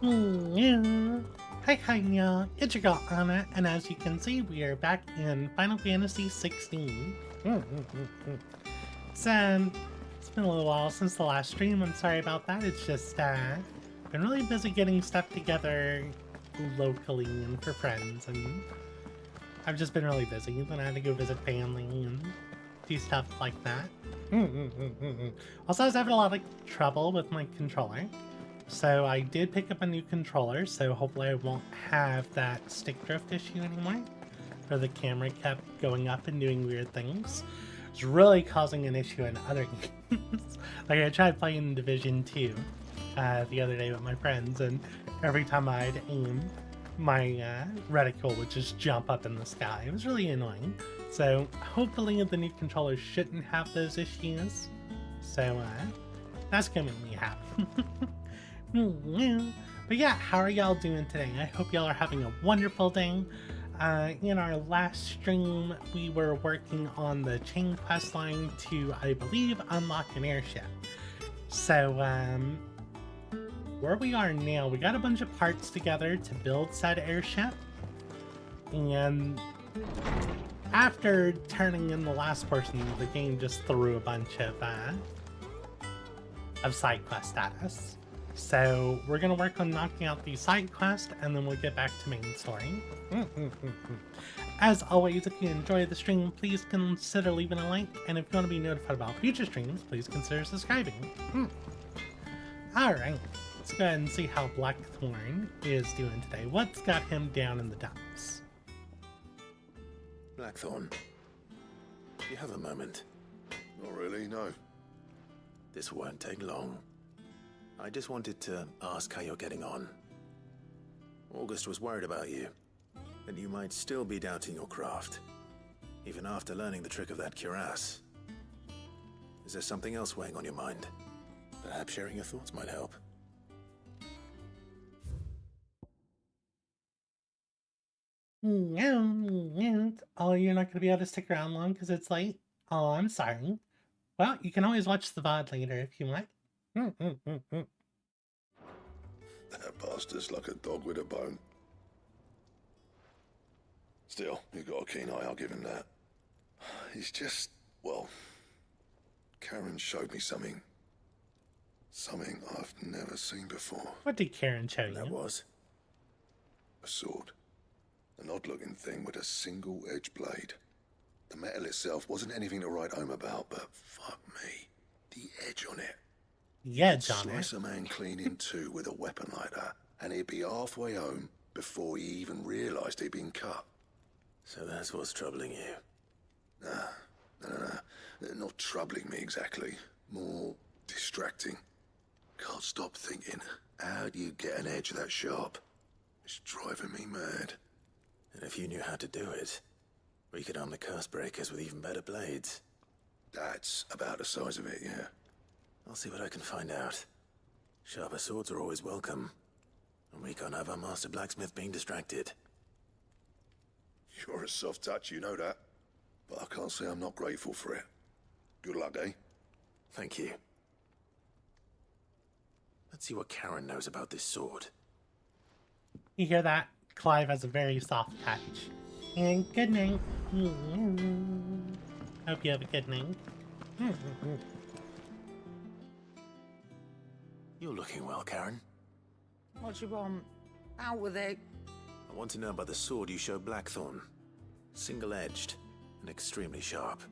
Yeah. Hi, yeah, it's your girl Anna, and as you can see, we are back in Final Fantasy XVI. It's been a little while since the last stream. I'm sorry about that. It's just been really busy getting stuff together locally and for friends, and I've just been really busy. Then I had to go visit family and do stuff like that. Also, I was having a lot of trouble with my controller. So I did pick up a new controller, so hopefully I won't have that stick drift issue anymore, where the camera kept going up and doing weird things. It's really causing an issue in other games. Like I tried playing Division 2 the other day with my friends, and every time I'd aim, my reticle would just jump up in the sky. It was really annoying. So hopefully the new controller shouldn't have those issues. So that's gonna make me happy. But yeah, how are y'all doing today? I hope y'all are having a wonderful day. In our last stream, we were working on the chain quest line to, I believe, unlock an airship. So, where we are now, we got a bunch of parts together to build said airship. And after turning in the last portion, the game just threw a bunch of side quests at us. So we're going to work on knocking out the side quest, and then we'll get back to main story. As always, if you enjoy the stream, please consider leaving a like, and if you want to be notified about future streams, please consider subscribing. Alright, let's go ahead and see how Blackthorn is doing today. What's got him down in the dumps? Blackthorn, do you have a moment? Not really, no. This won't take long. I just wanted to ask how you're getting on. August was worried about you, that you might still be doubting your craft, even after learning the trick of that cuirass. Is there something else weighing on your mind? Perhaps sharing your thoughts might help. Oh, you're not going to be able to stick around long because it's late? Oh, I'm sorry. Well, you can always watch the VOD later if you want. That bastard's like a dog with a bone. Still, you've got a keen eye, I'll give him that. He's just, well, Karen showed me something. Something I've never seen before. What did Karen show you? That was? A sword. An odd-looking thing with a single-edged blade. The metal itself wasn't anything to write home about, but fuck me, the edge on it. Yeah, John. Slice a man clean in two with a weapon like that, and he'd be halfway home before he even realised he'd been cut. So that's what's troubling you? No. Not troubling me exactly. More distracting. Can't stop thinking, how do you get an edge that sharp? It's driving me mad. And if you knew how to do it, we could arm the curse breakers with even better blades. That's about the size of it, yeah. I'll see what I can find out. Sharper swords are always welcome. And we can't have our master blacksmith being distracted. You're a soft touch, you know that. But I can't say I'm not grateful for it. Good luck, eh? Thank you. Let's see what Karen knows about this sword. You hear that? Clive has a very soft touch. And good night. Hope you have a good night. You're looking well, Karen. What you want? Out with it. I want to know about the sword you showed Blackthorn. Single-edged and extremely sharp.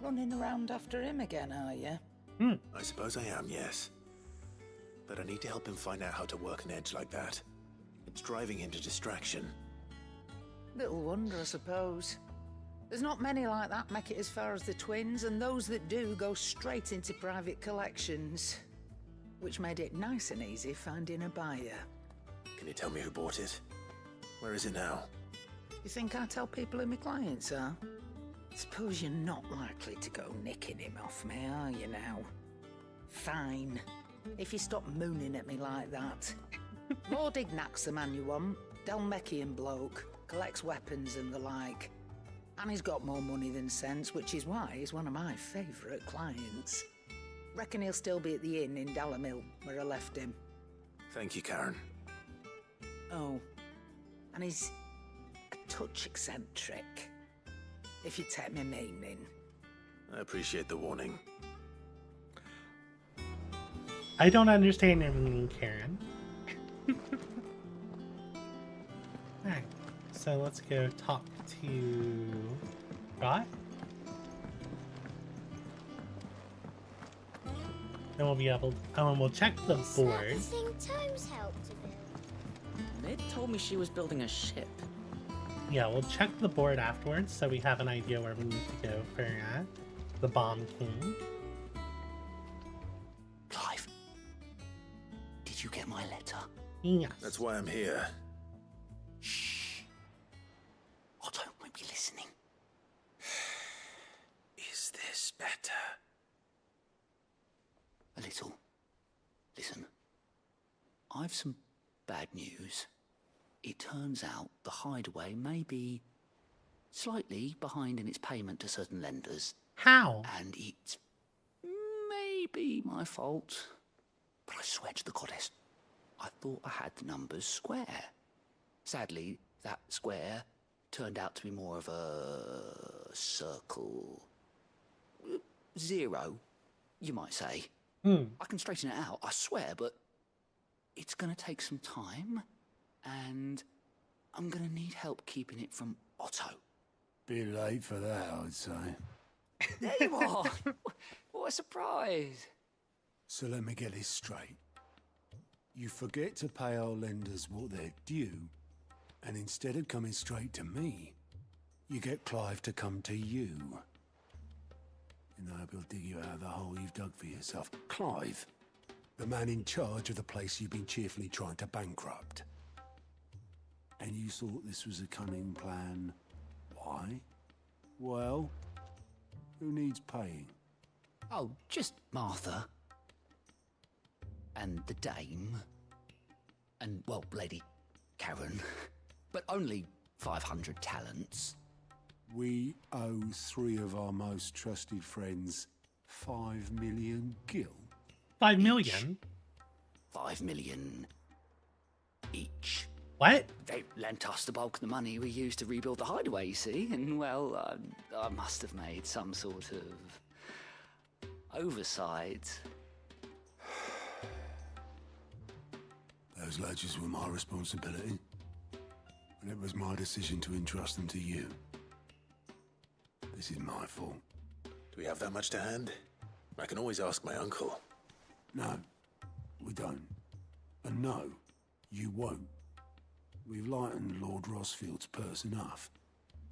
Running around after him again, are you? I suppose I am, yes. But I need to help him find out how to work an edge like that. It's driving him to distraction. Little wonder, I suppose. There's not many like that make it as far as the twins, and those that do go straight into private collections. Which made it nice and easy finding a buyer. Can you tell me who bought it? Where is it now? You think I tell people who my clients are? Suppose you're not likely to go nicking him off me, are you now? Fine. If you stop mooning at me like that. Lord Ignac's the man you want. Delmechian bloke. Collects weapons and the like. And he's got more money than sense, which is why he's one of my favourite clients. Reckon he'll still be at the inn in Dalamil, where I left him. Thank you, Karen. Oh, and he's a touch eccentric, if you take my meaning. I appreciate the warning. I don't understand your meaning, Karen. Alright, so let's go talk to Rot. Then we'll be able to, oh, and we'll check the board. Is that the thing Tomes helped to build? Mid told me she was building a ship. Yeah, we'll check the board afterwards so we have an idea where we need to go for the Bomb King. Clive, did you get my letter? Yes. That's why I'm here. Shh. Otto won't be listening. Is this better? A little. Listen, I've some bad news. It turns out the hideaway may be slightly behind in its payment to certain lenders. How? And it's maybe my fault. But I swear to the goddess, I thought I had the numbers square. Sadly, that square turned out to be more of a circle. 0, you might say. I can straighten it out, I swear, but it's gonna take some time, and I'm gonna need help keeping it from Otto. Bit late for that, I'd say. There you are! What a surprise! So let me get this straight. You forget to pay our lenders what they're due, and instead of coming straight to me, you get Clive to come to you. And I will dig you out of the hole you've dug for yourself. Clive, the man in charge of the place you've been cheerfully trying to bankrupt. And you thought this was a cunning plan. Why? Well, who needs paying? Oh, just Martha. And the dame. And, well, Lady Karen. But only 500 talents. We owe 3 of our most trusted friends 5 million gil. 5 million? 5 million each. What? They lent us the bulk of the money we used to rebuild the hideaway, you see, and, well, I must have made some sort of oversight. Those ledgers were my responsibility, and it was my decision to entrust them to you. This is my fault. Do we have that much to hand? I can always ask my uncle. No, we don't. And no, you won't. We've lightened Lord Rosfield's purse enough.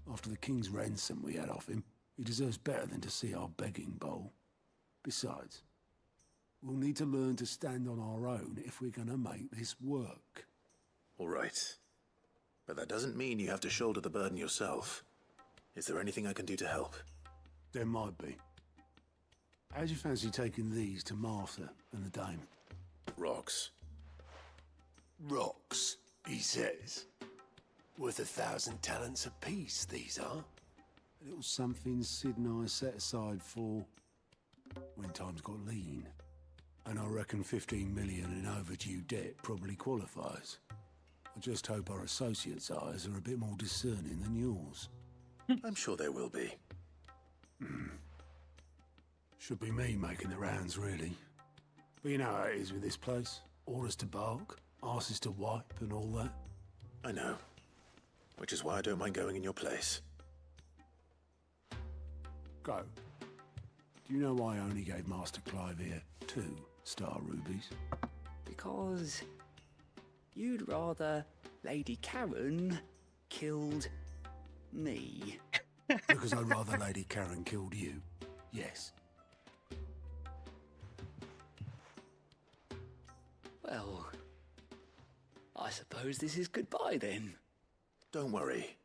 After the king's ransom we had off him, he deserves better than to see our begging bowl. Besides, we'll need to learn to stand on our own if we're gonna make this work. All right. But that doesn't mean you have to shoulder the burden yourself. Is there anything I can do to help? There might be. How'd you fancy taking these to Martha and the dame? Rocks. Rocks, he says. Worth 1,000 talents apiece, these are. A little something Sid and I set aside for when times got lean. And I reckon 15 million in overdue debt probably qualifies. I just hope our associates' eyes are a bit more discerning than yours. I'm sure there will be. Should be me making the rounds, really. But you know how it is with this place. Orders to bark, arses to wipe, and all that. I know. Which is why I don't mind going in your place. Go. Do you know why I only gave Master Clive here 2 star rubies? Because you'd rather Lady Karen killed me. Because I'd rather Lady Karen killed you. Yes. Well, I suppose this is goodbye then. Don't worry.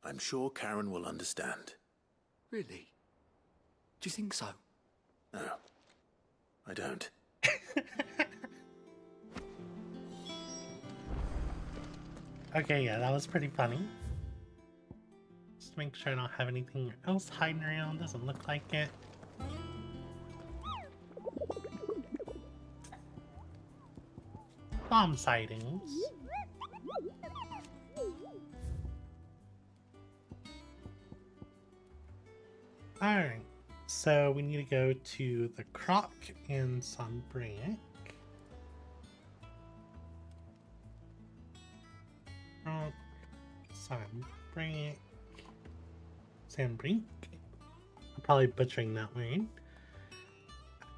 I'm sure Karen will understand. Really? Do you think so? No, I don't. Okay, yeah, that was pretty funny. Just make sure I don't have anything else hiding around. Doesn't look like it. Bomb sightings. Alright, so we need to go to the Croc and Sunbreak. Croc, Sunbreak, Sunbreak. I'm probably butchering that word.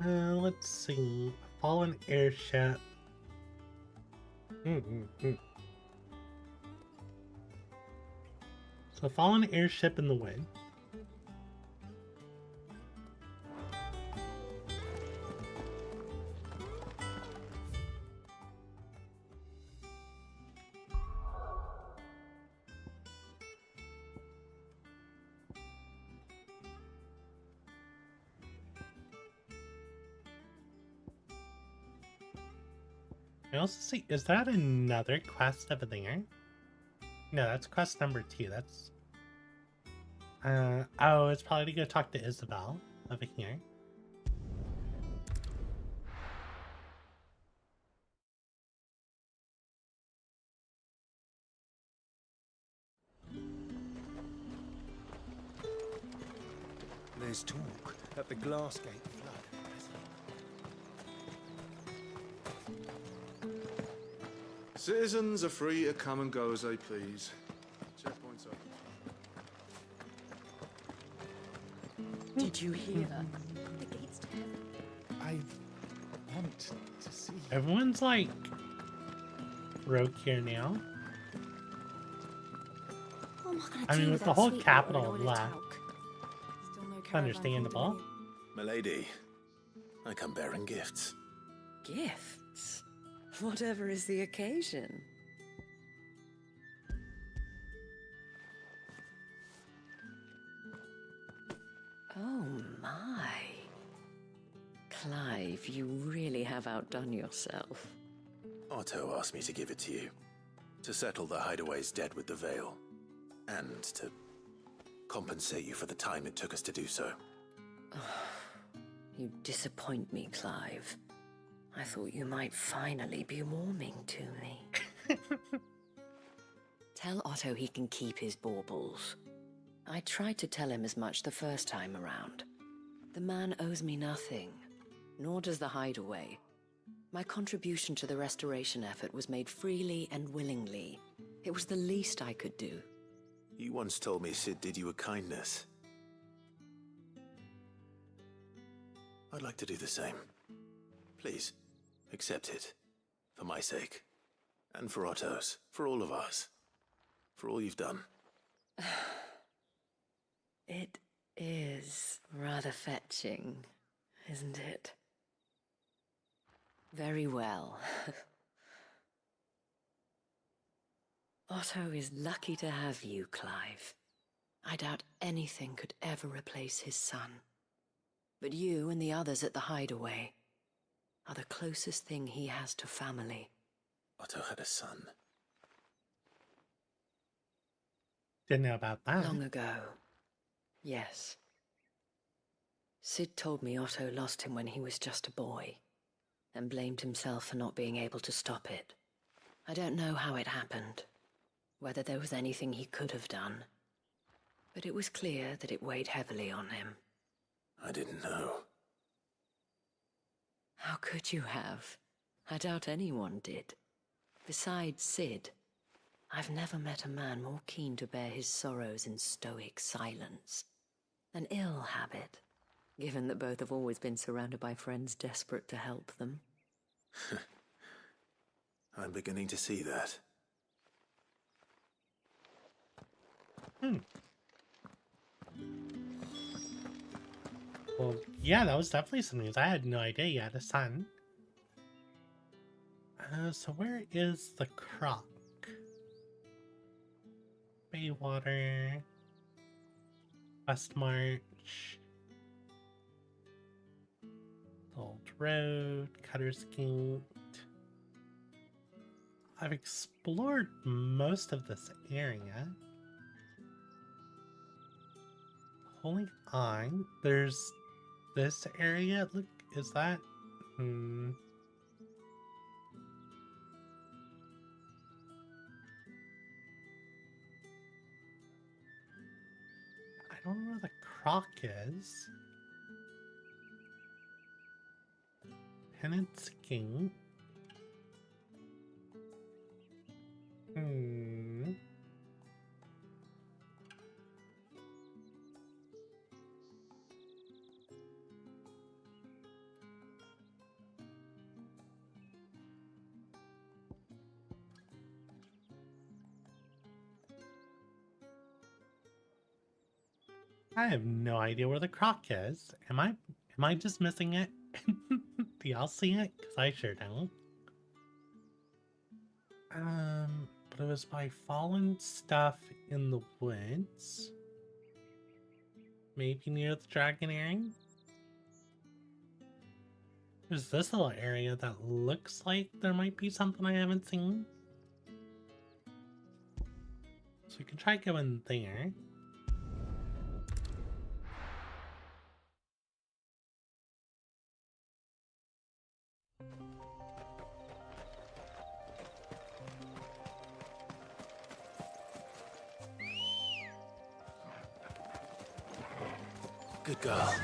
Let's see. Fallen airship. So, fallen airship in the wood. I also see, is that another quest over there? No, that's quest number 2. That's, oh, it's probably to go talk to Isabel over here. There's talk that the glass gate flood. Citizens are free to come and go as they please. Checkpoints open. Did you hear? The gates to heaven. I want to see. Everyone's like rogue here now. What am I gonna I do mean, with that the whole sweet capital water in left. Order Still no caravan Understandable. from Milady, I come bearing gifts. Gifts? Whatever is the occasion. Oh my. Clive, you really have outdone yourself. Otto asked me to give it to you. To settle the hideaway's debt with the Veil. And to compensate you for the time it took us to do so. You disappoint me, Clive. I thought you might finally be warming to me. Tell Otto he can keep his baubles. I tried to tell him as much the first time around. The man owes me nothing, nor does the hideaway. My contribution to the restoration effort was made freely and willingly. It was the least I could do. You once told me Sid did you a kindness. I'd like to do the same. Please, accept it. For my sake. And for Otto's. For all of us. For all you've done. It is rather fetching, isn't it? Very well. Otto is lucky to have you, Clive. I doubt anything could ever replace his son. But you and the others at the hideaway are the closest thing he has to family. Otto had a son. Didn't know about that. Long ago. Yes. Sid told me Otto lost him when he was just a boy, and blamed himself for not being able to stop it. I don't know how it happened, whether there was anything he could have done, but it was clear that it weighed heavily on him. I didn't know. How could you have? I doubt anyone did. Besides Sid, I've never met a man more keen to bear his sorrows in stoic silence. An ill habit, given that both have always been surrounded by friends desperate to help them. I'm beginning to see that. Well, yeah, that was definitely some news. I had no idea you had a son. So where is the Croc? Baywater. West March. Old Road. Cutter's Gate. I've explored most of this area. Holy Eye. There's this area. Look, is that? I don't know where the croc is. Penance Gate. I have no idea where the croc is. Am I just missing it? Do y'all see it? Because I sure don't. But it was by fallen stuff in the woods. Maybe near the dragon area? There's this little area that looks like there might be something I haven't seen. So we can try going there. Good girl.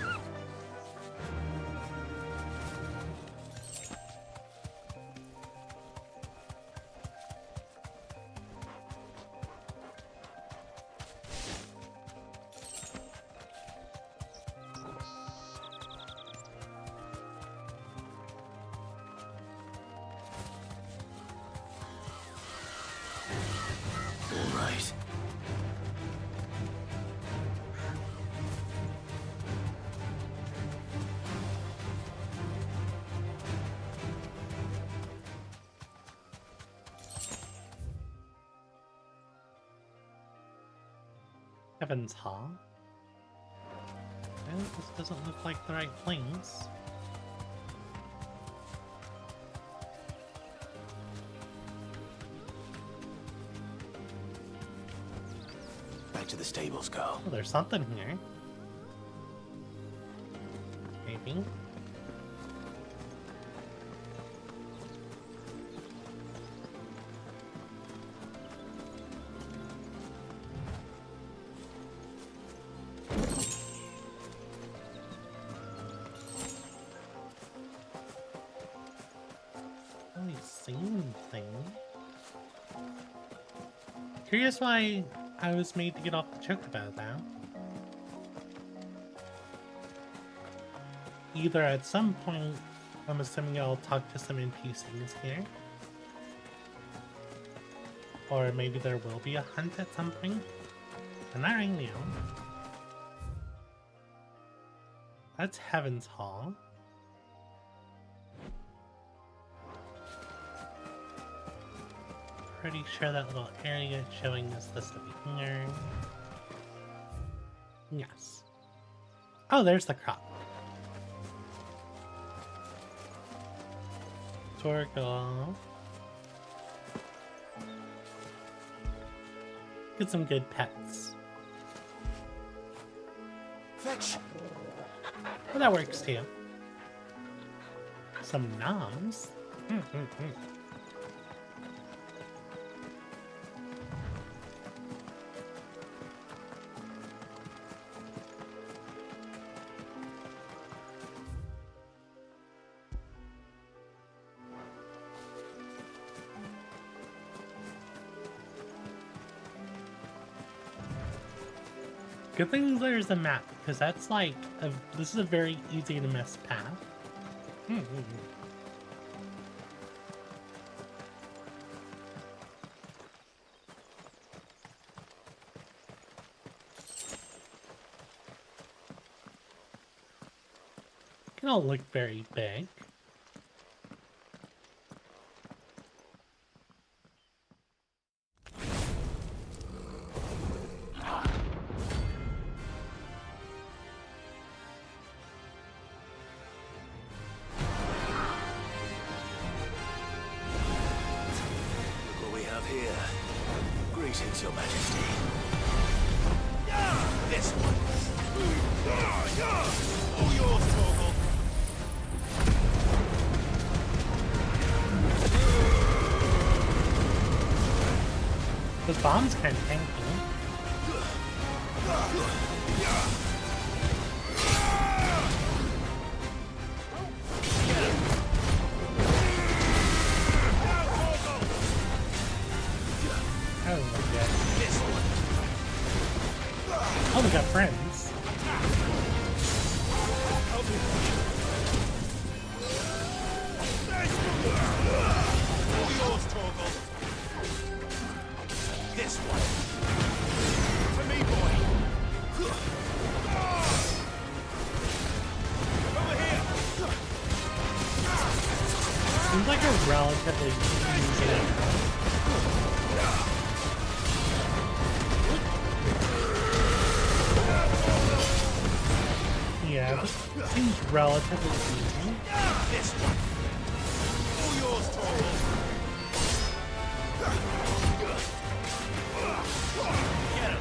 All right. Heaven's Hall. Well, this doesn't look like the right place. Back to the stables, girl. Oh, there's something here. Maybe. Curious why I was made to get off the chocobo now. Either at some point, I'm assuming I'll talk to some NPCs here. Or maybe there will be a hunt at some point. And not right now. That's Heaven's Hall. Pretty sure that little area showing us this over here. Yes. Oh, there's the crop. Torgal. Get some good pets. Fetch. Well, that works too. Some noms. Good thing there's a map, because that's like, this is a very easy to miss path. It all look very big. Your Majesty. This one. All yours, Torgal. The bomb's kind of tanky. Oh, we got friends. All yours, Torgal. This one. For me, boy. Over here. Seems like a relatively easy game. Yeah, this seems relatively easy. This one. All yours, Torgal. Get him.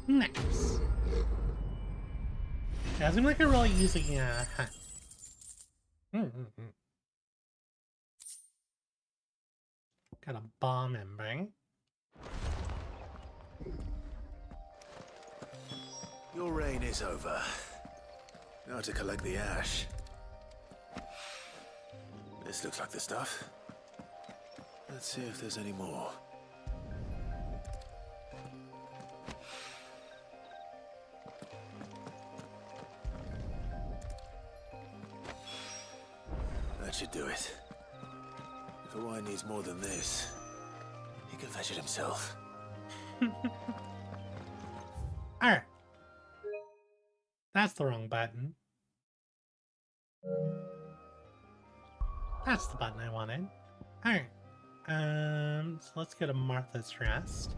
Nice. Yeah, it seems like a really easy, Got a bomb membrane. Your reign is over. Now to collect the ash. This looks like the stuff. Let's see if there's any more. That should do it. If Hawaii needs more than this, he can fetch it himself. Alright. That's the wrong button. That's the button I wanted. Alright. So let's go to Martha's Rest.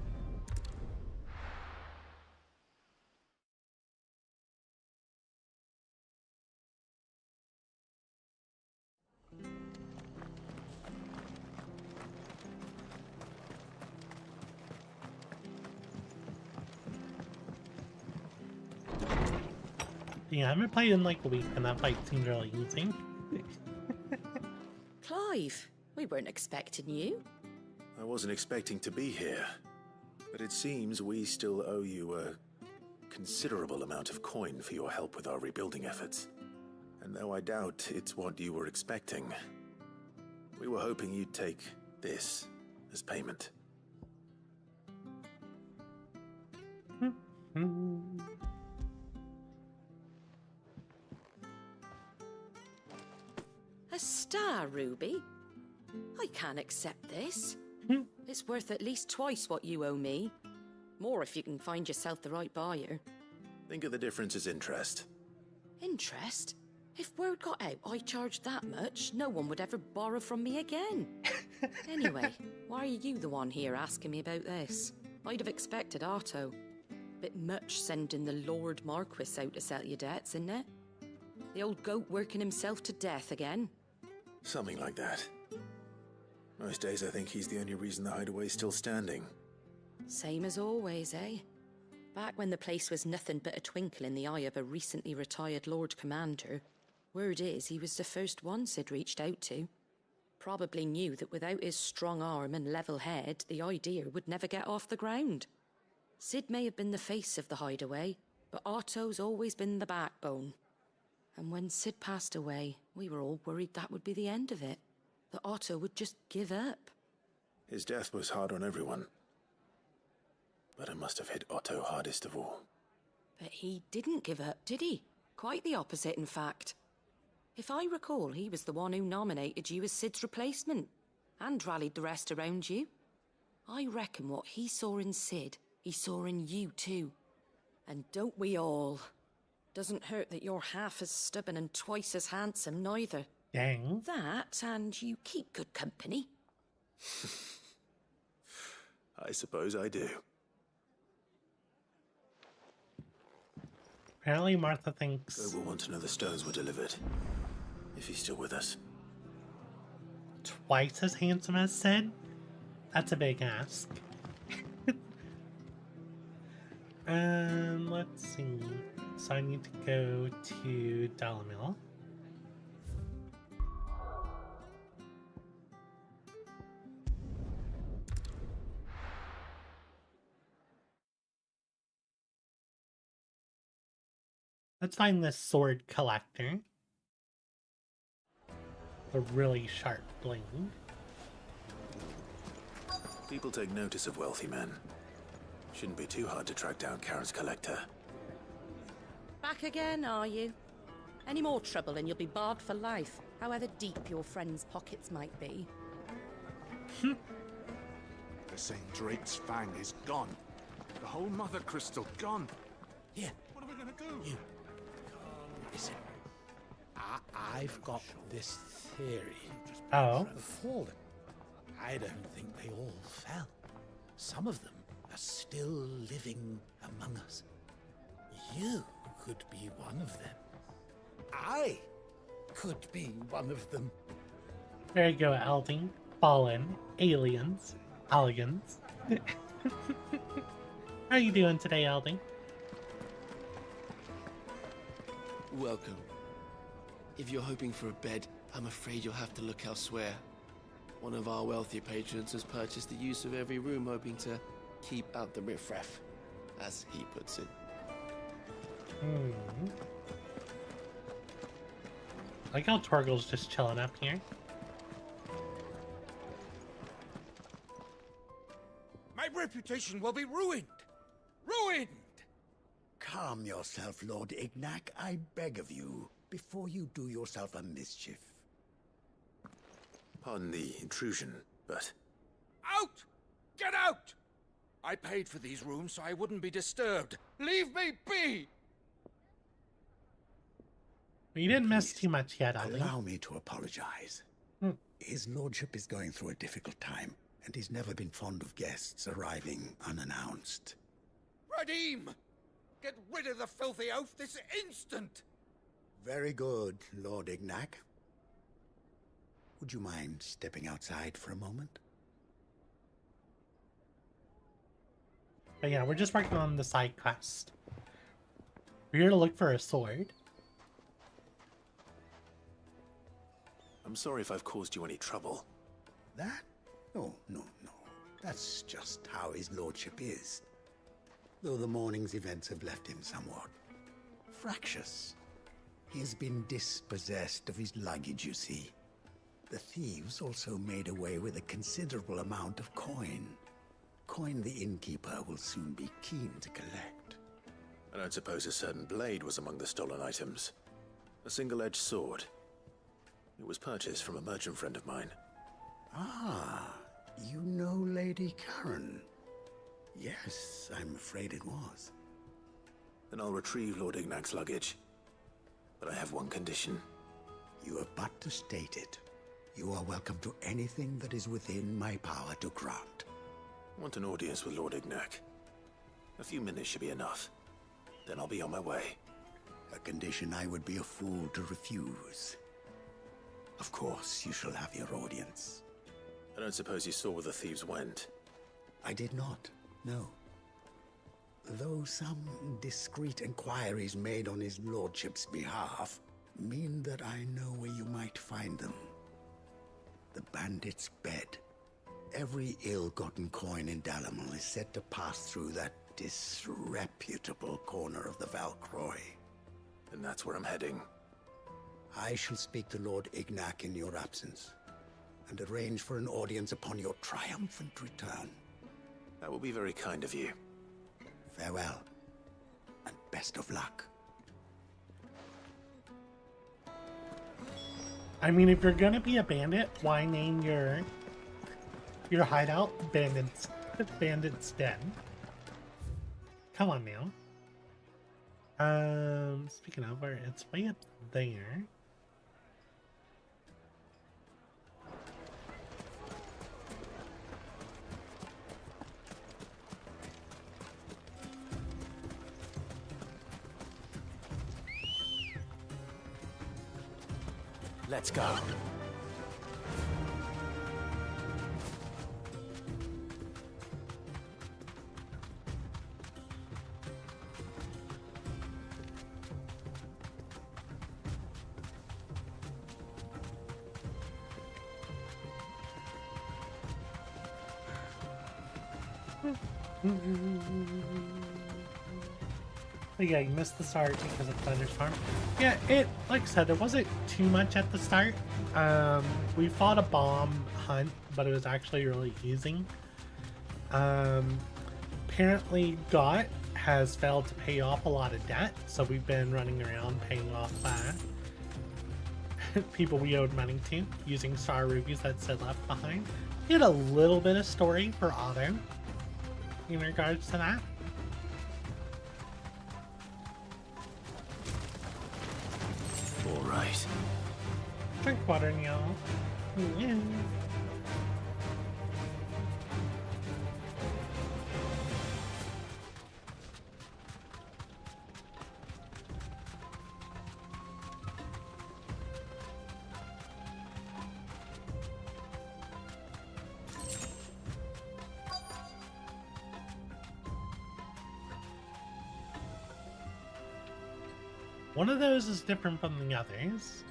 Yeah, I haven't played in like a week and that fight seemed really easy. Clive, we weren't expecting you. I wasn't expecting to be here, but it seems we still owe you a considerable amount of coin for your help with our rebuilding efforts. And though I doubt it's what you were expecting, we were hoping you'd take this as payment. A star ruby? I can't accept this. It's worth at least twice what you owe me. More if you can find yourself the right buyer. Think of the difference as interest. Interest? If word got out I charged that much, no one would ever borrow from me again. Anyway, why are you the one here asking me about this? I'd have expected Otto. Bit much sending the Lord Marquis out to settle your debts, isn't it? The old goat working himself to death again. Something like that. Most days I think he's the only reason the hideaway's still standing. Same as always, eh? Back when the place was nothing but a twinkle in the eye of a recently retired Lord Commander, word is he was the first one Sid reached out to. Probably knew that without his strong arm and level head, the idea would never get off the ground. Sid may have been the face of the hideaway, but Otto's always been the backbone. And when Sid passed away, we were all worried that would be the end of it. That Otto would just give up. His death was hard on everyone. But it must have hit Otto hardest of all. But he didn't give up, did he? Quite the opposite, in fact. If I recall, he was the one who nominated you as Sid's replacement, and rallied the rest around you. I reckon what he saw in Sid, he saw in you too. And don't we all? Doesn't hurt that you're half as stubborn and twice as handsome, neither. Dang. That, and you keep good company. I suppose I do. Apparently Martha thinks... Goat will want to know the stones were delivered. If he's still with us. Twice as handsome as Sid? That's a big ask. Let's see. So I need to go to Dalamil. Let's find this sword collector. The really sharp blade. People take notice of wealthy men. Shouldn't be too hard to track down Karen's collector. Back again, are you? Any more trouble and you'll be barred for life, however deep your friend's pockets might be. The St. Drake's Fang is gone. The whole Mother Crystal gone. Here. What are we gonna do? You. Listen. I've got this theory. Oh. The fallen. I don't think they all fell. Some of them are still living among us. You could be one of them. I could be one of them. There you go, Elding. Fallen. Aliens. Elegans. How are you doing today, Elding? Welcome. If you're hoping for a bed, I'm afraid you'll have to look elsewhere. One of our wealthier patrons has purchased the use of every room, hoping to keep out the riffraff, as he puts it. Like how Torgal's just chilling up here. My reputation will be ruined! Ruined! Calm yourself, Lord Ignac, I beg of you, before you do yourself a mischief. Pardon the intrusion, but... Out! Get out! I paid for these rooms so I wouldn't be disturbed. Leave me be! You didn't miss too much yet, Elding. Allow me to apologize. His lordship is going through a difficult time, and he's never been fond of guests arriving unannounced. Radim! Get rid of the filthy oaf this instant! Very good, Lord Ignac. Would you mind stepping outside for a moment? But yeah, we're just working on the side quest. We're here to look for a sword. I'm sorry if I've caused you any trouble. That? No. That's just how his lordship is. Though the morning's events have left him somewhat fractious. He has been dispossessed of his luggage, you see. The thieves also made away with a considerable amount of coin. Coin the innkeeper will soon be keen to collect. I don't suppose a certain blade was among the stolen items. A single-edged sword. It was purchased from a merchant friend of mine. Ah, you know Lady Karen. Yes, I'm afraid it was. Then I'll retrieve Lord Ignac's luggage. But I have one condition. You have but to state it. You are welcome to anything that is within my power to grant. I want an audience with Lord Ignac. A few minutes should be enough. Then I'll be on my way. A condition I would be a fool to refuse. Of course, you shall have your audience. I don't suppose you saw where the thieves went. I did not, no. Though some discreet inquiries made on his lordship's behalf mean that I know where you might find them. The bandit's bed. Every ill-gotten coin in Dalamal is said to pass through that disreputable corner of the Valcroy. And that's where I'm heading. I shall speak to Lord Ignac in your absence, and arrange for an audience upon your triumphant return. That will be very kind of you. Farewell, and best of luck. I mean, if you're gonna be a bandit, why name your hideout Bandit's Den? Come on now. Speaking of, where it's way up there. Let's go. But yeah, you missed the start because of thunderstorm. Yeah, like I said, there wasn't too much at the start. We fought a bomb hunt, but it was actually really easy. Apparently GOT has failed to pay off a lot of debt, so we've been running around paying off people we owed money to, using star rubies that Sid left behind. We had a little bit of story for Otto in regards to that. All right. Drink water, y'all. Yeah. One of those is different from the others.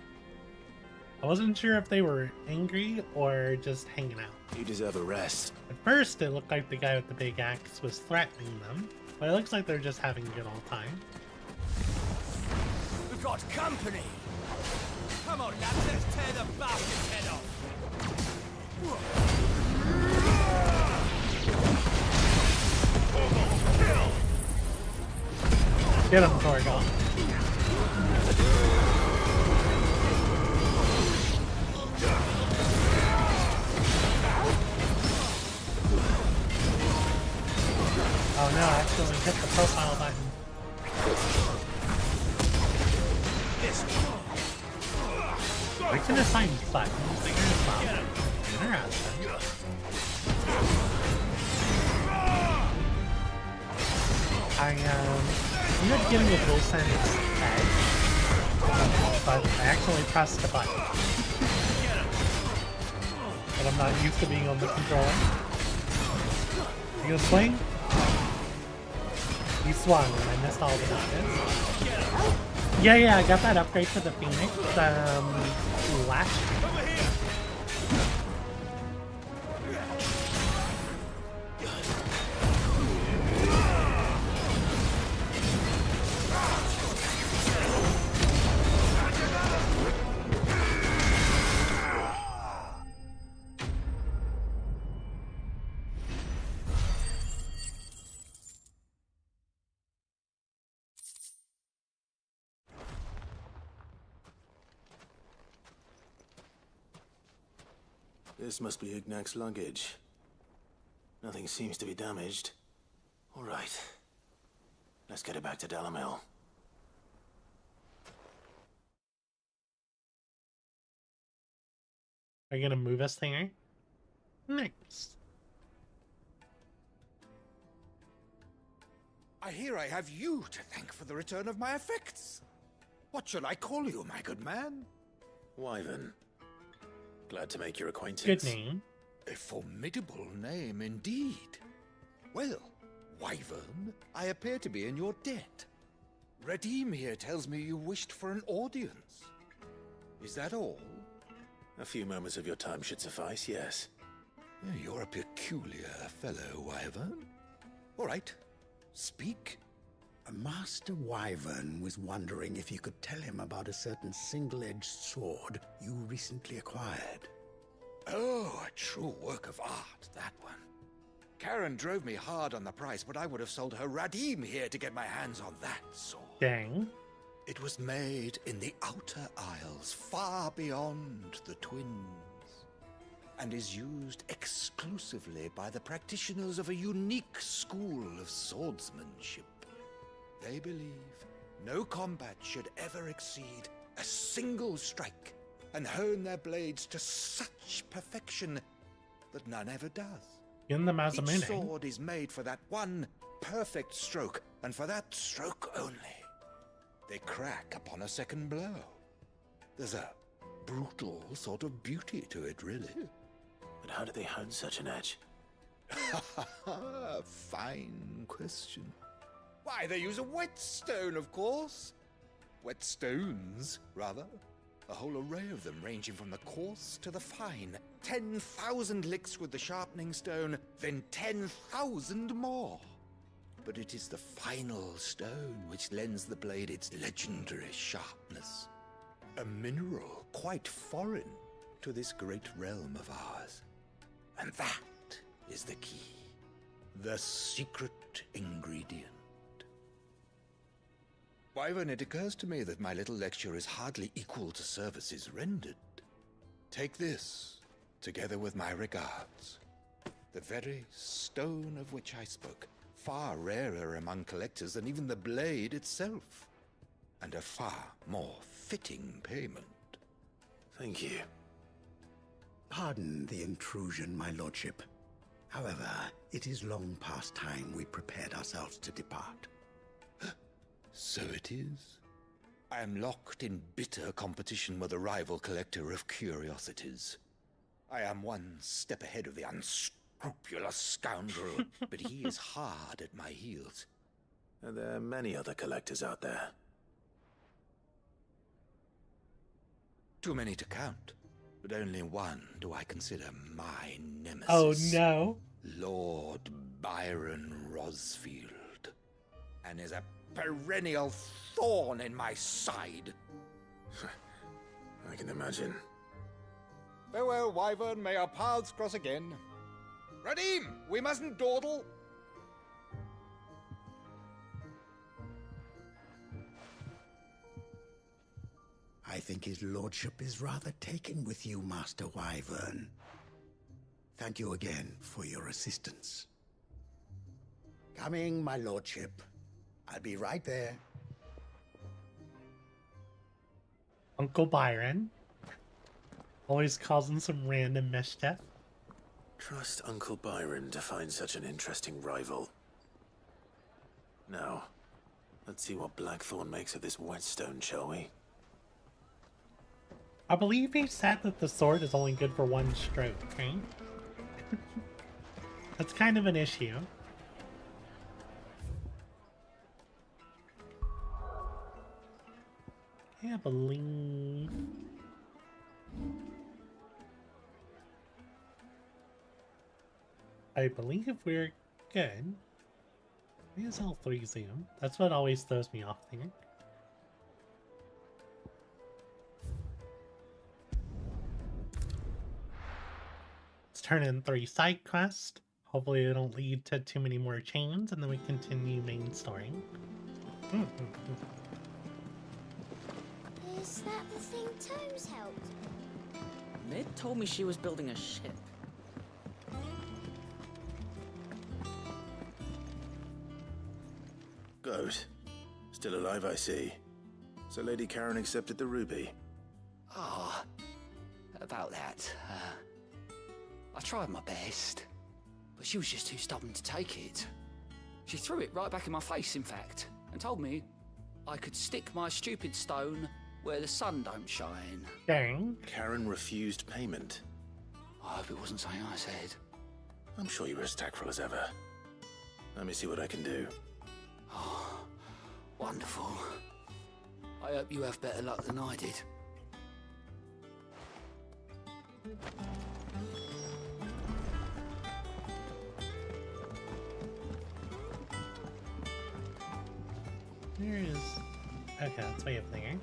I wasn't sure if they were angry or just hanging out. You deserve a rest. At first, it looked like the guy with the big axe was threatening them, but it looks like they're just having a good old time. We've got company! Come on, lads, let's tear the bastard's head off! Get him, Torgal. Oh no, I accidentally hit the profile button. I can assign buttons here as well. Interesting. I ended up getting a Wilson's head, but I accidentally pressed the button. But I'm not used to being on the controller. You gonna swing? He swung and I missed all the dodges. Yeah, I got that upgrade for the Phoenix last year. This must be Ignac's luggage. Nothing seems to be damaged. All right. Let's get it back to Dalamel. Are you gonna move us there? Nice. I hear I have you to thank for the return of my effects. What shall I call you, my good man? Wyvern. Glad to make your acquaintance. Good name. A formidable name indeed. Well, Wyvern, I appear to be in your debt. Redeem here tells me you wished for an audience. Is that all? A few moments of your time should suffice, yes. You're a peculiar fellow, Wyvern. All right, speak. Master Wyvern was wondering if you could tell him about a certain single-edged sword you recently acquired. Oh, a true work of art, that one. Karen drove me hard on the price, but I would have sold her Radim here to get my hands on that sword. Dang. It was made in the Outer Isles, far beyond the Twins, and is used exclusively by the practitioners of a unique school of swordsmanship. They believe no combat should ever exceed a single strike, and hone their blades to such perfection that none ever does. In the Each Masamune. sword is made for that one perfect stroke, and for that stroke only. They crack upon a second blow. There's a brutal sort of beauty to it, really. But how do they hone such an edge? Fine question. Why, they use a whetstone, of course. Whetstones, rather. A whole array of them, ranging from the coarse to the fine. 10,000 licks with the sharpening stone, then 10,000 more. but it is the final stone which lends the blade its legendary sharpness. A mineral quite foreign to this great realm of ours. And that is the key. The secret ingredient. Wyvern, it occurs to me that my little lecture is hardly equal to services rendered. Take this, together with my regards. The very stone of which I spoke, far rarer among collectors than even the blade itself, and a far more fitting payment. Thank you. Pardon the intrusion, my lordship. However, it is long past time we prepared ourselves to depart. So it is. I am locked in bitter competition with a rival collector of curiosities. I am one step ahead of the unscrupulous scoundrel, but he is hard at my heels. And there are many other collectors out there. Too many to count, but only one do I consider my nemesis. Oh no. Lord Byron Rosfield. And is a perennial thorn in my side. I can imagine. Farewell, Wyvern. May our paths cross again. Radim, we mustn't dawdle. I think his lordship is rather taken with you, Master Wyvern. Thank you again for your assistance. Coming, my lordship. I'll be right there. Uncle Byron. Always causing some random mischief. Trust Uncle Byron to find such an interesting rival. Now, let's see what Blackthorn makes of this whetstone, shall we? I believe he said that the sword is only good for one stroke, right? That's kind of an issue. Yeah, I believe we're good. Why is L3 zoom? That's what always throws me off there. Let's turn in 3 side quests. Hopefully they don't lead to too many more chains, and then we continue main story. Is that the thing Tomes helped? Mid told me she was building a ship. Goat. Still alive, I see. So Lady Karen accepted the ruby. Ah, about that. I tried my best, but she was just too stubborn to take it. She threw it right back in my face, in fact, and told me I could stick my stupid stone where the sun don't shine. Dang. Karen refused payment. I hope it wasn't something I said. I'm sure you were as tactful as ever. Let me see what I can do. Oh, wonderful. I hope you have better luck than I did. Where is... Okay, that's way up there.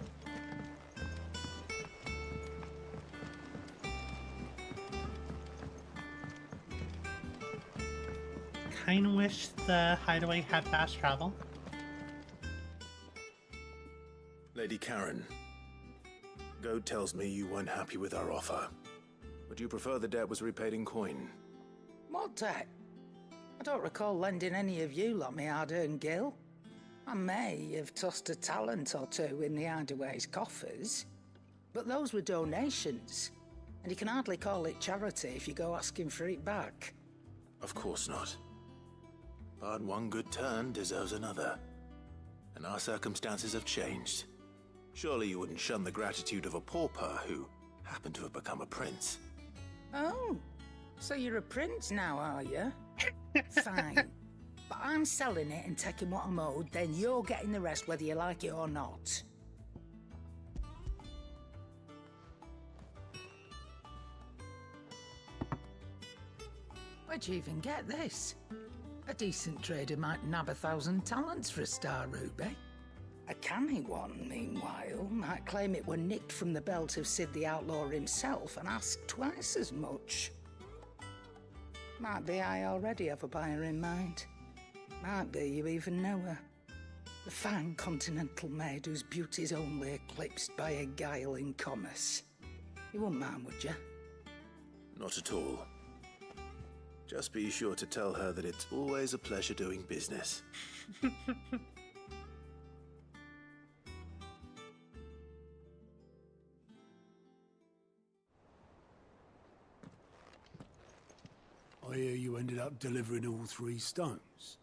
Kinda wish the hideaway had fast travel. Lady Karen, Goat tells me you weren't happy with our offer. Would you prefer the debt was repaid in coin? What debt? I don't recall lending any of you lot me hard-earned gil. I may have tossed a talent or two in the hideaway's coffers, but those were donations, and you can hardly call it charity if you go asking for it back. Of course not. But one good turn deserves another. And our circumstances have changed. Surely you wouldn't shun the gratitude of a pauper who happened to have become a prince. Oh, so you're a prince now, are you? Fine. But I'm selling it and taking what I'm owed, then you're getting the rest whether you like it or not. Where'd you even get this? A decent trader might nab 1,000 talents for a star ruby. A canny one, meanwhile, might claim it were nicked from the belt of Sid the Outlaw himself and ask twice as much. Might be I already have a buyer in mind. Might be you even know her. The fine continental maid whose beauty's only eclipsed by a guile in commerce. You wouldn't mind, would you? Not at all. Just be sure to tell her that it's always a pleasure doing business. I hear you ended up delivering all 3 stones.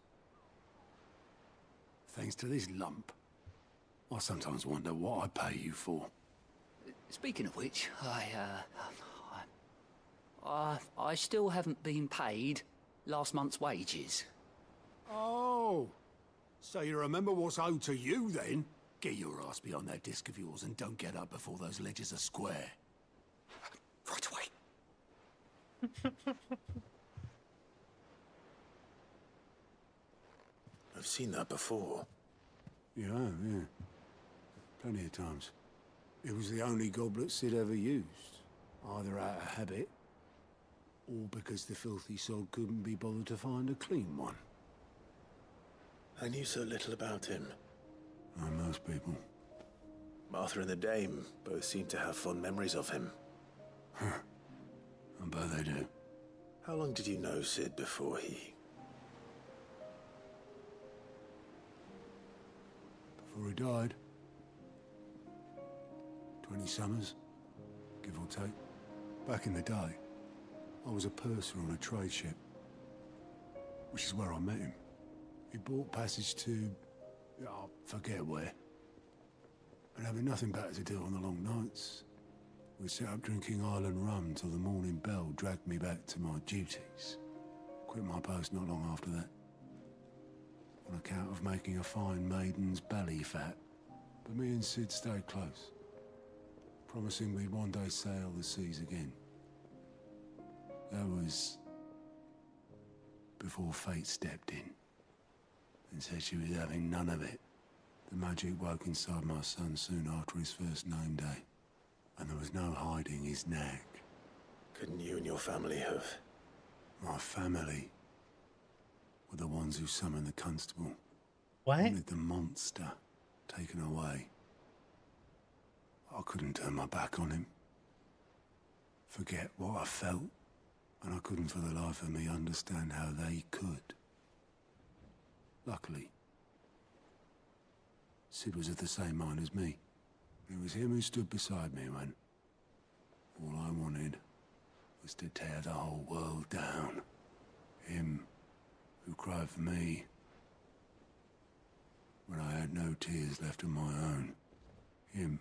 Thanks to this lump. I sometimes wonder what I pay you for. Speaking of which, I still haven't been paid last month's wages. Oh, so you remember what's owed to you then? Get your ass behind that disc of yours and don't get up before those ledgers are square. Right away. I've seen that before. You have, yeah. Plenty of times. It was the only goblet Sid ever used. Either out of habit, or because the filthy sod couldn't be bothered to find a clean one. I knew so little about him. Like most people. Martha and the Dame both seem to have fond memories of him. I bet they do. How long did you know Sid before he... Before he died. 20 summers, give or take. Back in the day, I was a purser on a trade ship, which is where I met him. He bought passage to... I forget where. And having nothing better to do on the long nights, we set up drinking island rum till the morning bell dragged me back to my duties. Quit my post not long after that. On account of making a fine maiden's belly fat. But me and Sid stayed close, promising we'd one day sail the seas again. That was before fate stepped in and said she was having none of it. The magic woke inside my son soon after his first name day, and there was no hiding his nag. Couldn't you and your family have... My family were the ones who summoned the constable. What? Wanted the monster taken away. I couldn't turn my back on him. Forget what I felt, and I couldn't for the life of me understand how they could. Luckily, Sid was of the same mind as me. It was him who stood beside me when all I wanted was to tear the whole world down. Him who cried for me when I had no tears left of my own. Him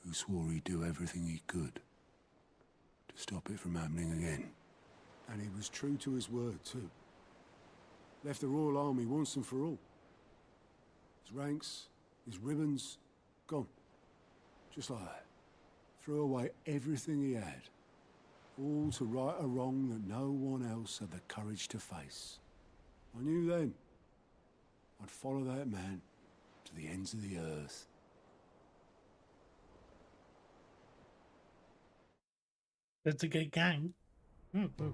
who swore he'd do everything he could to stop it from happening again. And he was true to his word, too. Left the Royal Army once and for all. His ranks, his ribbons, gone. Just like that. Threw away everything he had. All to right a wrong that no one else had the courage to face. I knew then I'd follow that man to the ends of the earth. It's a good gang. Mm-hmm.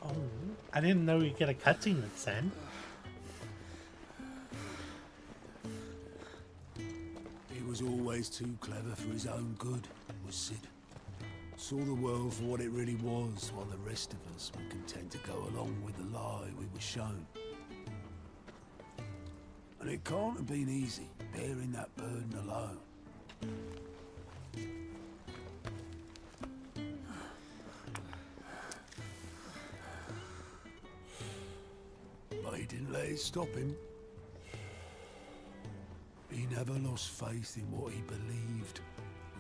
Oh, I didn't know you get a cutscene that said. He was always too clever for his own good, was Sid. Saw the world for what it really was, while the rest of us were content to go along with the lie we were shown. And it can't have been easy, bearing that burden alone. But he didn't let it stop him. He never lost faith in what he believed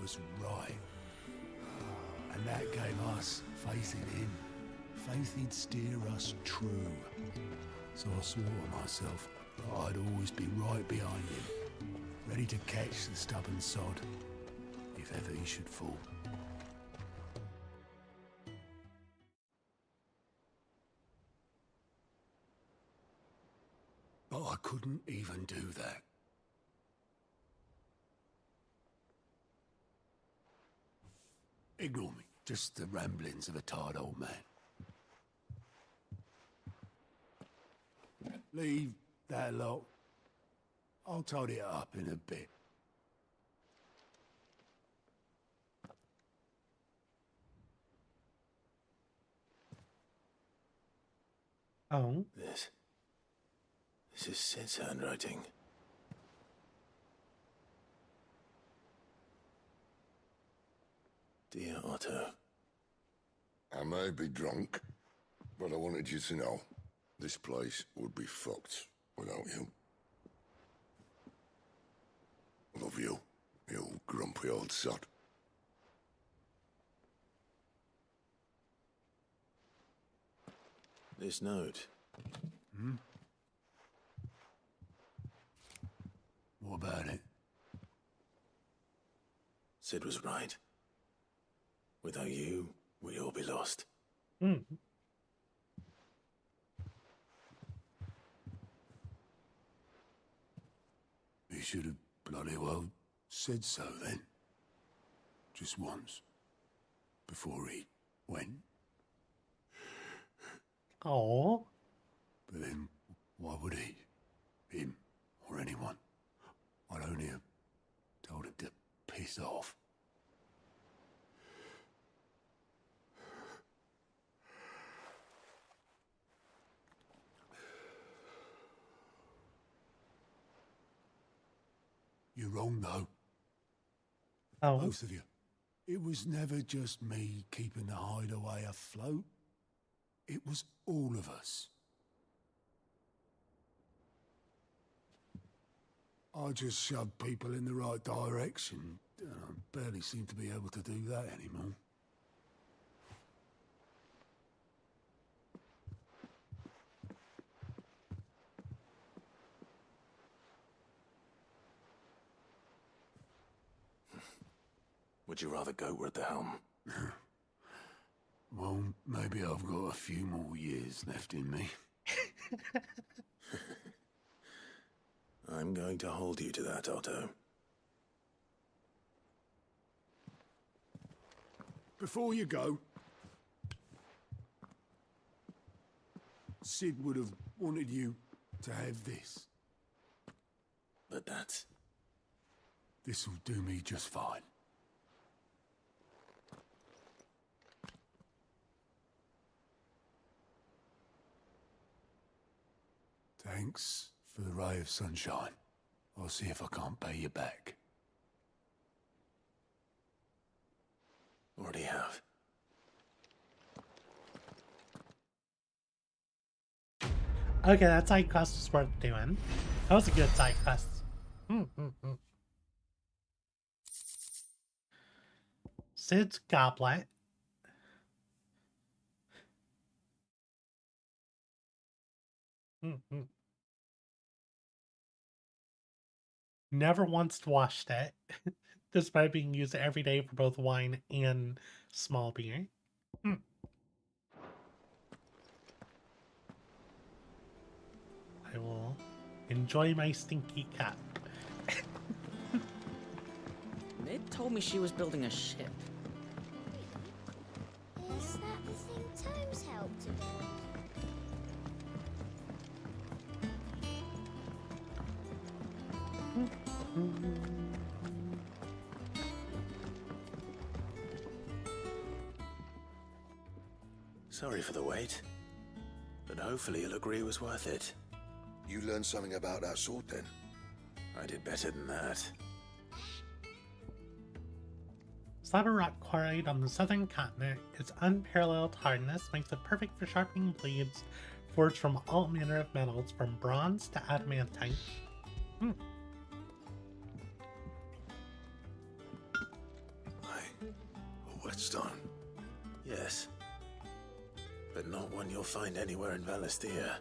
was right. And that gave us faith in him. Faith he'd steer us true. So I swore to myself that I'd always be right behind him, ready to catch the stubborn sod, if ever he should fall. couldn't even do that. Ignore me. Just the ramblings of a tired old man. Leave that lot. I'll tidy it up in a bit. Oh. This is Sid's handwriting. Dear Otto. I may be drunk, but I wanted you to know this place would be fucked without you. Love you, you grumpy old sod. This note. Hmm? What about it? Sid was right. Without you, we'd all be lost. Hmm. He should have bloody well said so then. Just once. Before he went. Oh. But then, why would he? Him, or anyone? I'd only have told him to piss off. You're wrong, though. Oh. Both of you. It was never just me keeping the hideaway afloat. It was all of us. I just shoved people in the right direction. I barely seem to be able to do that anymore. Would you rather goat at the helm? Well, maybe I've got a few more years left in me. I'm going to hold you to that, Otto. Before you go, Sid would have wanted you to have this. But that's... This'll do me just fine. Thanks for the ray of sunshine. I'll see if I can't pay you back. Already have. Okay, that side quest was worth doing. That was a good side quest. Sid's goblet. Never once washed it, despite being used every day for both wine and small beer. I will enjoy my stinky cup. Mid told me she was building a ship. Is that the thing Tomes helped to build? Sorry for the wait, but hopefully you'll agree it was worth it. You learned something about that sword then? I did better than that. Slab of rock quarried on the southern continent, its unparalleled hardness makes it perfect for sharpening blades forged from all manner of metals, from bronze to adamantine. A whetstone? Yes. But not one you'll find anywhere in Valisthea.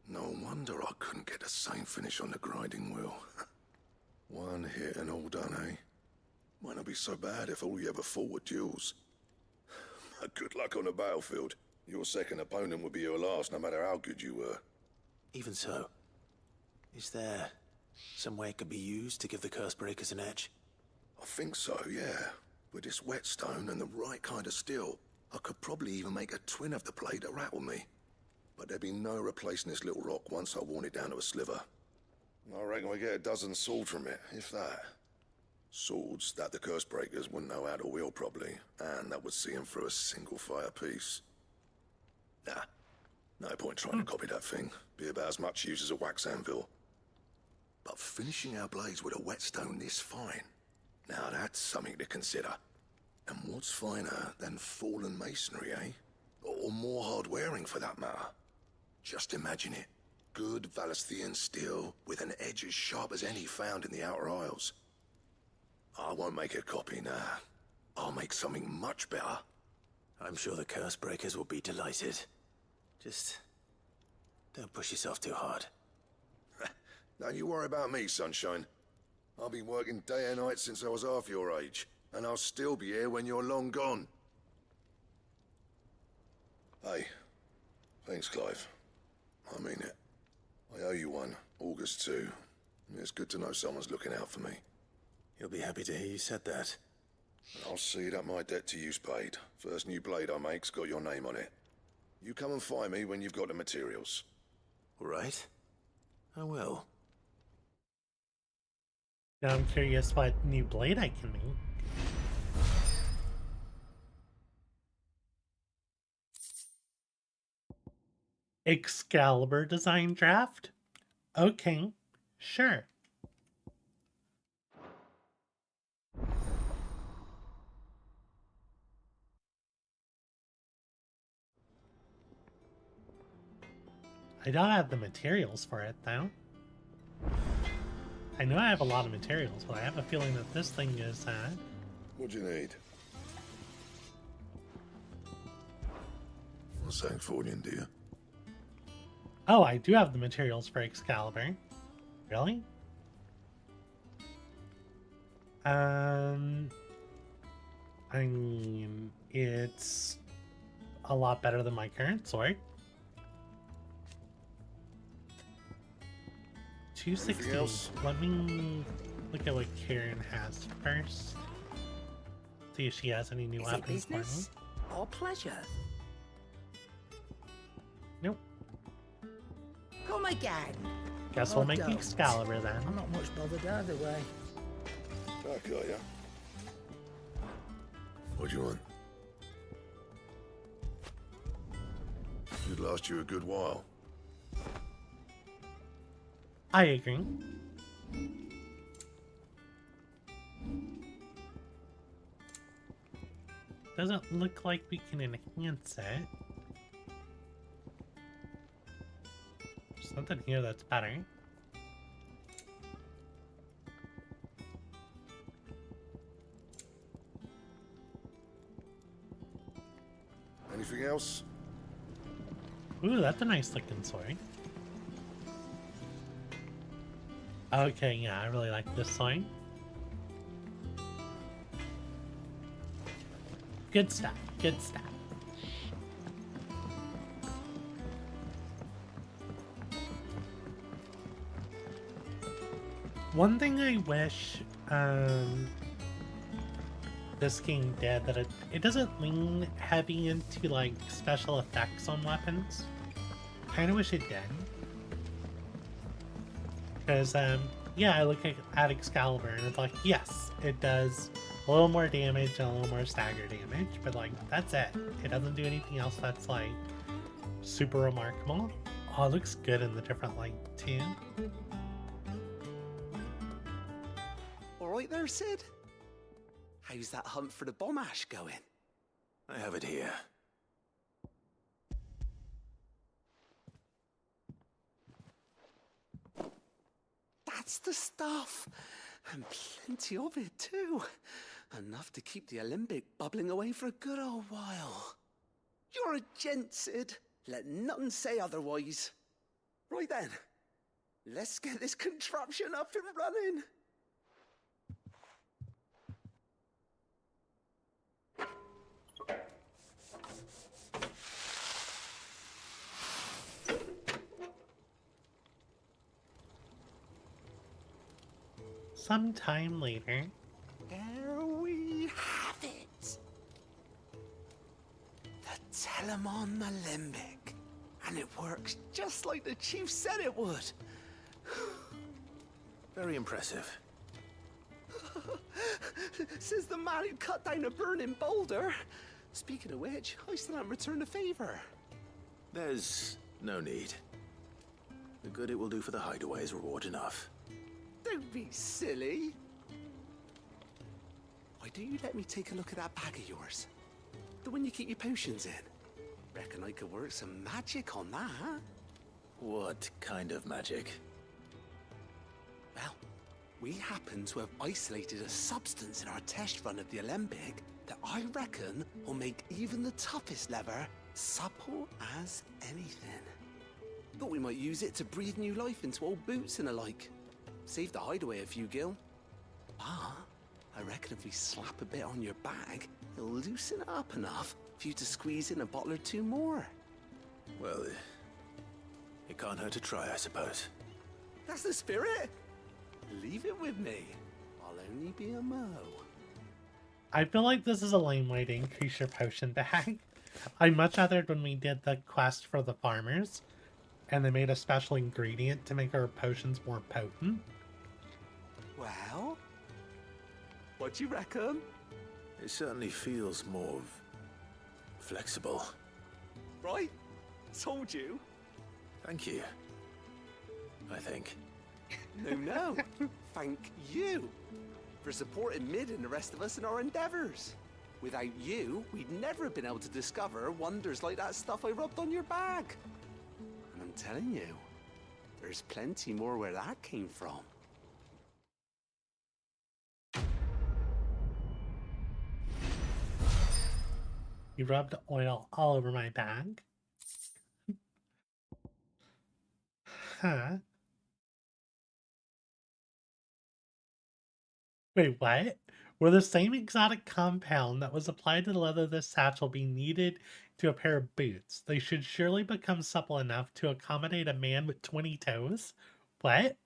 No wonder I couldn't get the same finish on the grinding wheel. One hit and all done, eh? Might not be so bad if all you ever fought were duels. But good luck on the battlefield. Your second opponent would be your last, no matter how good you were. Even so, is there some way it could be used to give the curse breakers an edge? I think so, yeah. With this whetstone and the right kind of steel, I could probably even make a twin of the blade that rattled me. But there'd be no replacing this little rock once I worn it down to a sliver. I reckon we get a dozen swords from it, if that. Swords that the curse breakers wouldn't know how to wield properly, and that would see them through a single fire piece. Nah, no point trying to copy that thing. Be about as much use as a wax anvil. But finishing our blades with a whetstone this fine, now that's something to consider. And what's finer than fallen masonry, eh? Or more hard-wearing, for that matter. Just imagine it. Good Valisthean steel with an edge as sharp as any found in the Outer Isles. I won't make a copy, nah. I'll make something much better. I'm sure the curse breakers will be delighted. Just don't push yourself too hard. Don't you worry about me, sunshine. I've been working day and night since I was half your age, and I'll still be here when you're long gone. Hey, thanks, Clive. I mean it. I owe you one, August too. It's good to know someone's looking out for me. He'll be happy to hear you said that. I'll see that my debt to you's paid. First new blade I make's got your name on it. You come and find me when you've got the materials. All right. I will. Now I'm curious what new blade I can make. Excalibur design draft? Okay, sure. I don't have the materials for it, though. I know I have a lot of materials, but I have a feeling that this thing is, What do you need? What's that for you, dear? Oh, I do have the materials for Excalibur. Really? I mean, it's a lot better than my current sword. 260. Let me look at what Karen has first. See if she has any new weapons for me. Or pleasure? Nope. Come again. Guess we'll make the Excalibur then. I'm not much bothered either way. I got ya. What do you want? It'd last you a good while. I agree. Doesn't look like we can enhance it. There's something here that's better. Anything else? Ooh, that's a nice looking sword. Okay, yeah, I really like this sword. Good stuff, good stuff. One thing I wish this game did that it doesn't lean heavy into like special effects on weapons. Kind of wish it did. Because yeah, I look at Excalibur and it's like, yes, it does a little more damage and a little more stagger damage, but like that's it. It doesn't do anything else that's like super remarkable. Oh, it looks good in the different light too. Alright there, Sid? How's that hunt for the bomb ash going? I have it here. That's the stuff! And plenty of it, too. Enough to keep the Olympic bubbling away for a good old while. You're a gent, Sid. Let none say otherwise. Right then, let's get this contraption up and running. sometime later. There we have it. The Telemon Alembic. And it works just like the chief said it would. Very impressive. Says the man who cut down a burning boulder. Speaking of which, I still haven't returned the favor. There's no need. The good it will do for the hideaway is reward enough. Don't be silly. Why don't you let me take a look at that bag of yours? The one you keep your potions in. Reckon I could work some magic on that. What kind of magic? Well, we happen to have isolated a substance in our test run of the Alembic that I reckon will make even the toughest lever supple as anything. Thought we might use it to breathe new life into old boots and the like. Save the hideaway a few gil. Ah, I reckon if we slap a bit on your bag, it'll loosen it up enough for you to squeeze in a bottle or two more. Well, it can't hurt to try, I suppose. That's the spirit. Leave it with me. I'll only be a mo. I feel like this is a lame way to increase your potion bag. I much rather when we did the quest for the farmers, and they made a special ingredient to make our potions more potent. Well, what do you reckon? It certainly feels more flexible. Right? Told you. Thank you. I think. No. Thank you for supporting Mid and the rest of us in our endeavors. Without you, we'd never have been able to discover wonders like that stuff I rubbed on your bag. And I'm telling you, there's plenty more where that came from. You rubbed oil all over my bag. Huh. Wait, what? Will the same exotic compound that was applied to the leather of this satchel be needed to a pair of boots? They should surely become supple enough to accommodate a man with 20 toes. What?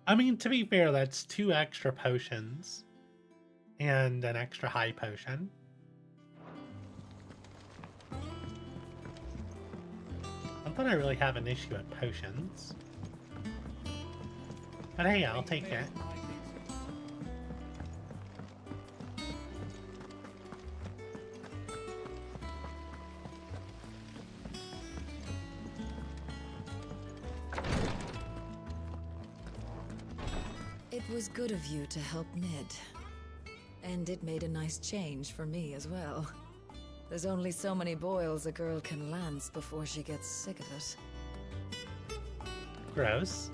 I mean, to be fair, that's 2 extra potions. And an extra high potion. Not that I really have an issue with potions. But hey, I'll take it. It was good of you to help Ned. And it made a nice change for me as well. There's only so many boils a girl can lance before she gets sick of it. Gross.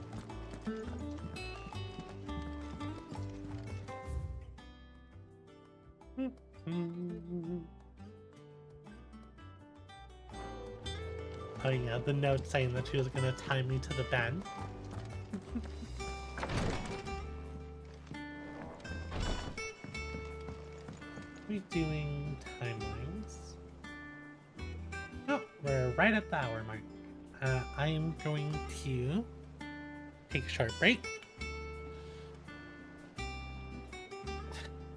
Oh yeah, the note saying that she was gonna tie me to the bed. We doing timelines? Oh, we're right at the hour mark. I am going to take a short break.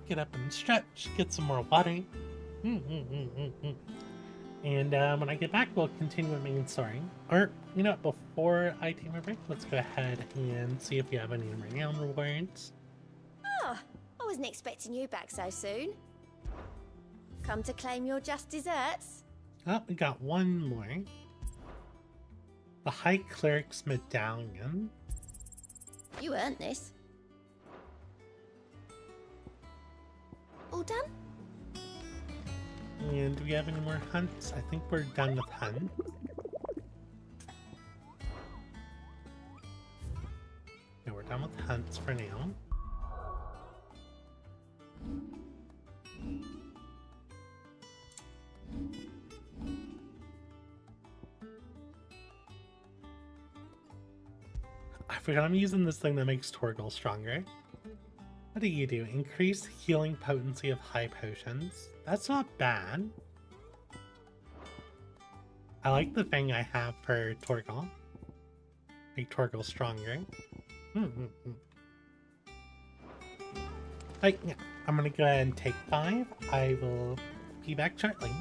Get up and stretch, get some more water. And when I get back, we'll continue with main story. Or, you know what, before I take my break, let's go ahead and see if we have any renown rewards. Oh, I wasn't expecting you back so soon. Come to claim your just desserts? Oh, we got one more. The High Cleric's Medallion. You earned this. All done? And do we have any more hunts? I think we're done with hunt. Yeah, we're done with hunts for now. I forgot I'm using this thing that makes Torgal stronger. What do you do? Increase healing potency of high potions. That's not bad. I like the thing I have for Torgal. Make Torgal stronger. Like, yeah, I'm gonna go ahead and take 5. I will be back shortly.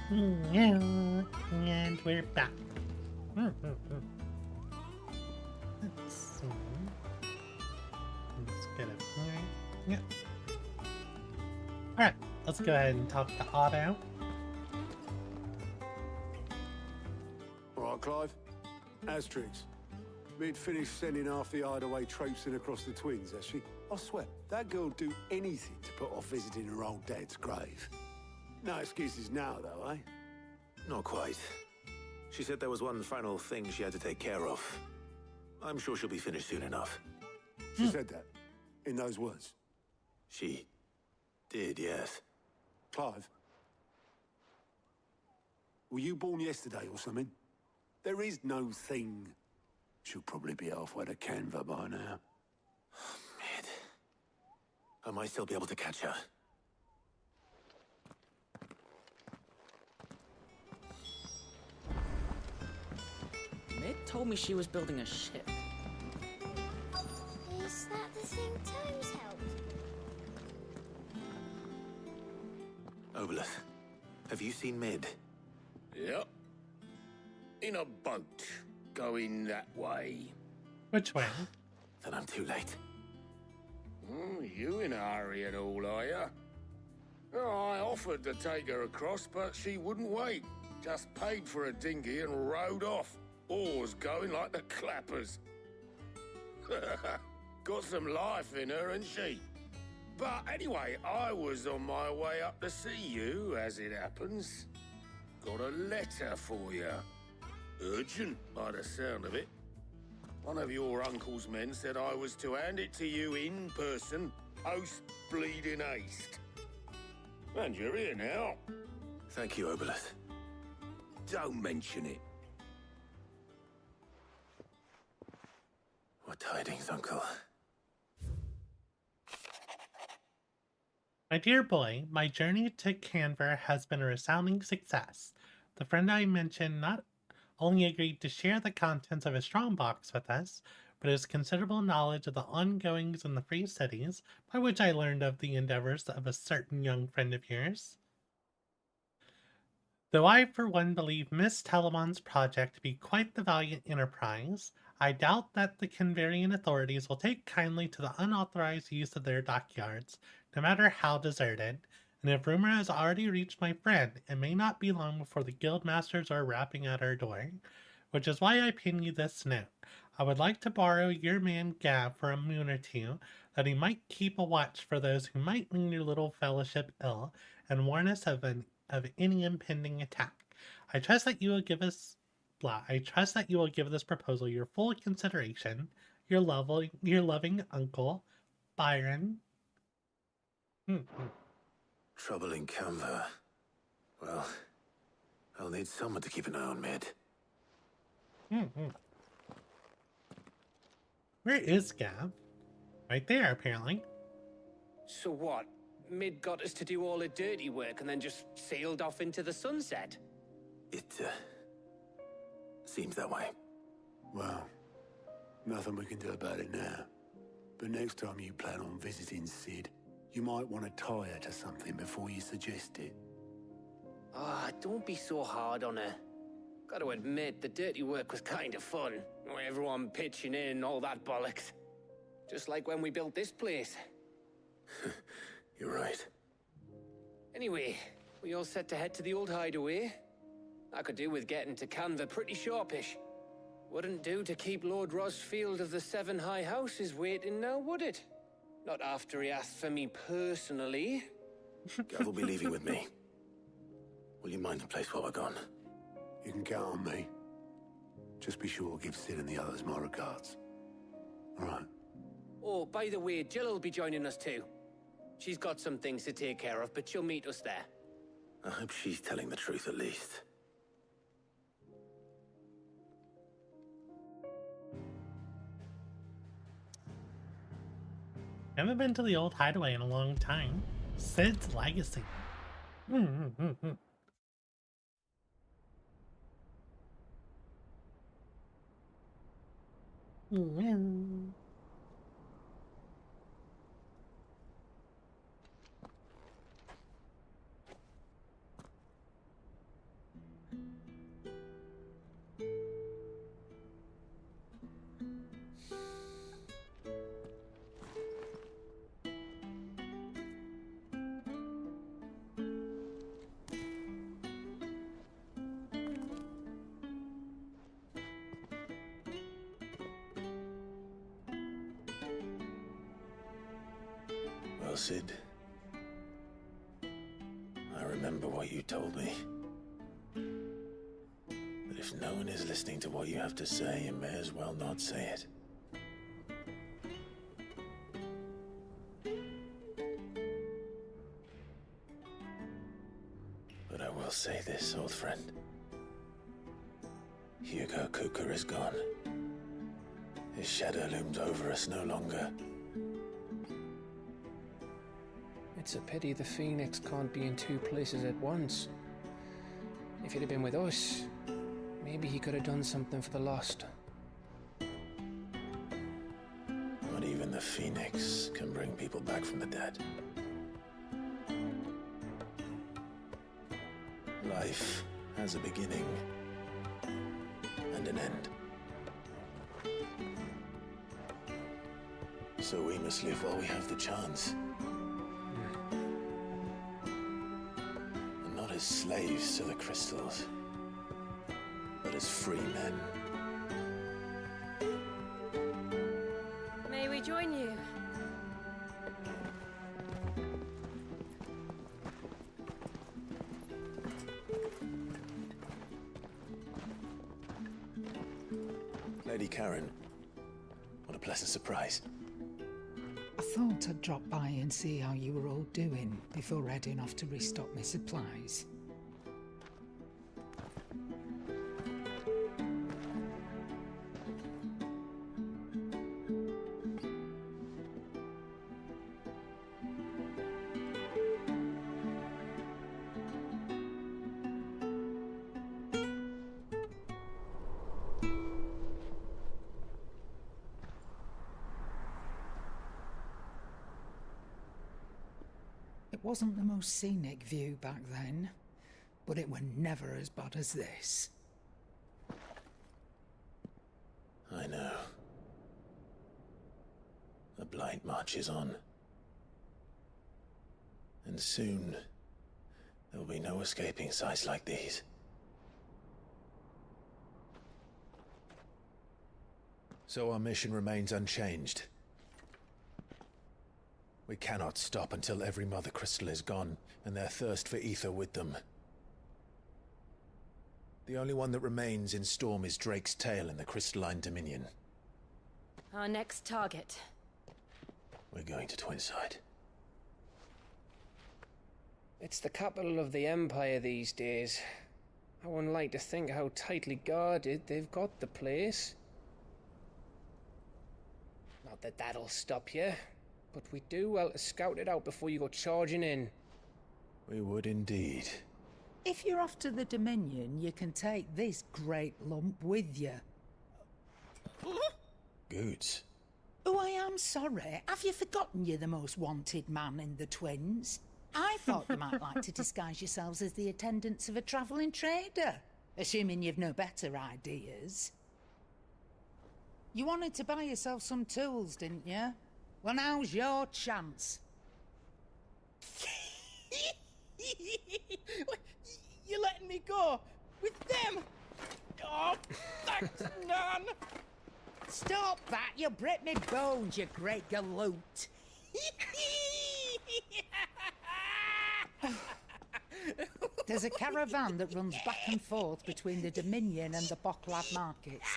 And we're back. Let's see. Let's get it here. Yep. Alright, let's go ahead and talk to Otto. Alright, Clive. Asterix. Mid finished sending half the hideaway traipsing across the twins, has she? I swear, that girl'd do anything to put off visiting her old dad's grave. No excuses now, though, eh? Not quite. She said there was one final thing she had to take care of. I'm sure she'll be finished soon enough. She said that? In those words? She did, yes. Clive? Were you born yesterday or something? There is no thing. She'll probably be halfway to Canva by now. Mid. I might still be able to catch her. Mid told me she was building a ship. Is that the thing Tomes helped? Obelith, have you seen Mid? Yep. In a boat, going that way. Which way? Then I'm too late. You in a hurry and all, are ya? Oh, I offered to take her across, but she wouldn't wait. Just paid for a dinghy and rowed off. Oars going like the clappers. Got some life in her, ain't she? But anyway, I was on my way up to see you, as it happens. Got a letter for you. Urgent, by the sound of it. One of your uncle's men said I was to hand it to you in person, post-bleeding haste. And you're here now. Thank you, Obelith. Don't mention it. What tidings, Uncle? My dear boy, my journey to Canver has been a resounding success. The friend I mentioned not only agreed to share the contents of his strongbox with us, but his considerable knowledge of the ongoings in the Free Cities, by which I learned of the endeavors of a certain young friend of yours. Though I, for one, believe Miss Telemon's project to be quite the valiant enterprise, I doubt that the Canverian authorities will take kindly to the unauthorized use of their dockyards, no matter how deserted, and if rumor has already reached my friend, it may not be long before the guildmasters are rapping at our door, which is why I pin you this note. I would like to borrow your man Gav for a moon or two, that he might keep a watch for those who might mean your little fellowship ill, and warn us of any impending attack. I trust that you will give this proposal your full consideration. Your loving uncle, Byron. Trouble in Canva. Well, I'll need someone to keep an eye on Mid. Where is Gav? Right there, apparently. So what? Mid got us to do all the dirty work and then just sailed off into the sunset? It, seems that way. Well, nothing we can do about it now. But next time you plan on visiting Sid, you might want to tie her to something before you suggest it. Ah, don't be so hard on her. Gotta admit, the dirty work was kind of fun. Everyone pitching in and all that bollocks. Just like when we built this place. You're right. Anyway, we all set to head to the old hideaway. I could do with getting to Canva pretty sharpish. Wouldn't do to keep Lord Rosfield of the Seven High Houses waiting now, would it? Not after he asked for me personally. Gav will be leaving with me. Will you mind the place while we're gone? You can count on me. Just be sure to give Sid and the others my regards. All right. Oh, by the way, Jill will be joining us too. She's got some things to take care of, but she'll meet us there. I hope she's telling the truth at least. Haven't been to the old hideaway in a long time. Sid's legacy. well, Sid. I remember what you told me. But if no one is listening to what you have to say, you may as well not say it. But I will say this, old friend. Hugo Kuka is gone. His shadow looms over us no longer. It's a pity the Phoenix can't be in two places at once. If he'd have been with us, maybe he could have done something for the lost. Not even the Phoenix can bring people back from the dead. Life has a beginning and an end. So we must live while we have the chance. And not as slaves to the crystals, but as free men. May we join you? Lady Karen, what a pleasant surprise. I thought I'd drop by and see how you were all doing before heading off to restock my supplies. It wasn't the most scenic view back then, but it were never as bad as this. I know. The Blight marches on. And soon, there will be no escaping sights like these. So our mission remains unchanged. We cannot stop until every Mother Crystal is gone, and their thirst for ether with them. The only one that remains in Storm is Drake's tail in the Crystalline Dominion. Our next target. We're going to Twinside. It's the capital of the Empire these days. I wouldn't like to think how tightly guarded they've got the place. Not that that'll stop you, but we'd do well to scout it out before you go charging in. We would indeed. If you're off to the Dominion, you can take this great lump with you. Goods. Oh, I am sorry. Have you forgotten you're the most wanted man in the Twins? I thought you might like to disguise yourselves as the attendants of a travelling trader, assuming you've no better ideas. You wanted to buy yourself some tools, didn't you? Well, now's your chance. You're letting me go with them? Oh, thanks, Nan. Stop that! You'll break me bones, you great galoot. There's a caravan that runs back and forth between the Dominion and the Bocklad markets.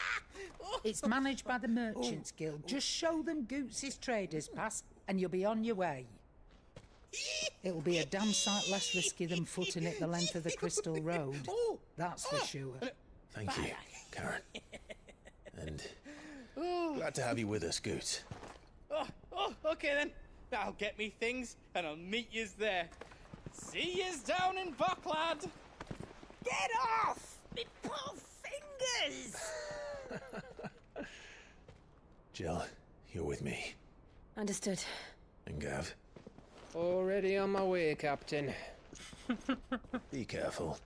It's managed by the Merchants Guild. Just show them Goots' traders pass, and you'll be on your way. It'll be a damn sight less risky than footing it the length of the Crystal Road. That's for sure. Thank you, Karen. And glad to have you with us, Goots. Okay then. I'll get me things, and I'll meet yous there. See yous down in Bocklad. Get off! Me poor fingers! Jill, you're with me. Understood. And Gav? Already on my way, Captain. Be careful.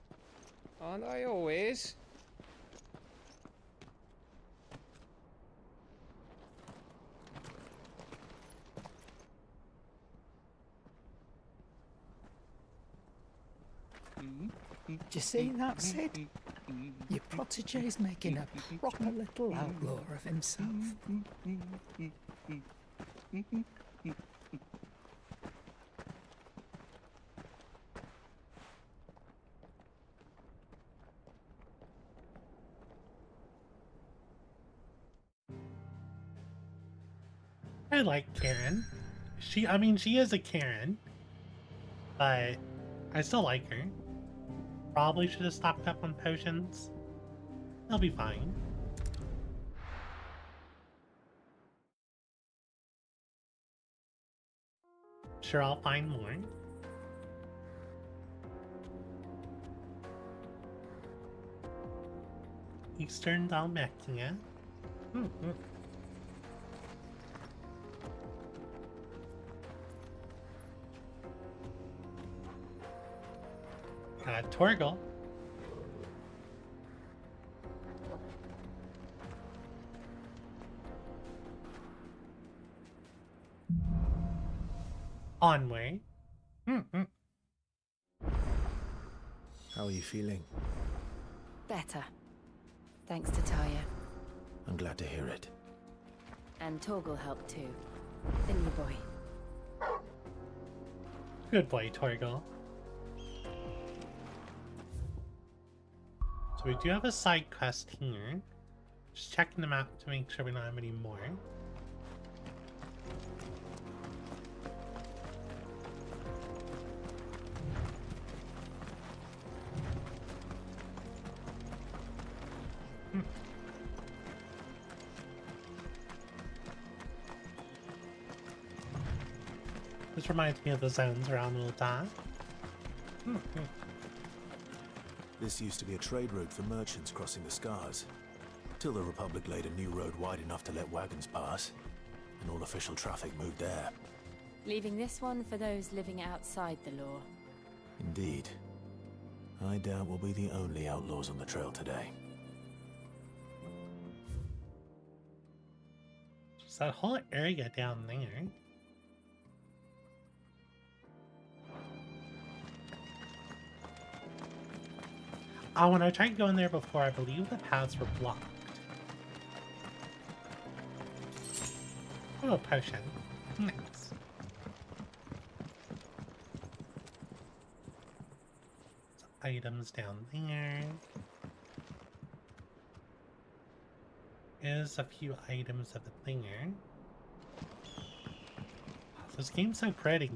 Aren't I always? Do you see that, Sid? Your protege's making a proper little outlaw of himself. I like Karen. She is a Karen, but I still like her. Probably should have stocked up on potions. They'll be fine. Sure, I'll find more. Eastern Dalmatia. Torgal. Onway. How are you feeling? Better. Thanks to Taya. I'm glad to hear it. And Torgal helped too. Thin your boy. Good boy, Torgal. So we do have a side quest here. Just checking the map to make sure we don't have any more. This reminds me of the zones around Ul'dah. This used to be a trade route for merchants crossing the Scars, till the Republic laid a new road wide enough to let wagons pass, and all official traffic moved there. Leaving this one for those living outside the law. Indeed. I doubt we'll be the only outlaws on the trail today. Just that whole area down there. Oh, when I tried going there before, I believe the paths were blocked. Oh, a potion. Nice. Some items down there. Is a few items of the thinger. This game's so pretty.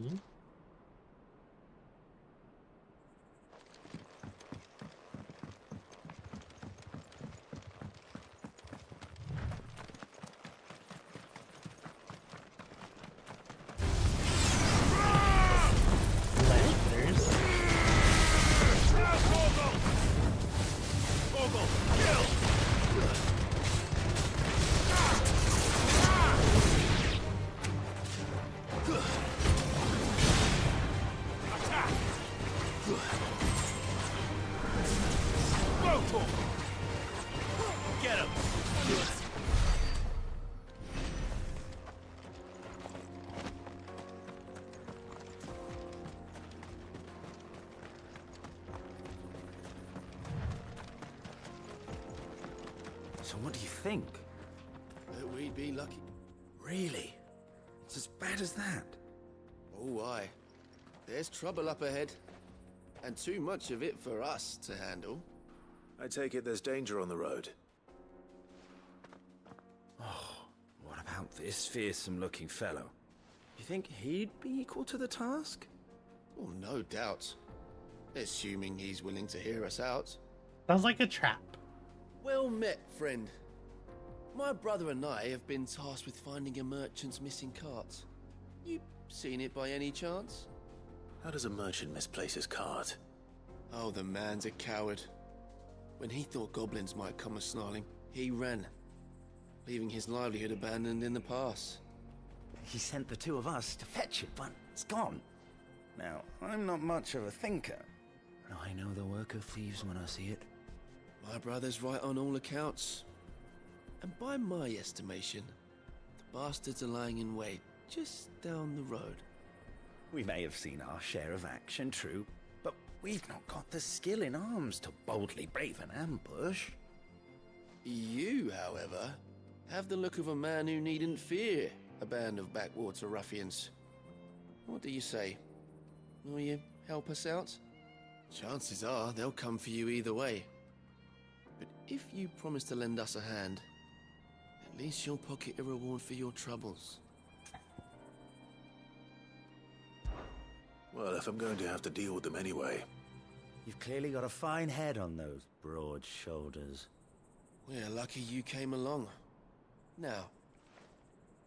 So what do you think? That we'd be lucky. Really? It's as bad as that? Oh, aye. There's trouble up ahead. And too much of it for us to handle. I take it there's danger on the road. Oh, what about this fearsome-looking fellow? You think he'd be equal to the task? Oh, no doubt. Assuming he's willing to hear us out. Sounds like a trap. Well met, friend. My brother and I have been tasked with finding a merchant's missing cart. You seen it by any chance? How does a merchant misplace his cart? Oh, the man's a coward. When he thought goblins might come a-snarling, he ran, leaving his livelihood abandoned in the pass. He sent the two of us to fetch it, but it's gone. Now, I'm not much of a thinker, but I know the work of thieves when I see it. My brother's right on all accounts. And by my estimation, the bastards are lying in wait just down the road. We may have seen our share of action, true, but we've not got the skill in arms to boldly brave an ambush. You, however, have the look of a man who needn't fear a band of backwater ruffians. What do you say? Will you help us out? Chances are they'll come for you either way. But if you promise to lend us a hand, at least you'll pocket a reward for your troubles. Well, if I'm going to have to deal with them anyway. You've clearly got a fine head on those broad shoulders. We're lucky you came along. Now,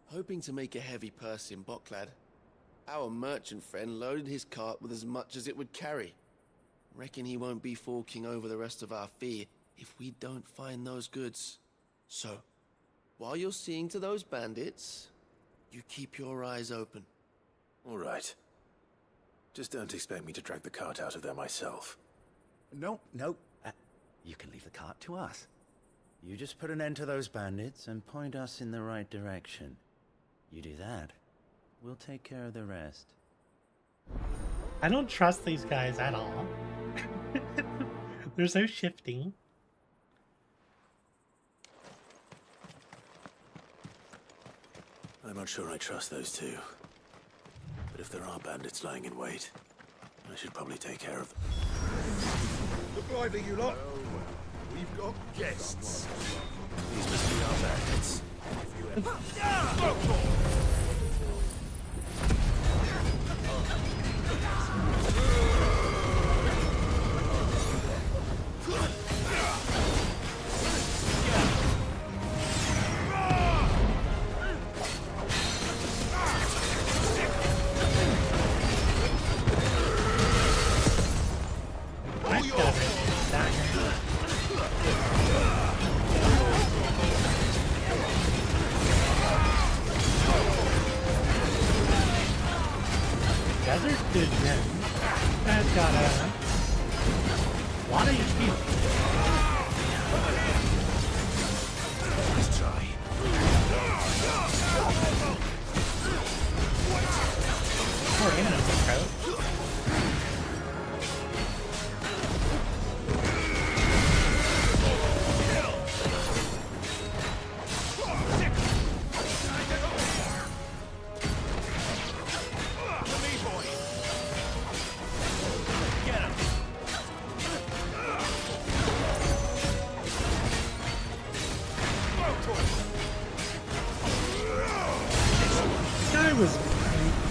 hoping to make a heavy purse in Boklad, our merchant friend loaded his cart with as much as it would carry. Reckon he won't be forking over the rest of our fee if we don't find those goods. So, while you're seeing to those bandits, you keep your eyes open. All right. Just don't expect me to drag the cart out of there myself. No. You can leave the cart to us. You just put an end to those bandits and point us in the right direction. You do that, we'll take care of the rest. I don't trust these guys at all. They're so shifty. I'm not sure I trust those two. But if there are bandits lying in wait, I should probably take care of them. Look lively, you lot. We've got guests. These must be our bandits.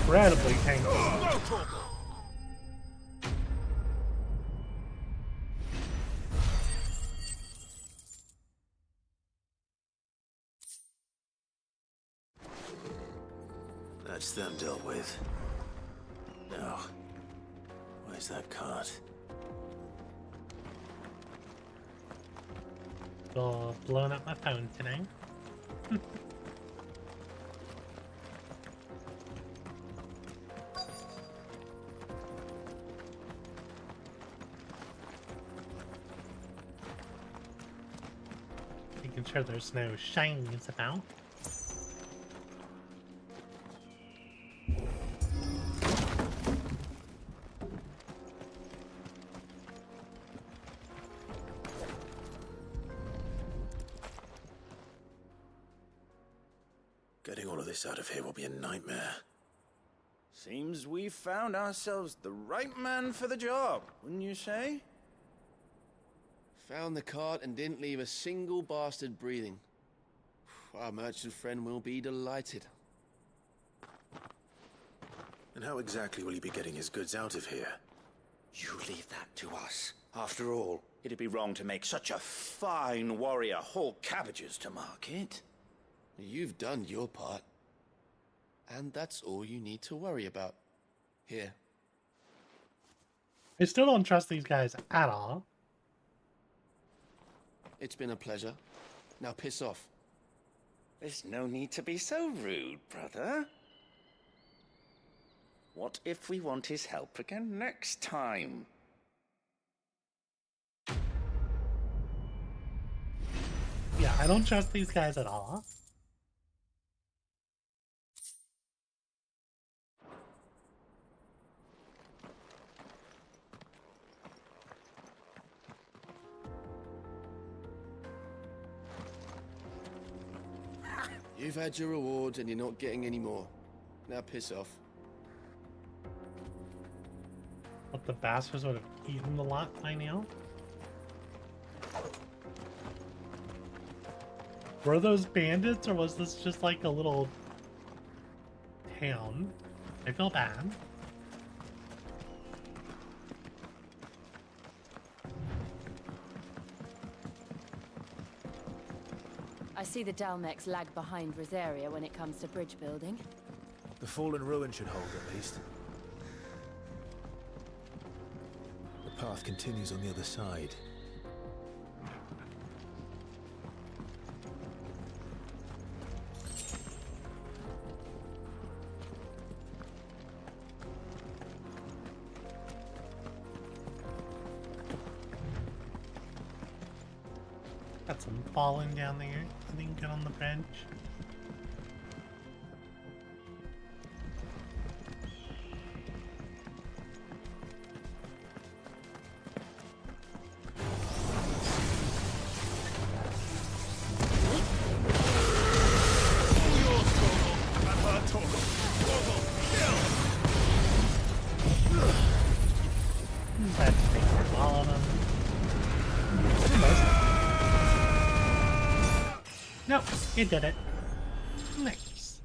Incredibly tanky. That's them dealt with. Now, where's that cart? Oh, blowing up my phone today. Making sure there's no shinies about. Getting all of this out of here will be a nightmare. Seems we've found ourselves the right man for the job, wouldn't you say? Found the cart and didn't leave a single bastard breathing. Our merchant friend will be delighted. And how exactly will he be getting his goods out of here? You leave that to us. After all, it'd be wrong to make such a fine warrior haul cabbages to market. You've done your part. And that's all you need to worry about. Here. I still don't trust these guys at all. It's been a pleasure. Now piss off. There's no need to be so rude, brother. What if we want his help again next time? Yeah, I don't trust these guys at all. You've had your reward and you're not getting any more. Now piss off. But the bastards would have eaten the lot by now. Were those bandits or was this just like a little town? I feel bad. I see the Dalmex lag behind Rosaria when it comes to bridge building. The fallen ruin should hold, at least. The path continues on the other side. Got some falling down there. I didn't get on the bridge. Let's take all of them. Nope, it did it. Nice.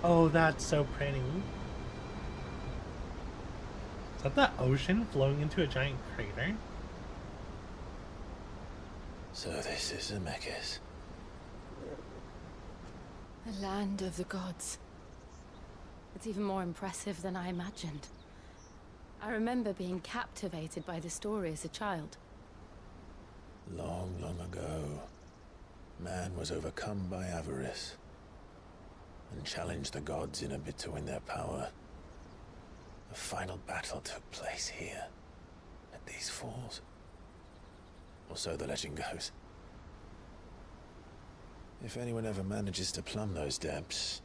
Oh, that's so pretty. Is that the ocean flowing into a giant crater? So this is Zemeckis. The land of the gods. It's even more impressive than I imagined. I remember being captivated by the story as a child. Long, long ago, man was overcome by avarice and challenged the gods in a bid to win their power. The final battle took place here, at these falls. Or so the legend goes. If anyone ever manages to plumb those depths,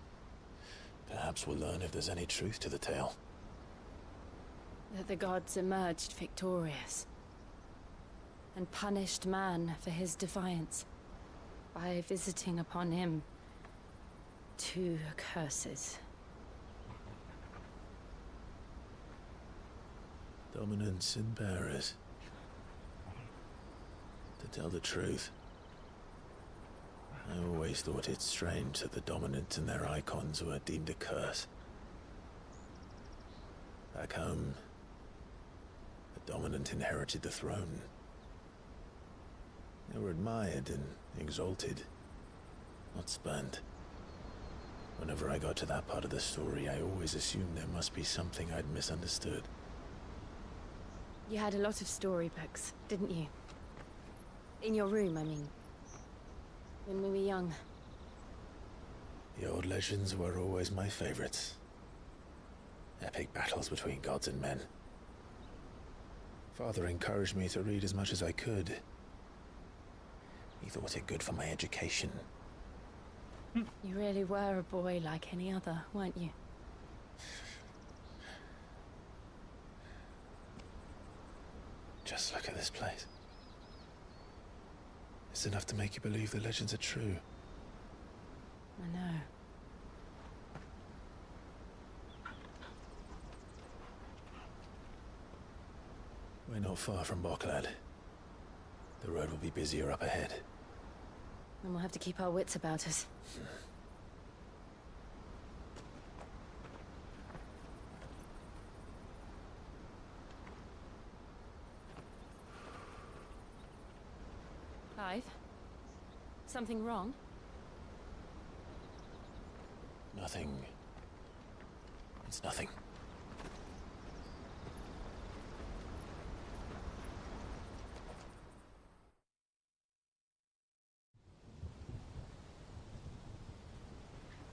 perhaps we'll learn if there's any truth to the tale. That the gods emerged victorious and punished man for his defiance by visiting upon him 2 curses. Dominants and bearers. To tell the truth, I always thought it strange that the dominant and their icons were deemed a curse. Back home, the dominant inherited the throne. They were admired and exalted, not spurned. Whenever I got to that part of the story, I always assumed there must be something I'd misunderstood. You had a lot of storybooks, didn't you? In your room, I mean. When we were young. The old legends were always my favorites. Epic battles between gods and men. Father encouraged me to read as much as I could. He thought it good for my education. You really were a boy like any other, weren't you? Just look at this place. It's enough to make you believe the legends are true. I know. We're not far from Boklad. The road will be busier up ahead. And we'll have to keep our wits about us. Clive? Something wrong? Nothing. It's nothing.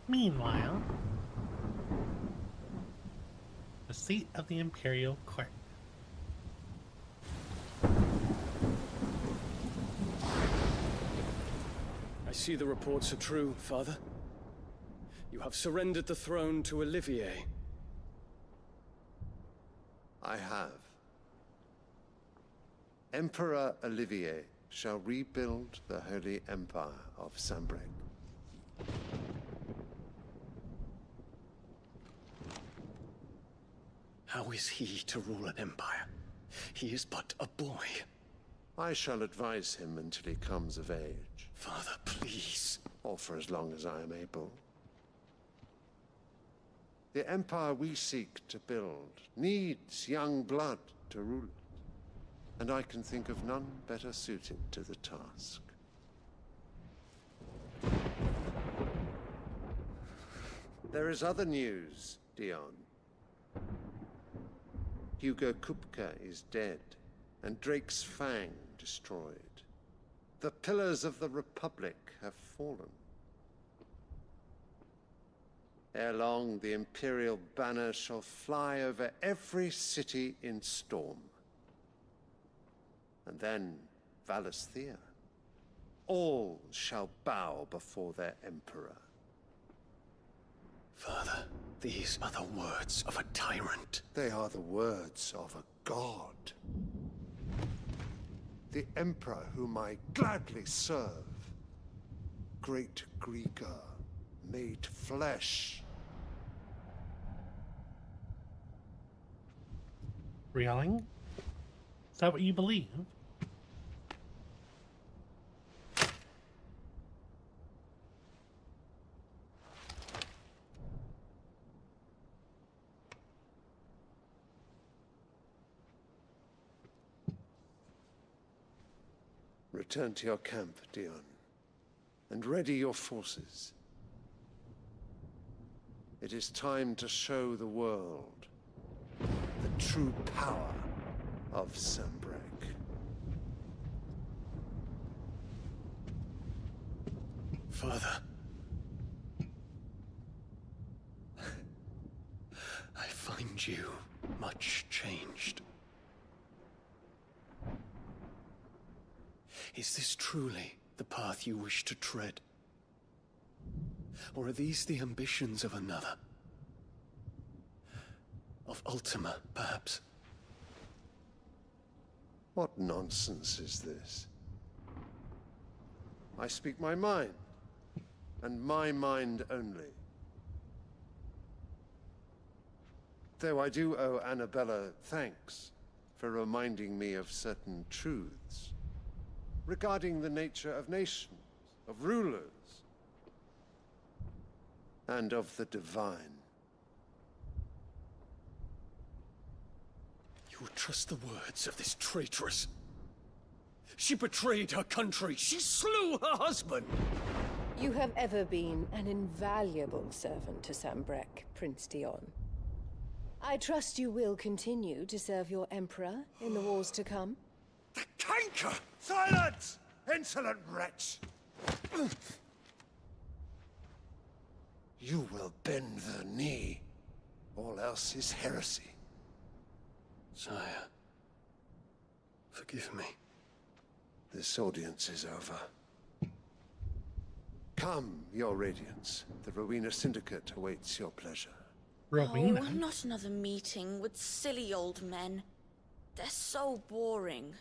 Meanwhile, the seat of the Imperial Court. I see the reports are true, Father. You have surrendered the throne to Olivier. I have. Emperor Olivier shall rebuild the Holy Empire of Sanbreque. How is he to rule an empire? He is but a boy. I shall advise him until he comes of age. Father, please. Or for as long as I am able. The empire we seek to build needs young blood to rule it. And I can think of none better suited to the task. There is other news, Dion. Hugo Kupka is dead, and Drake's Fang destroyed. The pillars of the Republic have fallen. Ere long, the Imperial banner shall fly over every city in Storm. And then Valisthea. All shall bow before their Emperor. Father, these are the words of a tyrant. They are the words of a god. The Emperor whom I gladly serve. Great Greeker, made flesh. Really? Is that what you believe? Return to your camp, Dion, and ready your forces. It is time to show the world the true power of Sanbreque. Father. I find you much changed. Is this truly the path you wish to tread? Or are these the ambitions of another? Of Ultima, perhaps? What nonsense is this? I speak my mind, and my mind only. Though I do owe Annabella thanks for reminding me of certain truths regarding the nature of nations, of rulers, and of the divine. You would trust the words of this traitress? She betrayed her country. She slew her husband. You have ever been an invaluable servant to Sanbreque, Prince Dion. I trust you will continue to serve your Emperor in the wars to come. The canker! Silence! Insolent wretch! You will bend the knee. All else is heresy. Sire, forgive me. This audience is over. Come, your Radiance. The Rowena Syndicate awaits your pleasure. Rowena? Oh, not another meeting with silly old men. They're so boring.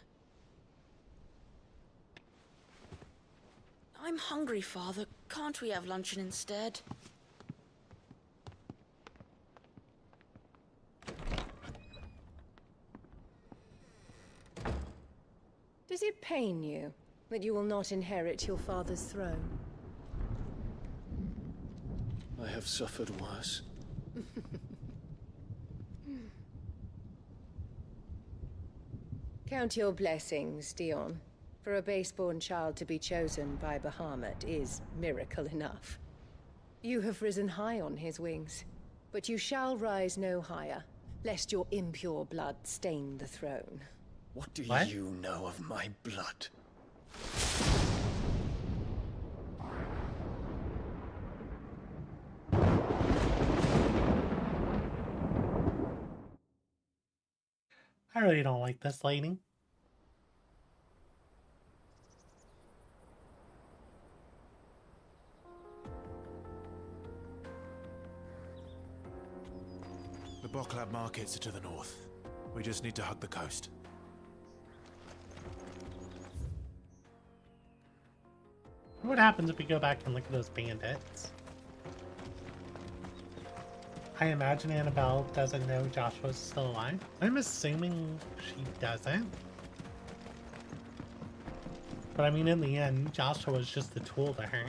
I'm hungry, Father. Can't we have luncheon instead? Does it pain you that you will not inherit your father's throne? I have suffered worse. Count your blessings, Dion. For a base-born child to be chosen by Bahamut is miracle enough. You have risen high on his wings, but you shall rise no higher, lest your impure blood stain the throne. What do What? you know of my blood? I really don't like this lady. The Boklab markets are to the north. We just need to hug the coast. What happens if we go back and look at those bandits? I imagine Annabelle doesn't know Joshua's still alive. I'm assuming she doesn't. But I mean, in the end, Joshua was just a tool to her.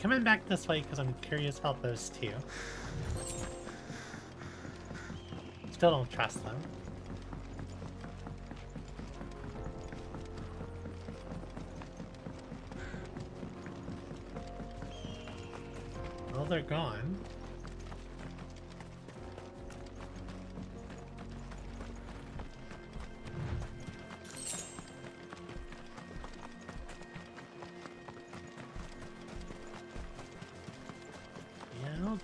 Coming back this way because I'm curious about those two. Still don't trust them. Well, they're gone.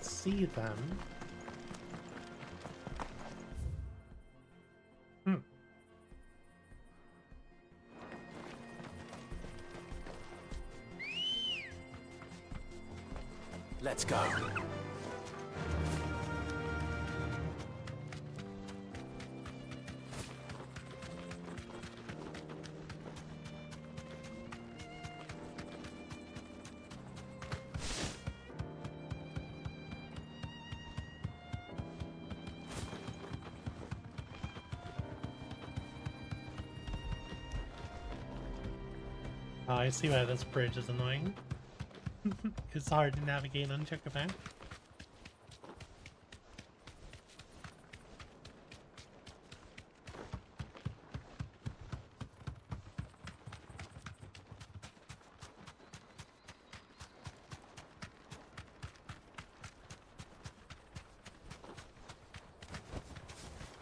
See them. Let's go. Oh, I see why this bridge is annoying. It's hard to navigate on Chocobo.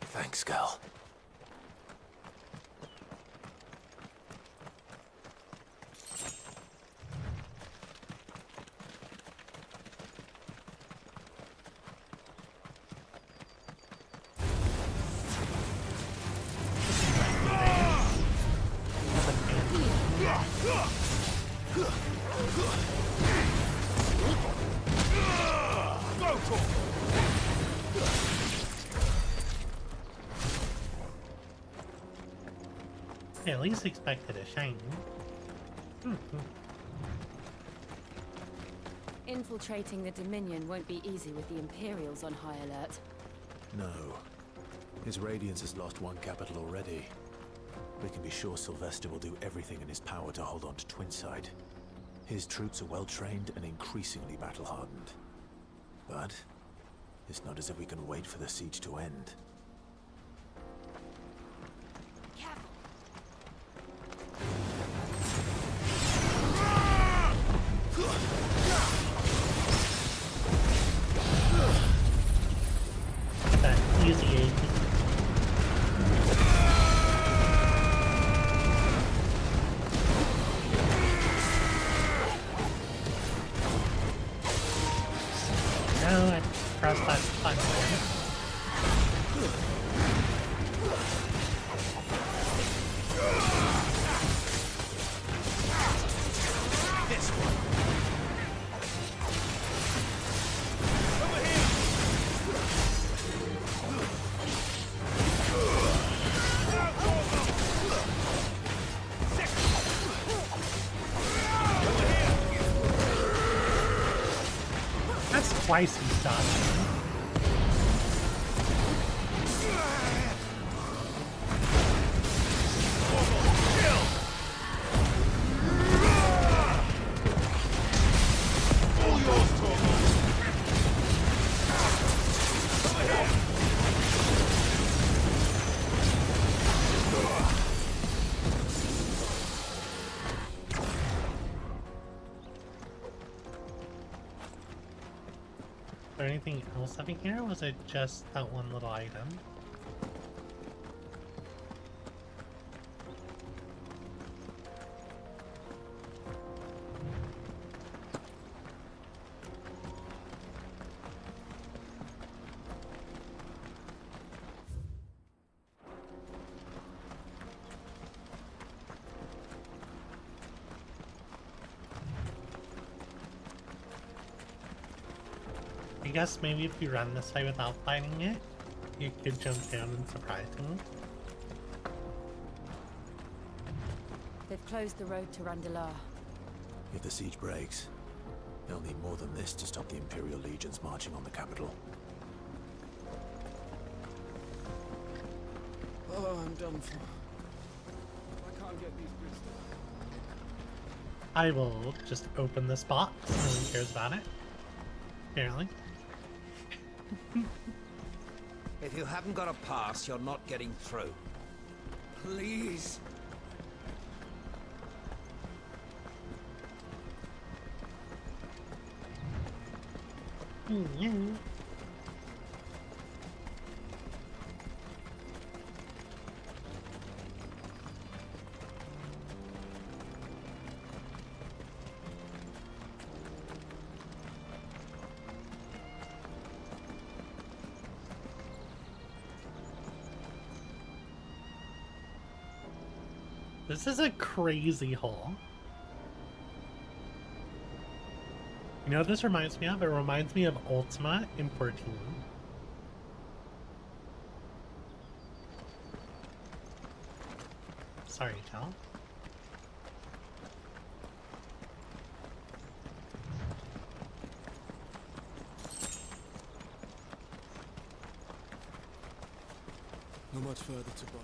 Thanks, girl. I at least expected a shiny. Infiltrating the Dominion won't be easy with the Imperials on high alert. No. His Radiance has lost one capital already. We can be sure Sylvester will do everything in his power to hold on to Twinside. His troops are well trained and increasingly battle-hardened. But it's not as if we can wait for the siege to end. Twice he stopped. Is there anything else up in here, or was it just that one little item? I guess maybe if you run this way without fighting it, you could jump down and surprise me. They've closed the road to Randalar. If the siege breaks, they'll need more than this to stop the Imperial legions marching on the capital. Oh, I'm done for. I can't get these bricks down. I will just open this box. No one cares about it. Apparently. If you haven't got a pass, you're not getting through. Please. Yeah. This is a crazy hole. You know what this reminds me of? It reminds me of Ultima in 14. Sorry, Tal. Not much further to buckle.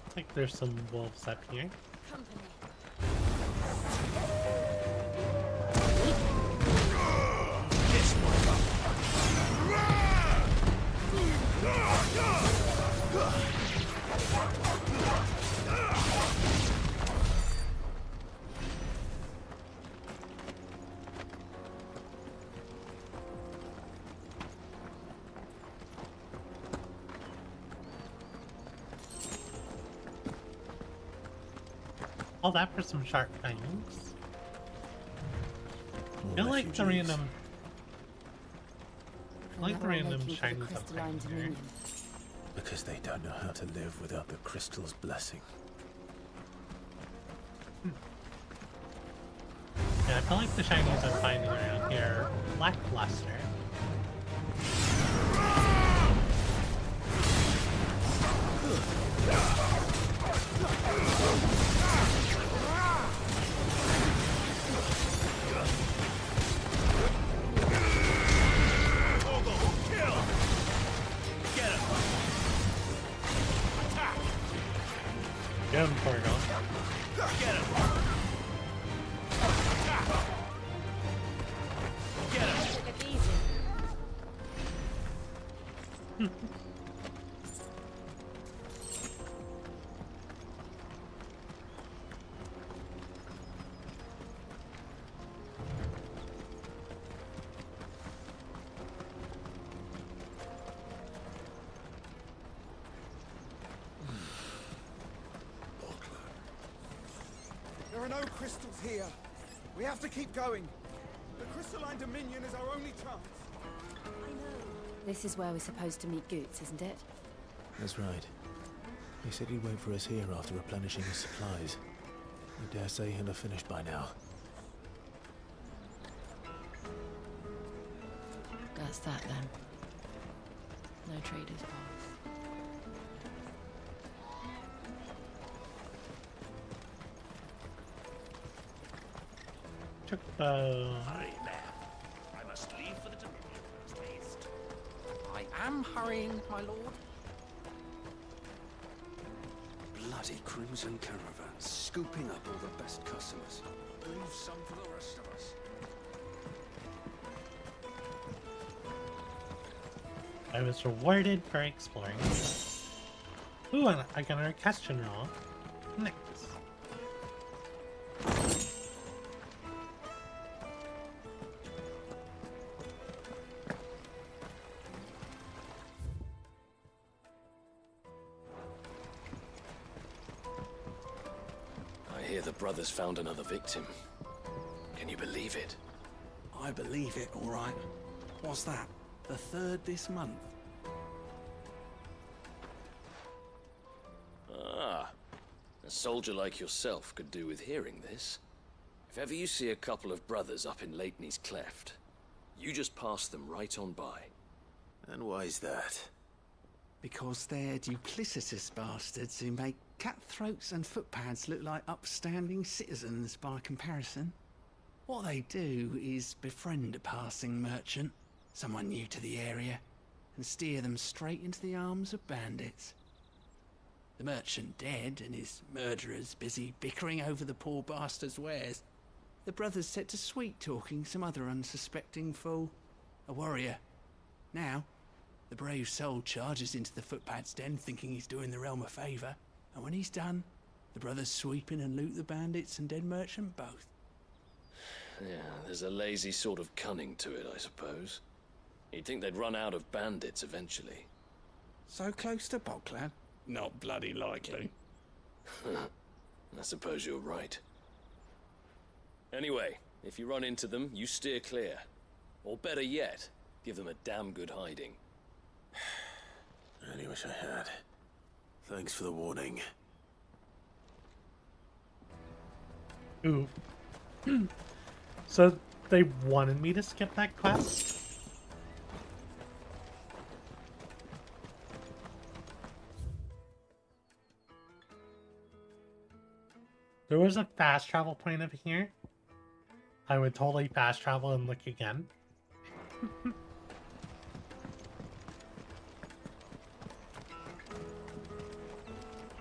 I think there's some wolves up here. All that for some shark fangs. I feel like the random... I like the random shiny something here. Because they don't know how to live without the crystal's blessing. Yeah, I feel like the shinies I'm finding around here are lackluster. Get him, Torgal. Get him! Get him! Take it easy. There are no crystals here. We have to keep going. The crystalline dominion is our only chance. This is where we're supposed to meet Goots, isn't it? That's right. He said he'd wait for us here after replenishing his supplies. I dare say he'll have finished by now. That's that then. No traders pass. Hurry there. I must leave for the Dominion post-haste. I am hurrying, my lord. Bloody crimson caravan, scooping up all the best customers. Leave some for the rest of us. I was rewarded for exploring. Ooh, and I got an orchestration roll. Nice. I hear the brothers found another victim. Can you believe it? I believe it, all right. What's that? The third this month? A soldier like yourself could do with hearing this. If ever you see a couple of brothers up in Lateney's Cleft, you just pass them right on by. And why is that? Because they're duplicitous bastards who make cutthroats and footpads look like upstanding citizens by comparison. What they do is befriend a passing merchant, someone new to the area, and steer them straight into the arms of bandits. The merchant dead and his murderers busy bickering over the poor bastard's wares. The brothers set to sweet-talking some other unsuspecting fool, a warrior. Now, the brave soul charges into the footpad's den thinking he's doing the realm a favour, and when he's done, the brothers sweep in and loot the bandits and dead merchant both. Yeah, there's a lazy sort of cunning to it, I suppose. You'd think they'd run out of bandits eventually. So close to Boglad? Not bloody likely. I suppose you're right. Anyway, if you run into them, you steer clear. Or better yet, give them a damn good hiding. I really wish I had. Thanks for the warning. Ooh. So they wanted me to skip that quest? There was a fast travel point over here. I would totally fast travel and look again.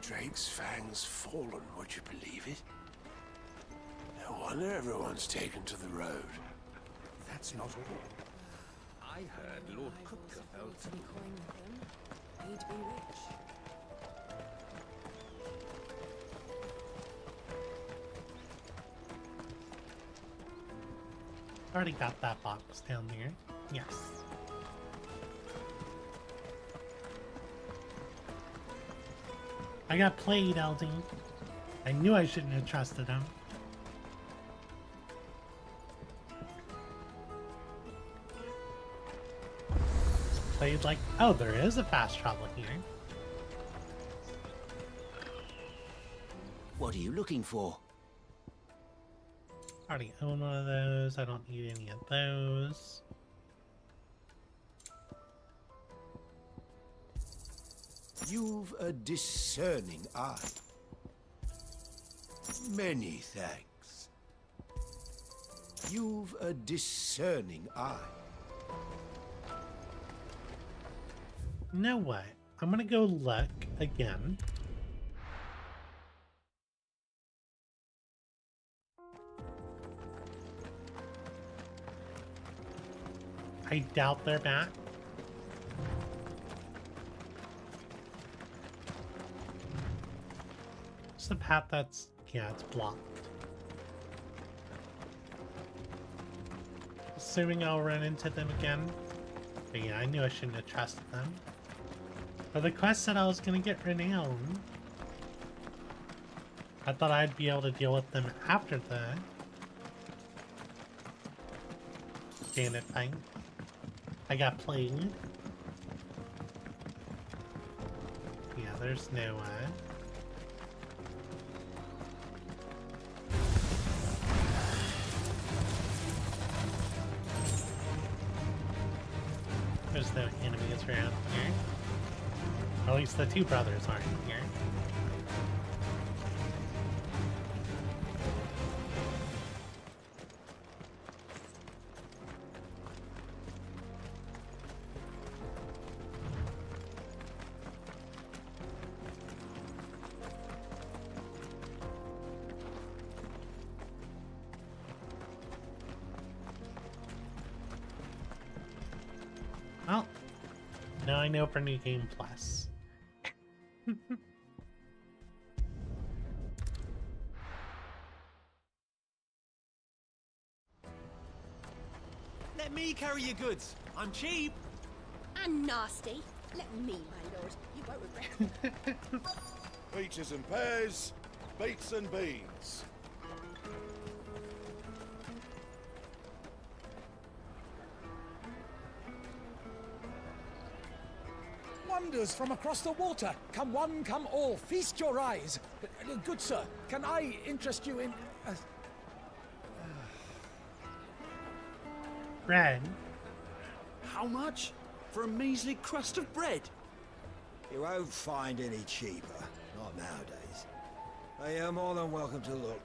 Drake's Fang's fallen, would you believe it? No wonder everyone's taken to the road. That's not all. I heard Lord Kupka To be coin with him, he'd be rich. Already got that box down there. Yes. I got played, Elding. I knew I shouldn't have trusted him. Played like... Oh, there is a fast travel here. What are you looking for? I already own one of those. I don't need any of those. You've a discerning eye. Many thanks. You've a discerning eye. You know what? I'm gonna go look again. I doubt they're back. It's the path that's... yeah, it's blocked. Assuming I'll run into them again. But yeah, I knew I shouldn't have trusted them. But the quest said I was gonna get renowned. I thought I'd be able to deal with them after the... bandit thing. I got played. Yeah, there's no there's no enemies around here. At least the two brothers aren't here. Well, now I know for New Game Plus. Let me carry your goods. I'm cheap. And nasty. Let me, my lord. You won't regret. Peaches and pears, beets and beans. wonders from across the water. Come one, come all, feast your eyes. Good sir, can I interest you in... Bread? How much? For a measly crust of bread? You won't find any cheaper. Not nowadays. But you're more than welcome to look.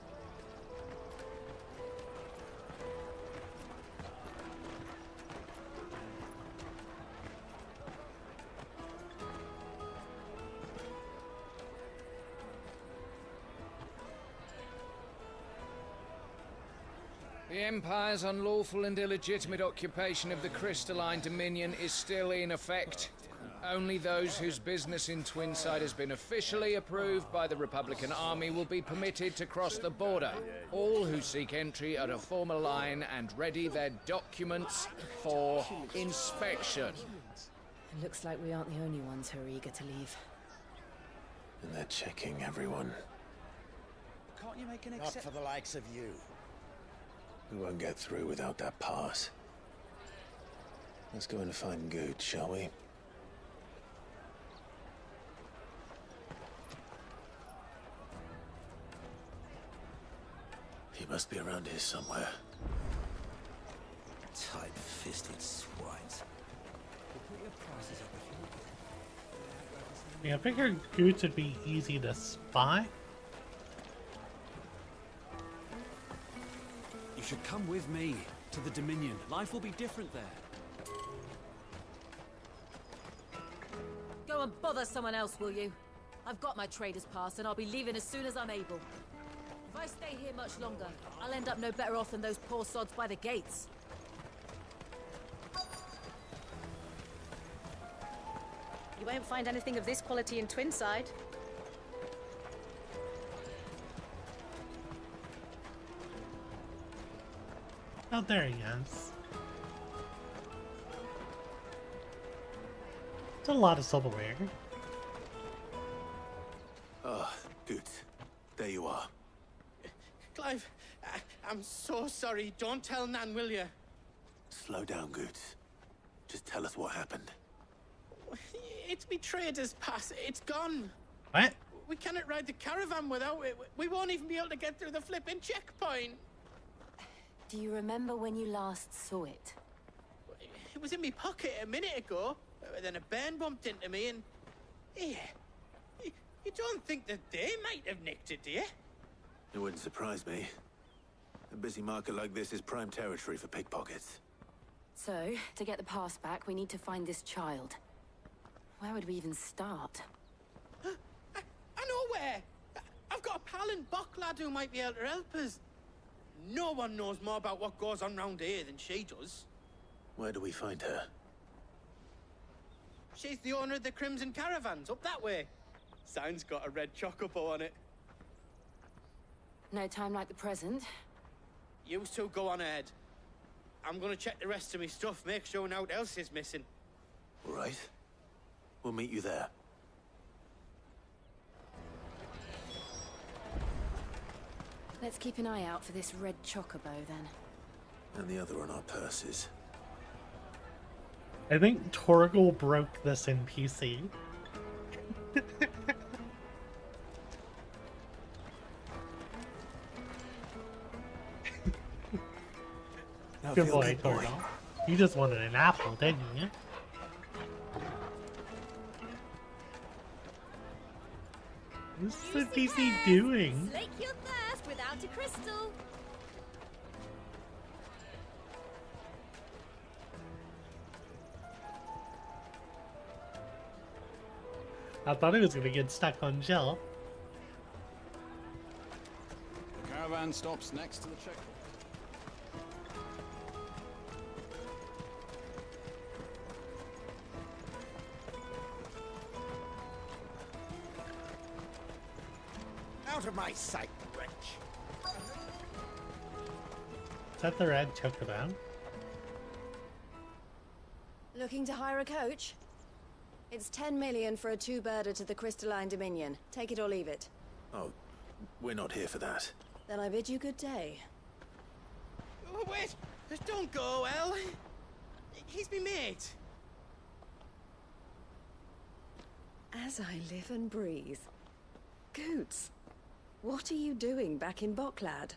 The Empire's unlawful and illegitimate occupation of the Crystalline Dominion is still in effect. Only those whose business in Twinside has been officially approved by the Republican Army will be permitted to cross the border. All who seek entry are to form a line and ready their documents for inspection. It looks like we aren't the only ones who are eager to leave. And they're checking everyone. Can't you make an exception? Not for the likes of you. We won't get through without that pass. Let's go in and find Good, shall we? He must be around here somewhere. Tight-fisted swines. Yeah, I figured Goots would be easy to spot. You should come with me to the Dominion. Life will be different there. Go and bother someone else, will you? I've got my trader's pass and I'll be leaving as soon as I'm able. If I stay here much longer, I'll end up no better off than those poor sods by the gates. You won't find anything of this quality in Twinside. Oh, there he is. It's a lot of silverware. Oh, good. There you are. Clive, I'm so sorry. Don't tell Nan, will you? Slow down, Goots. Just tell us what happened. It's me trader's pass. It's gone. What? We cannot ride the caravan without it. We won't even be able to get through the flipping checkpoint. Do you remember when you last saw it? It was in my pocket a minute ago. Then a bairn bumped into me and... Yeah. You don't think that they might have nicked it, do you? It wouldn't surprise me. A busy market like this is prime territory for pickpockets. So, to get the pass back, we need to find this child. Where would we even start? I know where! I've got a pal in Bock lad who might be able to help us. No one knows more about what goes on round here than she does. Where do we find her? She's the owner of the Crimson Caravans, up that way. Sign's got a red chocobo on it. No time like the present. You two go on ahead. I'm gonna check the rest of my stuff, make sure naught else is missing. All right. We'll meet you there. Let's keep an eye out for this red chocobo, then. And the other on our purses. I think Torgal broke this in PC. Good boy, Torgal. You just wanted an apple, didn't you? What's the PC doing? Slake your thirst without a crystal. I thought he was gonna get stuck on Jill. The caravan stops next to the checkpoint. Out of my sight, wretch! Is that the red chocobo? Looking to hire a coach? It's 10 million for a two-birder to the Crystalline Dominion. Take it or leave it. Oh, we're not here for that. Then I bid you good day. Oh, wait! Don't go, El! He's me mate. As I live and breathe. Goots, what are you doing back in Boklad?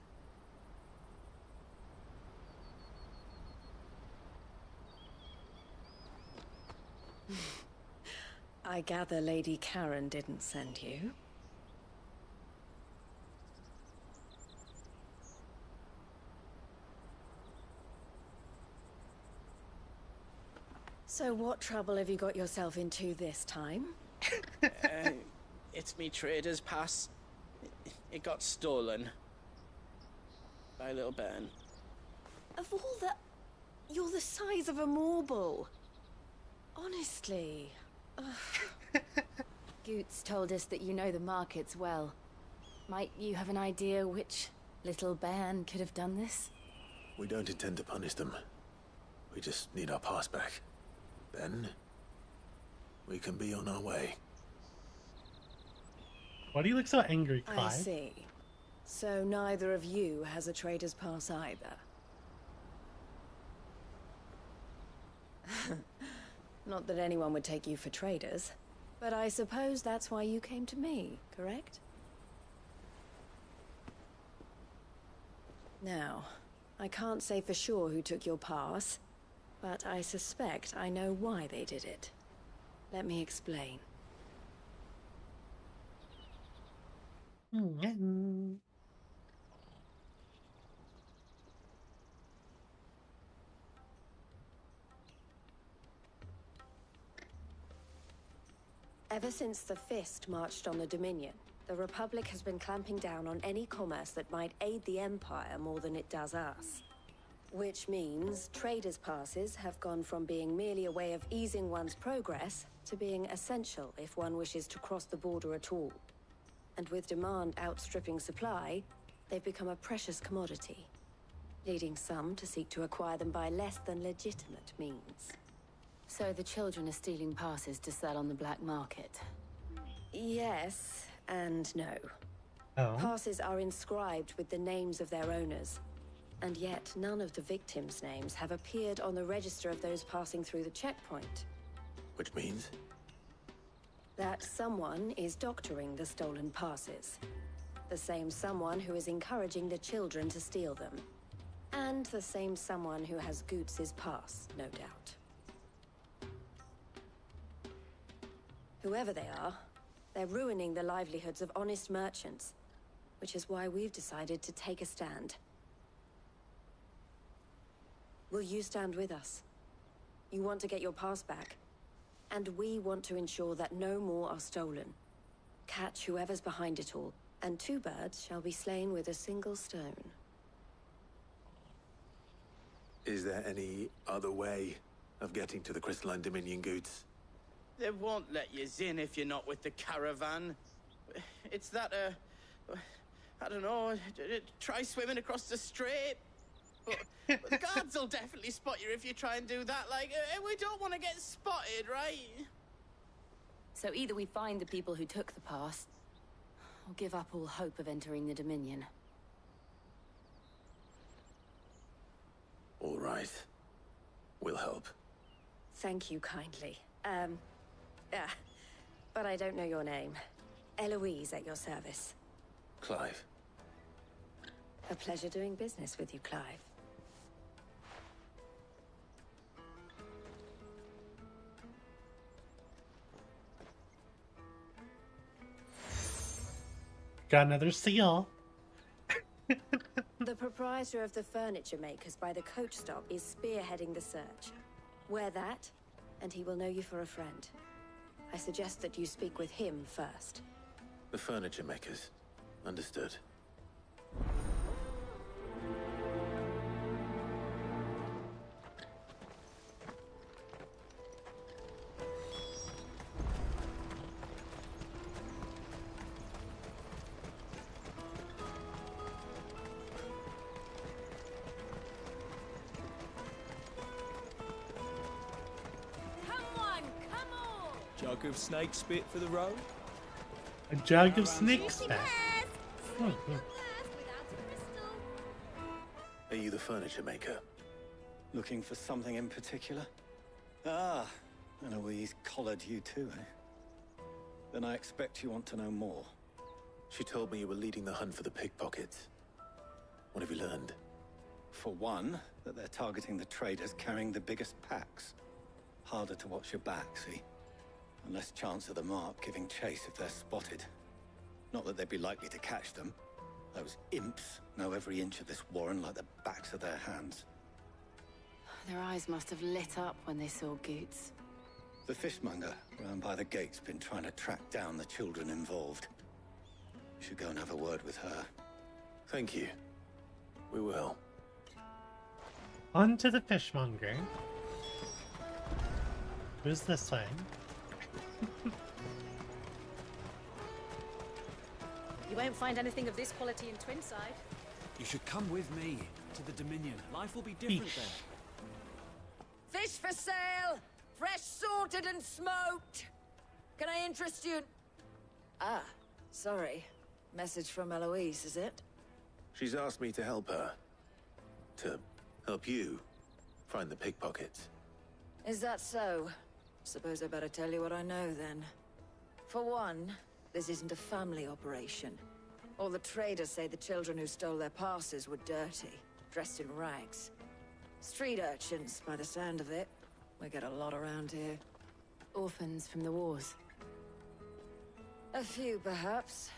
I gather Lady Karen didn't send you. So what trouble have you got yourself into this time? It's me trader's pass. It got stolen. By a little bairn. Of all the... You're the size of a marble. Honestly. Goots told us that you know the markets well. Might you have an idea which little bairn could have done this? We don't intend to punish them. We just need our pass back. Then, we can be on our way. Why do you look so angry, Clive? I see. So neither of you has a trader's pass either. Not that anyone would take you for traders, but I suppose that's why you came to me, correct? Now, I can't say for sure who took your pass, but I suspect I know why they did it. Let me explain. Ever since the Fist marched on the Dominion, the Republic has been clamping down on any commerce that might aid the Empire more than it does us. Which means traders' passes have gone from being merely a way of easing one's progress to being essential if one wishes to cross the border at all. And with demand outstripping supply, they've become a precious commodity, leading some to seek to acquire them by less than legitimate means. So the children are stealing passes to sell on the black market? Yes and no. Oh. Passes are inscribed with the names of their owners, and yet none of the victims' names have appeared on the register of those passing through the checkpoint. Which means? That someone is doctoring the stolen passes. The same someone who is encouraging the children to steal them. And the same someone who has Goots' pass, no doubt. Whoever they are, they're ruining the livelihoods of honest merchants, which is why we've decided to take a stand. Will you stand with us? You want to get your pass back, and we want to ensure that no more are stolen. Catch whoever's behind it all, and 2 birds shall be slain with a single stone. Is there any other way of getting to the Crystalline Dominion Goods? They won't let you in if you're not with the caravan. It's that, I don't know, try swimming across the strait. But the guards will definitely spot you if you try and do that. Like, we don't want to get spotted, right? So either we find the people who took the pass, or give up all hope of entering the Dominion. All right. We'll help. Thank you kindly. But I don't know your name. Eloise at your service. Clive. A pleasure doing business with you, Clive. Got another seal. The proprietor of the furniture makers by the coach stop is spearheading the search. Wear that, and he will know you for a friend. I suggest that you speak with him first. The furniture makers. Understood. Jug of snake spit for the road? A jug of snake spit. Are you the furniture maker? Looking for something in particular? Ah, Eloise collared you too, eh? Then I expect you want to know more. She told me you were leading the hunt for the pickpockets. What have you learned? For one, that they're targeting the traders carrying the biggest packs. Harder to watch your back, see? And less chance of the mark giving chase if they're spotted. Not that they'd be likely to catch them. Those imps know every inch of this warren like the backs of their hands. Their eyes must have lit up when they saw Goots. The fishmonger round by the gate's been trying to track down the children involved. You should go and have a word with her. Thank you. We will. On to the fishmonger. Who's this way? You won't find anything of this quality in Twinside. You should come with me to the Dominion. Life will be different there. Fish for sale! Fresh sorted and smoked! Can I interest you? Ah, sorry. Message from Eloise, is it? She's asked me to help her. To help you find the pickpockets. Is that so? Suppose I better tell you what I know then. For one, this isn't a family operation. All the traders say the children who stole their passes were dirty, dressed in rags. Street urchins, by the sound of it. We get a lot around here. Orphans from the wars. A few, perhaps.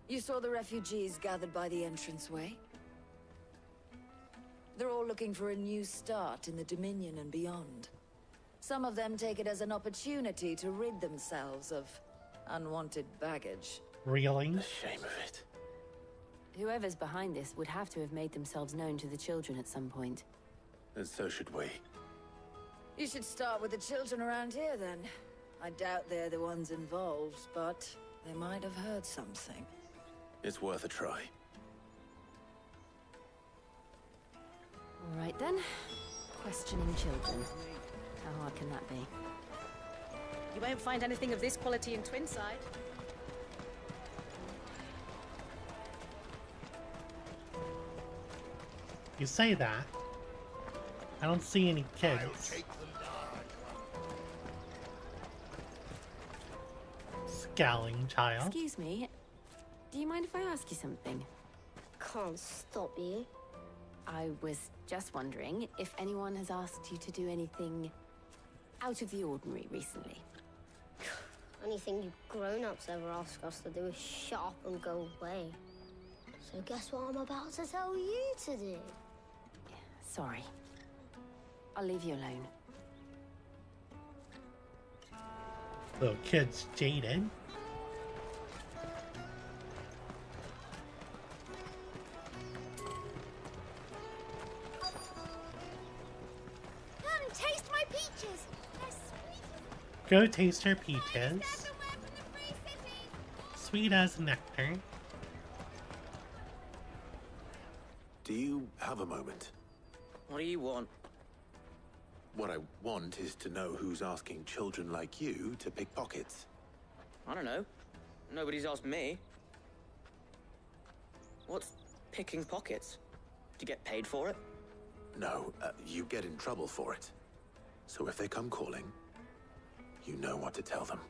You saw the refugees gathered by the entranceway? They're all looking for a new start in the Dominion and beyond. Some of them take it as an opportunity to rid themselves of unwanted baggage. Reeling. The shame of it. Whoever's behind this would have to have made themselves known to the children at some point. And so should we. You should start with the children around here, then. I doubt they're the ones involved, but they might have heard something. It's worth a try. All right, then. Questioning children. How hard can that be? You won't find anything of this quality in Twinside. You say that. I don't see any kids. Scowling child. Excuse me. Do you mind if I ask you something? Can't stop you. I was just wondering if anyone has asked you to do anything out of the ordinary recently. Anything you grown-ups ever ask us to do is shut up and go away. So guess what I'm about to tell you to do? Sorry. I'll leave you alone. Little kid's jaded. Come taste my peaches. They're sweet. Go taste her peaches. Sweet as nectar. Do you have a moment? What do you want? What I want is to know who's asking children like you to pick pockets. I don't know. Nobody's asked me. What's picking pockets? Do you get paid for it? No, you get in trouble for it. So if they come calling, you know what to tell them.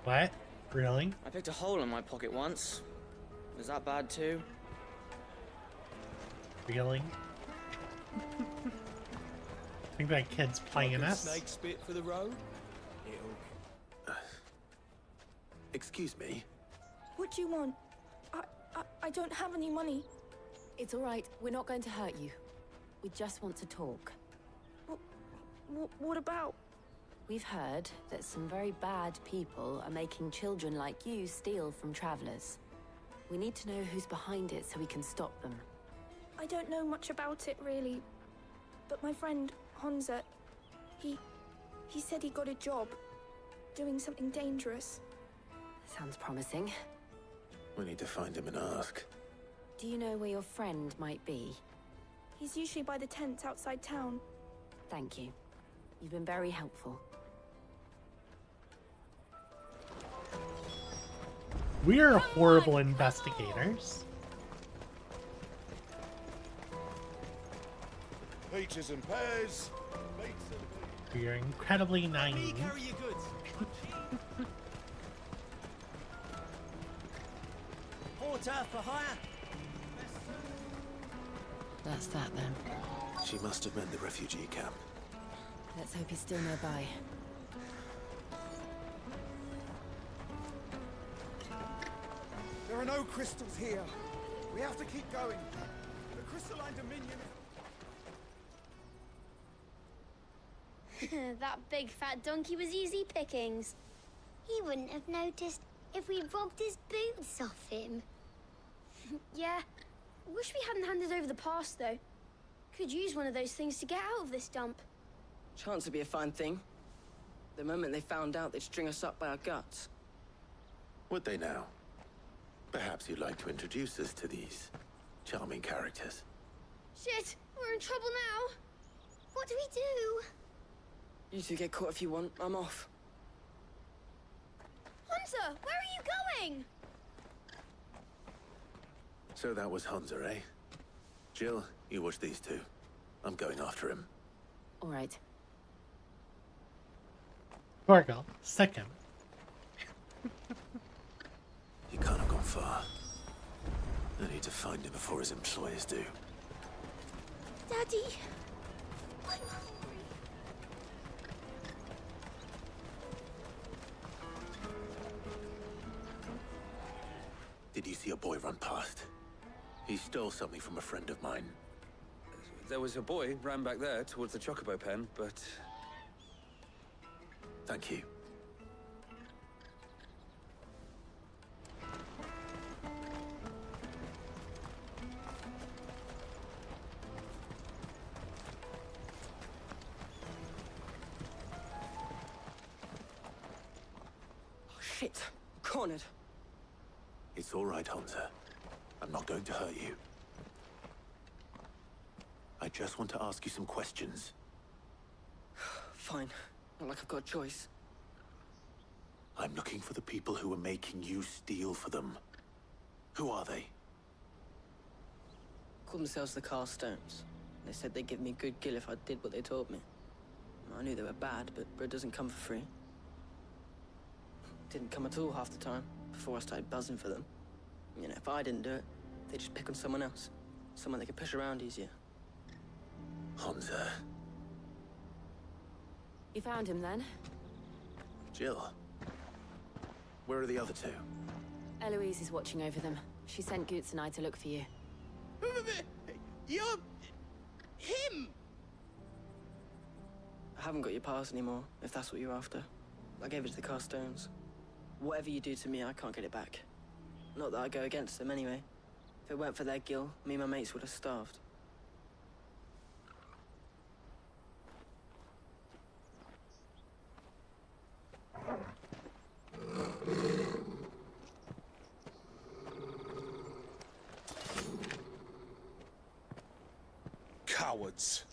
What? Really? I picked a hole in my pocket once. Was that bad too? Really? Think that kid's playing us. Snake spit for the road? Excuse me? What do you want? I don't have any money. It's all right. We're not going to hurt you. We just want to talk. What about? We've heard that some very bad people are making children like you steal from travelers. We need to know who's behind it so we can stop them. I don't know much about it, really. But my friend, Honza, he said he got a job doing something dangerous. Sounds promising. We need to find him and ask. Do you know where your friend might be? He's usually by the tents outside town. Thank you. You've been very helpful. We are horrible investigators. Peaches and pears. Meats and for your incredibly naive. Porter for hire. That's that then. She must have meant the refugee camp. Let's hope he's still nearby. There are no crystals here. We have to keep going. The crystalline dominion is... That big fat donkey was easy pickings. He wouldn't have noticed if we robbed his boots off him. Yeah. Wish we hadn't handed over the pass, though. Could use one of those things to get out of this dump. Chance would be a fine thing. The moment they found out, they'd string us up by our guts. Would they now? Perhaps you'd like to introduce us to these charming characters. Shit, we're in trouble now. What do we do? You two get caught if you want. I'm off. Hunter, where are you going? So that was Hunter, eh? Jill, you watch these two. I'm going after him. All right. Torgal, second. He can't have gone far. I need to find him before his employers do. Daddy. I'm hungry. Did you see a boy run past? He stole something from a friend of mine. There was a boy ran back there towards the chocobo pen, but... Thank you. Oh, shit. Cornered. It's all right, Hunter. I'm not going to hurt you. I just want to ask you some questions. Fine. Not like I've got a choice. I'm looking for the people who are making you steal for them. Who are they? Called themselves the Carstones. They said they'd give me good gill if I did what they told me. I knew they were bad, but bread doesn't come for free. Didn't come at all half the time, before I started buzzing for them. You know, if I didn't do it, they'd just pick on someone else. Someone they could push around easier. Hunter. You found him then? Jill. Where are the other two? Eloise is watching over them. She sent Goots and I to look for you. You're... him! I haven't got your pass anymore, if that's what you're after. I gave it to the Carstones. Whatever you do to me, I can't get it back. Not that I go against them anyway. If it weren't for their gill, me and my mates would have starved. Cowards.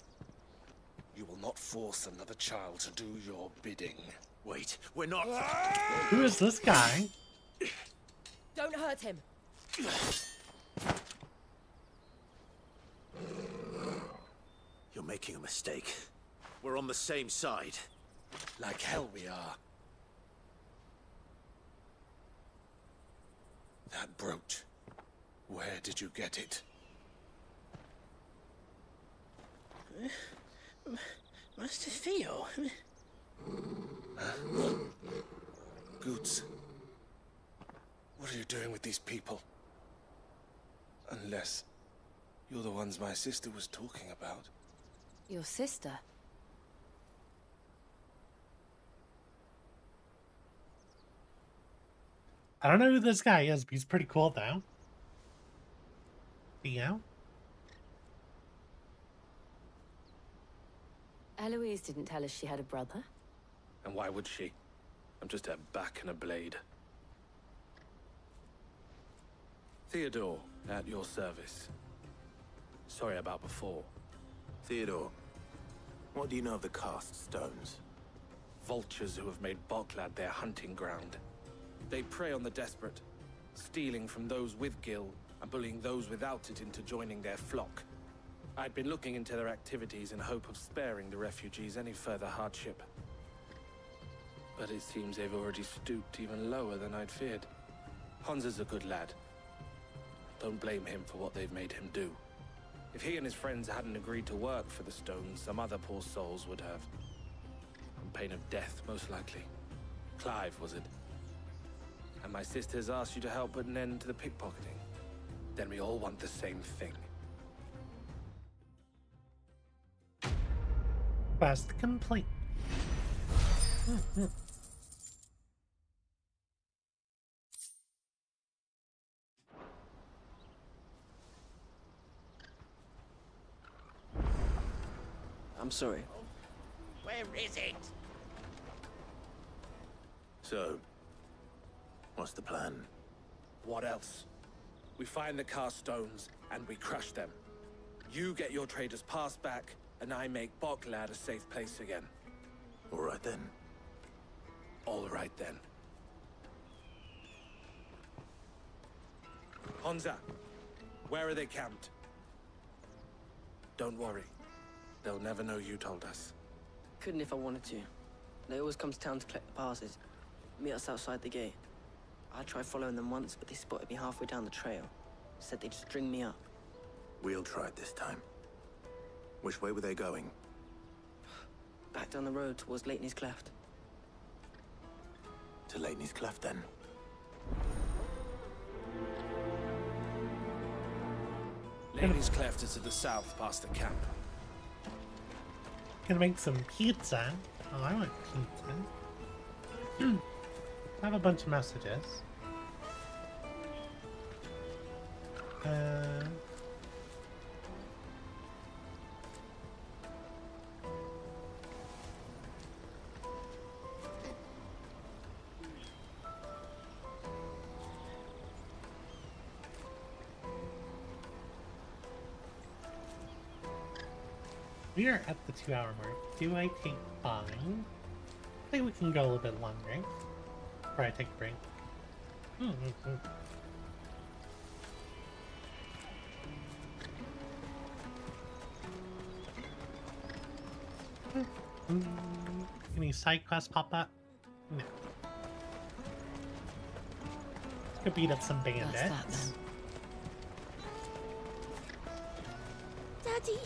You will not force another child to do your bidding. Wait, we're not... Who is this guy? Don't hurt him. You're making a mistake. We're on the same side. Like hell we are. That brooch. Where did you get it? Master Theo? Goots. What are you doing with these people? Unless you're the ones my sister was talking about. Your sister? I don't know who this guy is, but he's pretty cool though. Theo? Eloise didn't tell us she had a brother. And why would she? I'm just her back and a blade. Theodore, at your service. Sorry about before. Theodore, what do you know of the Cast Stones? Vultures who have made Boklad their hunting ground. They prey on the desperate, stealing from those with gill and bullying those without it into joining their flock. I'd been looking into their activities in hope of sparing the refugees any further hardship. But it seems they've already stooped even lower than I'd feared. Honza's a good lad. Don't blame him for what they've made him do. If he and his friends hadn't agreed to work for the stones, some other poor souls would have. On pain of death, most likely. Clive, was it? And my sisters asked you to help put an end to the pickpocketing. Then we all want the same thing. Quest complete. I'm sorry. Where is it? So, what's the plan? What else? We find the cast stones, and we crush them. You get your trader's pass back, and I make Boklad a safe place again. All right then. All right then. Honza, where are they camped? Don't worry. They'll never know you told us. Couldn't if I wanted to. They always come to town to collect the passes. Meet us outside the gate. I tried following them once, but they spotted me halfway down the trail. Said they'd string me up. We'll try it this time. Which way were they going? Back down the road towards Leighton's Cleft. To Leighton's Cleft, then. Leighton's Cleft is to the south, past the camp. Gonna make some pizza. Oh, I want pizza. I have a bunch of messages. We are at the 2-hour mark. Do I take 5? I think we can go a little bit longer. Before I take a break. Any side quests pop up? No. Could beat up some bandits. Daddy!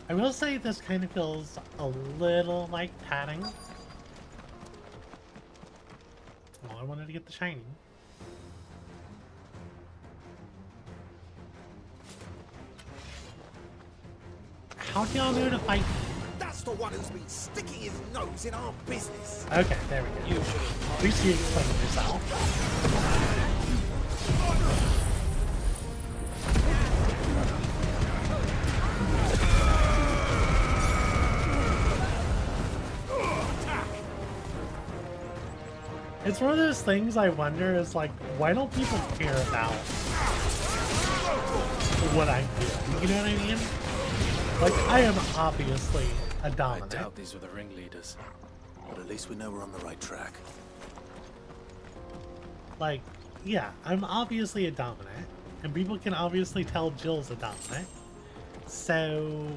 I will say this kind of feels a little like padding. Oh, I wanted to get the shiny. How do y'all know to fight? That's the one who's been sticking his nose in our business. Okay, there we go. At least you explained yourself. It's one of those things I wonder is like, why don't people care about what I do? You know what I mean? Like, I am obviously a dominant. I doubt these were the ringleaders. But at least we know we're on the right track. Like, yeah, I'm obviously a dominant, and people can obviously tell Jill's a dominant. So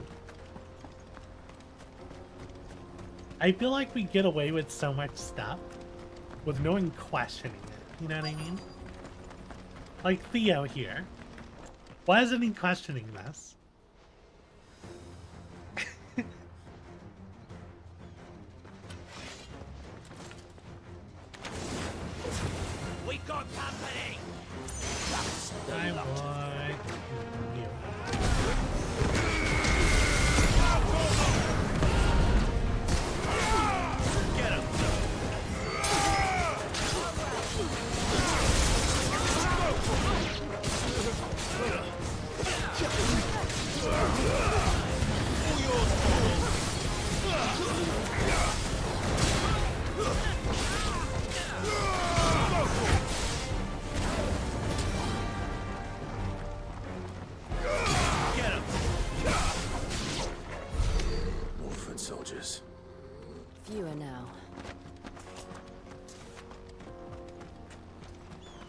I feel like we get away with so much stuff with no one questioning it. You know what I mean? Like Theo here. Why isn't he questioning this? We got company! I want you. Get him!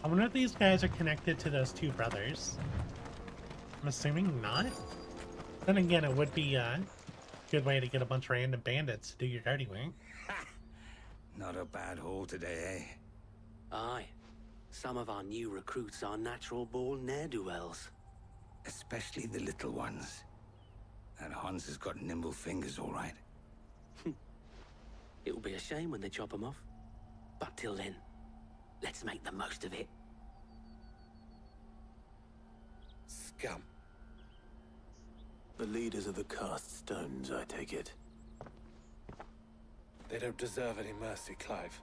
I wonder if these guys are connected to those two brothers. I'm assuming not. Then again, it would be a good way to get a bunch of random bandits to do your dirty work. Not a bad haul today, eh? Aye. Some of our new recruits are natural-born ne'er-do-wells. Especially the little ones. That Hans has got nimble fingers, all right. It'll be a shame when they chop them off. But till then, let's make the most of it. Scum. The leaders of the cast stones, I take it. They don't deserve any mercy, Clive.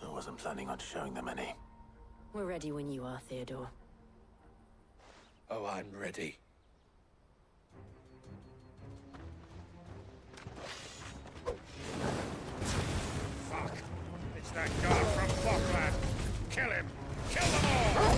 I wasn't planning on showing them any. We're ready when you are, Theodore. Oh, I'm ready. Fuck! It's that guard from Falkland! Kill him! Kill them all!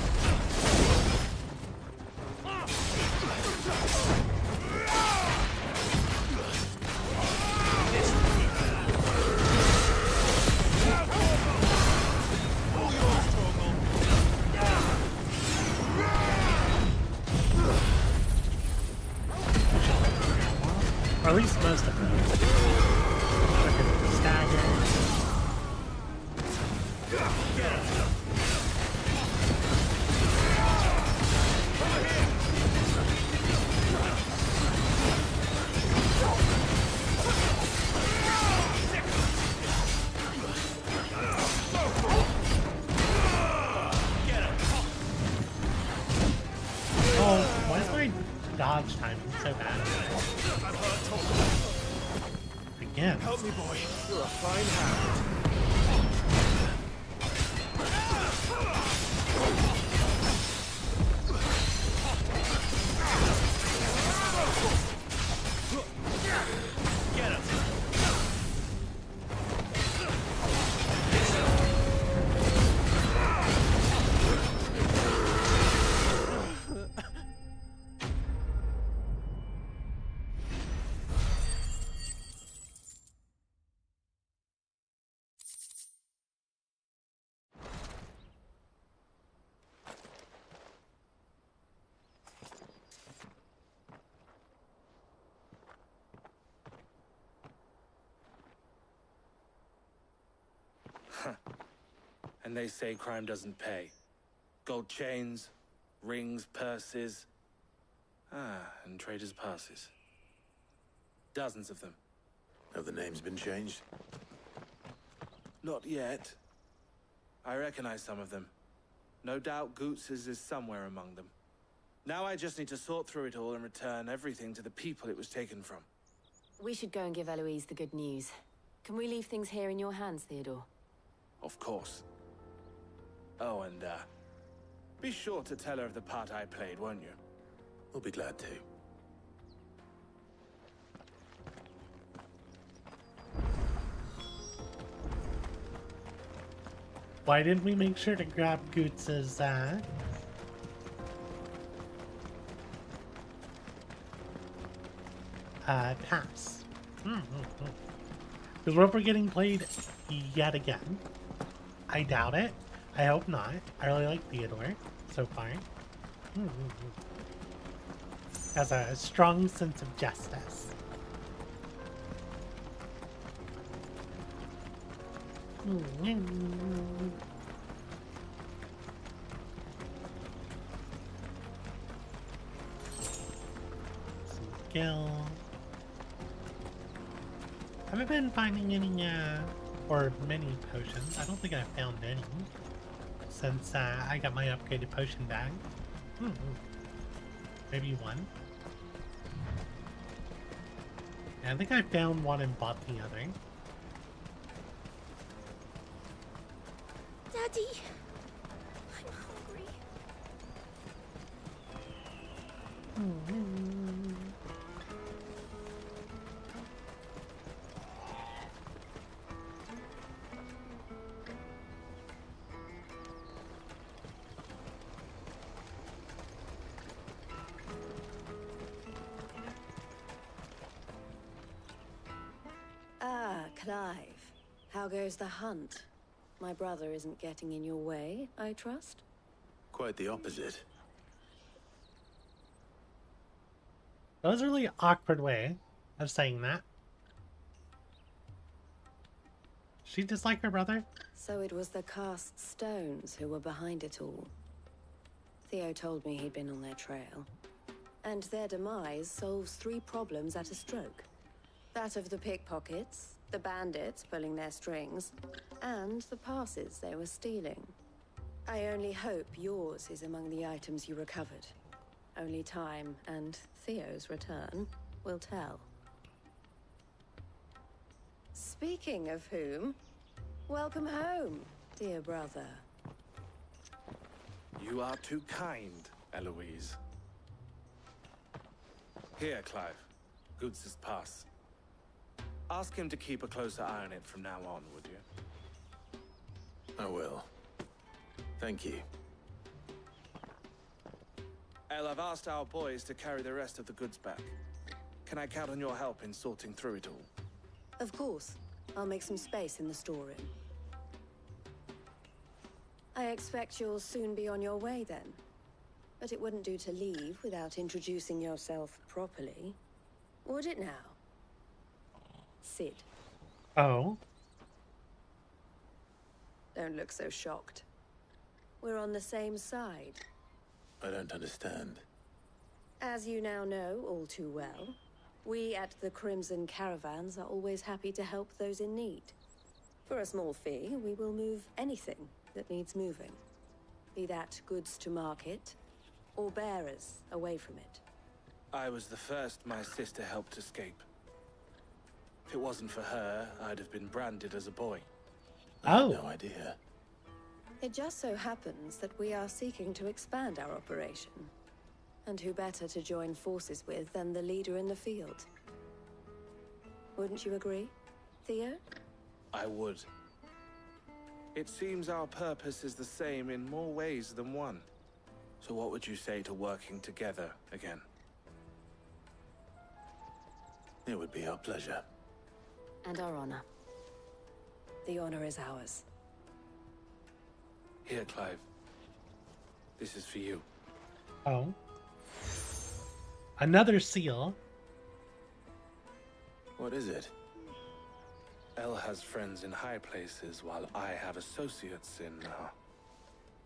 Or at least most of them. Stagger. Oh, why is my dodge timing so bad? Again. Help me, boy. You're a fine hound. Get him. And they say crime doesn't pay. Gold chains, rings, purses. And traders' passes. Dozens of them. Have the names been changed? Not yet. I recognize some of them. No doubt Goots's is somewhere among them. Now I just need to sort through it all and return everything to the people it was taken from. We should go and give Eloise the good news. Can we leave things here in your hands, Theodore? Of course. Oh, and, be sure to tell her of the part I played, won't you? We'll be glad to. Why didn't we make sure to grab Goots's, pass? Because what we're getting played yet again. I doubt it. I hope not. I really like Theodore so far. Has a strong sense of justice. Skill. Haven't been finding any, or many potions. I don't think I've found any since I got my upgraded potion bag. Maybe one. Yeah, I think I found one and bought the other. Daddy, I'm hungry. Clive, how goes the hunt? My brother isn't getting in your way, I trust? Quite the opposite. That was a really awkward way of saying that. She just like her brother? So it was the cast stones who were behind it all. Theo told me he'd been on their trail. And their demise solves 3 problems at a stroke. That of the pickpockets, the bandits pulling their strings, and the passes they were stealing. I only hope yours is among the items you recovered. Only time and Theo's return will tell. Speaking of whom, welcome home, dear brother. You are too kind, Eloise. Here, Clive. Goods' pass. Ask him to keep a closer eye on it from now on, would you? I will. Thank you. El, I've asked our boys to carry the rest of the goods back. Can I count on your help in sorting through it all? Of course. I'll make some space in the storeroom. I expect you'll soon be on your way then. But it wouldn't do to leave without introducing yourself properly. Would it now? Sid. Oh? Don't look so shocked. We're on the same side. I don't understand. As you now know all too well, we at the Crimson Caravans are always happy to help those in need. For a small fee, we will move anything that needs moving. Be that goods to market, or bearers away from it. I was the first my sister helped escape. If it wasn't for her, I'd have been branded as a boy. I had no idea. It just so happens that we are seeking to expand our operation. And who better to join forces with than the leader in the field? Wouldn't you agree, Theo? I would. It seems our purpose is the same in more ways than one. So what would you say to working together again? It would be our pleasure. And our honor. The honor is ours. Here, Clive. This is for you. Oh. Another seal. What is it? El has friends in high places, while I have associates in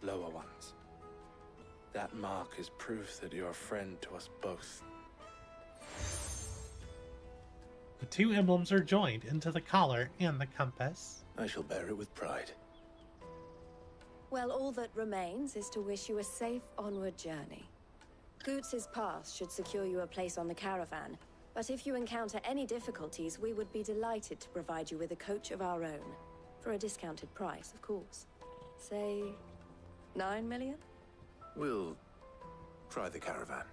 lower ones. That mark is proof that you're a friend to us both. The 2 emblems are joined into the collar and the compass. I shall bear it with pride. Well, all that remains is to wish you a safe onward journey. Goots' pass should secure you a place on the caravan, but if you encounter any difficulties, we would be delighted to provide you with a coach of our own. For a discounted price, of course. Say, 9 million? We'll try the caravan.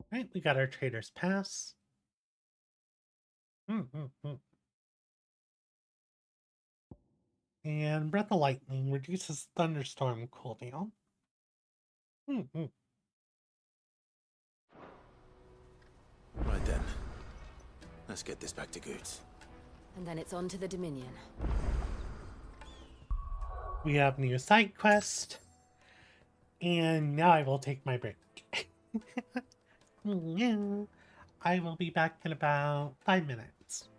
Right, we got our trader's pass. And Breath of Lightning reduces thunderstorm cooldown. Right then. Let's get this back to Goots. And then it's on to the Dominion. We have new side quest. And now I will take my break. I will be back in about 5 minutes.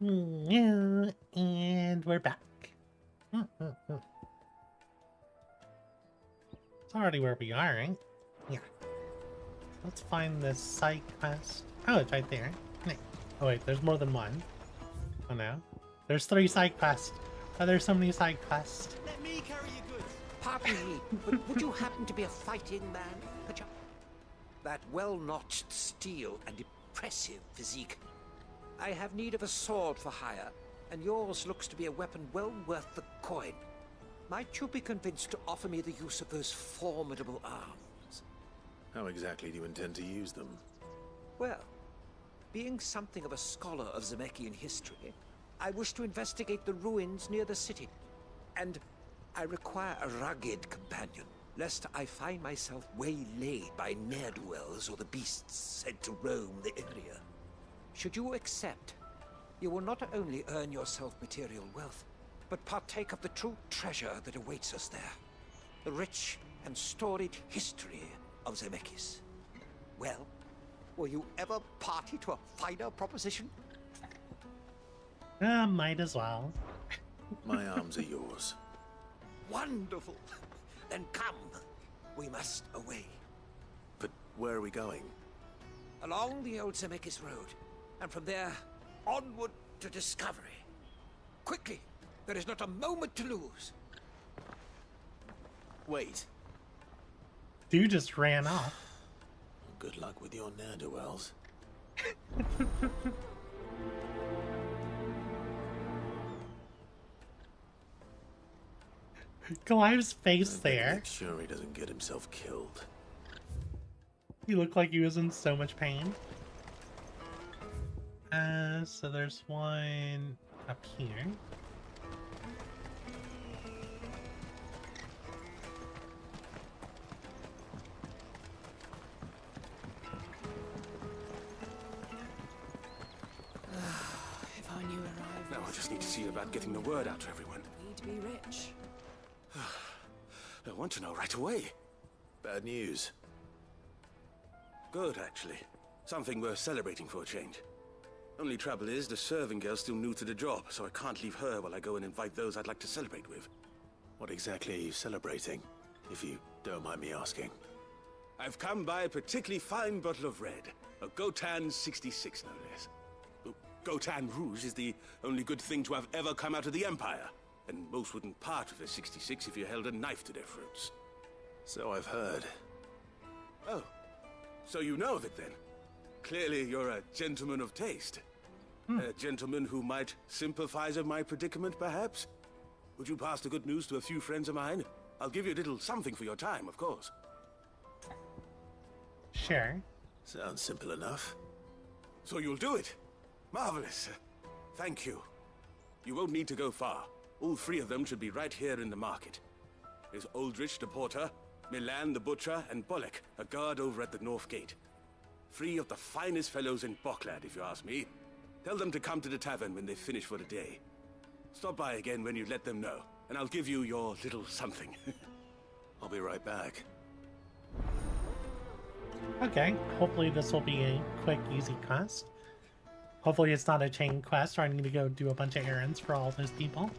And we're back. It's already where we are, right? Yeah. Let's find this side quest. Oh, it's right there. Oh wait, there's more than one. Oh no. There's 3 side quests. Oh, there's so many side quests. Let me carry your goods. Pardon me, but would you happen to be a fighting man? That well-notched steel and impressive physique. I have need of a sword for hire, and yours looks to be a weapon well worth the coin. Might you be convinced to offer me the use of those formidable arms? How exactly do you intend to use them? Well, being something of a scholar of Zemeckis history, I wish to investigate the ruins near the city. And I require a rugged companion, lest I find myself waylaid by ne'er-do-wells or the beasts sent to roam the area. Should you accept, you will not only earn yourself material wealth, but partake of the true treasure that awaits us there. The rich and storied history of Zemeckis. Well, were you ever party to a finer proposition? Might as well. My arms are yours. Wonderful! Then come. We must away. But where are we going? Along the old Zemeckis Road, and from there, onward to discovery. Quickly! There is not a moment to lose. Wait. Dude just ran off. Good luck with your ne'er-do-wells. Clive's face there. Make sure he doesn't get himself killed. He looked like he was in so much pain. So there's one up here. If I knew where I Now I just need to see about getting the word out to everyone. need to be rich. I want to know right away. Bad news. Good, actually. Something worth celebrating for a change. Only trouble is, the serving girl's still new to the job, so I can't leave her while I go and invite those I'd like to celebrate with. What exactly are you celebrating, if you don't mind me asking? I've come by a particularly fine bottle of red. A Gotan 66, no less. Gotan Rouge is the only good thing to have ever come out of the Empire. And most wouldn't part with a 66 if you held a knife to their throats. So I've heard. Oh, so you know of it then? Clearly you're a gentleman of taste. A gentleman who might sympathize with my predicament, perhaps? Would you pass the good news to a few friends of mine? I'll give you a little something for your time, of course. Sure. Sounds simple enough. So you'll do it? Marvelous. Thank you. You won't need to go far. All 3 of them should be right here in the market. There's Aldrich the porter, Milan the butcher, and Bolek, a guard over at the north gate. 3 of the finest fellows in Boklad, if you ask me. Tell them to come to the tavern when they finish for the day. Stop by again when you let them know, and I'll give you your little something. I'll be right back. Okay, hopefully this will be a quick, easy quest. Hopefully it's not a chain quest where I need to go do a bunch of errands for all those people.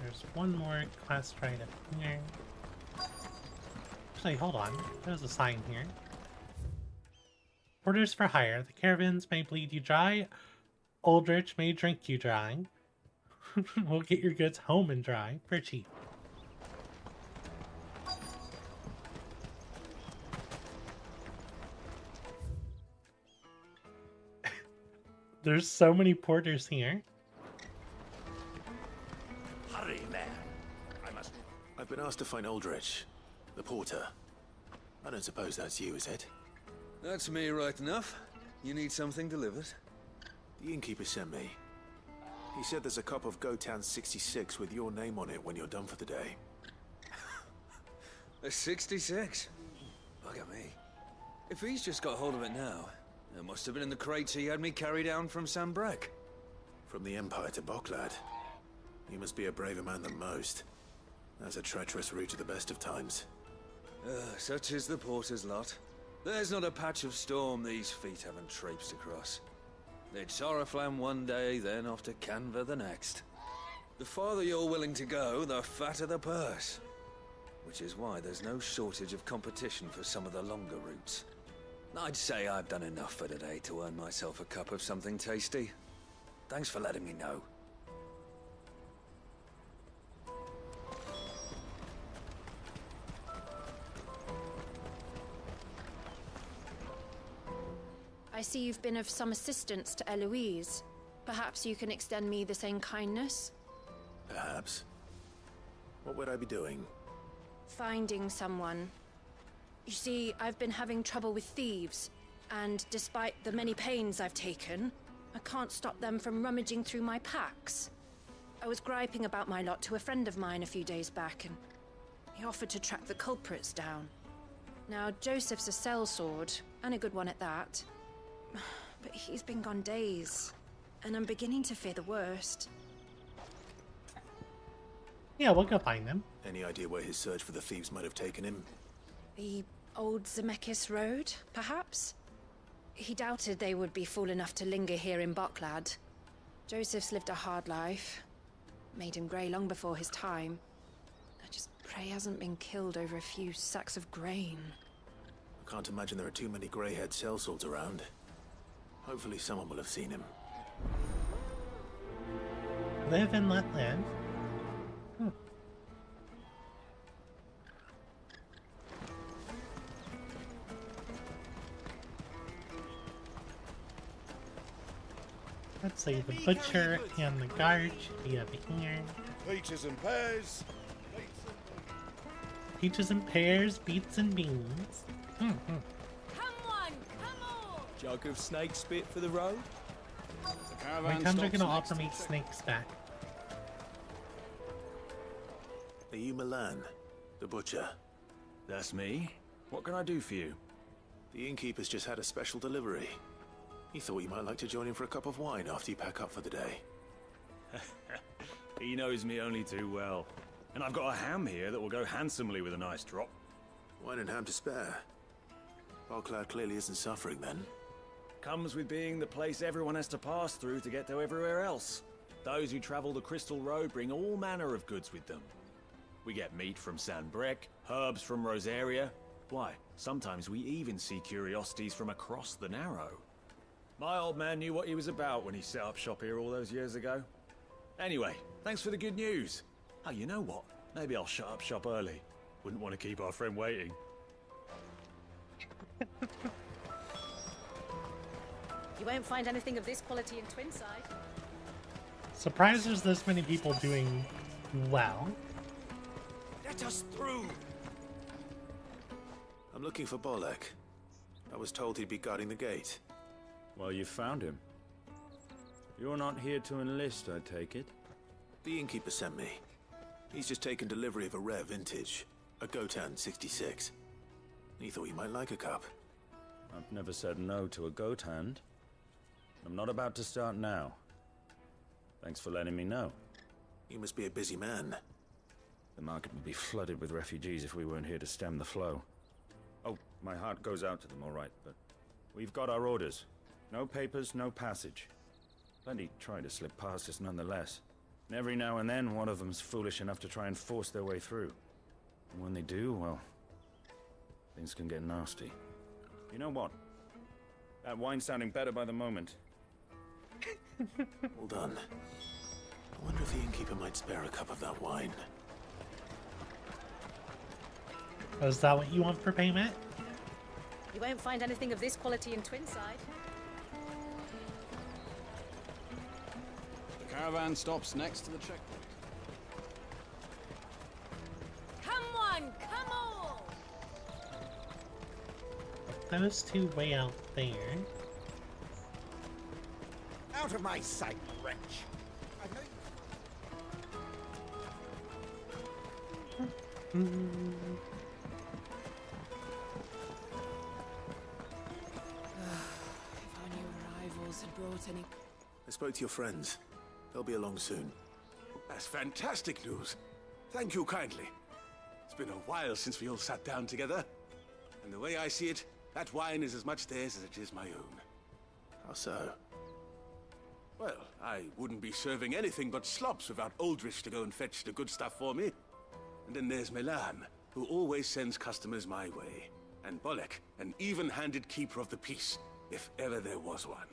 There's one more quest right up here. Actually, hold on. There's a sign here. Orders for hire. The caravans may bleed you dry. Aldrich may drink you dry. We'll get your goods home and dry for cheap. There's so many porters here. Hurry, man. I've been asked to find Aldrich, the porter. I don't suppose that's you, is it? That's me right enough. You need something delivered? The innkeeper sent me. He said there's a cup of Gotan 66 with your name on it when you're done for the day. A 66? Look at me. If he's just got hold of it now, it must have been in the crates he had me carry down from Sambrek. From the Empire to Boklad. You must be a braver man than most. That's a treacherous route at the best of times. Such is the porter's lot. There's not a patch of storm these feet haven't traipsed across. It's Oriflamme one day, then off to Canva the next. The farther you're willing to go, the fatter the purse. Which is why there's no shortage of competition for some of the longer routes. I'd say I've done enough for today to earn myself a cup of something tasty. Thanks for letting me know. I see you've been of some assistance to Eloise. Perhaps you can extend me the same kindness? Perhaps. What would I be doing? Finding someone. You see, I've been having trouble with thieves, and despite the many pains I've taken, I can't stop them from rummaging through my packs. I was griping about my lot to a friend of mine a few days back, and he offered to track the culprits down. Now, Joseph's a sellsword, and a good one at that. But he's been gone days, and I'm beginning to fear the worst. Yeah, we'll go find him. Any idea where his search for the thieves might have taken him? The old Zemeckis Road, perhaps? He doubted they would be fool enough to linger here in Boklad. Joseph's lived a hard life. Made him grey long before his time. I just pray he hasn't been killed over a few sacks of grain. I can't imagine there are too many grey-haired sellswords around. Hopefully someone will have seen him. Live and let live. Let's see, the butcher and the guard should be over here. Peaches and pears. Peaches and pears, beets and beans. Come on, come on! Jug of snake spit for the road? My times are gonna offer me snakes back. Are you Milan, the butcher? That's me. What can I do for you? The innkeeper's just had a special delivery. He thought you might like to join him for a cup of wine after you pack up for the day. He knows me only too well. And I've got a ham here that will go handsomely with a nice drop. Wine and ham to spare. Boklad clearly isn't suffering then. Comes with being the place everyone has to pass through to get to everywhere else. Those who travel the Crystal Road bring all manner of goods with them. We get meat from San Brek, herbs from Rosaria. Why, sometimes we even see curiosities from across the Narrow. My old man knew what he was about when he set up shop here all those years ago. Anyway, thanks for the good news. Oh, you know what? Maybe I'll shut up shop early. Wouldn't want to keep our friend waiting. You won't find anything of this quality in Twinside. Surprised there's this many people doing well. Let us through! I'm looking for Bolek. I was told he'd be guarding the gate. Well, you found him. You're not here to enlist, I take it? The innkeeper sent me. He's just taken delivery of a rare vintage, a Gotan 66. He thought you might like a cup. I've never said no to a goat hand. I'm not about to start now. Thanks for letting me know. You must be a busy man. The market would be flooded with refugees if we weren't here to stem the flow. Oh, my heart goes out to them, all right, but we've got our orders. No papers, no passage. Plenty try to slip past us nonetheless. And every now and then, one of them's foolish enough to try and force their way through. And when they do, well, things can get nasty. You know what? That wine's sounding better by the moment. Well done. I wonder if the innkeeper might spare a cup of that wine. Oh, is that what you want for payment? You won't find anything of this quality in Twinside. The caravan stops next to the checkpoint. Come on, come on! Those two way out there. Out of my sight, wretch! I know. If our new arrivals had brought any... I spoke to your friends. They'll be along soon. That's fantastic news. Thank you kindly. been a while since we all sat down together. And the way I see it, that wine is as much theirs as it is my own. How so? Well, I wouldn't be serving anything but slops without Aldrich to go and fetch the good stuff for me. And then there's Milan, who always sends customers my way. And Bolek, an even-handed keeper of the peace, if ever there was one.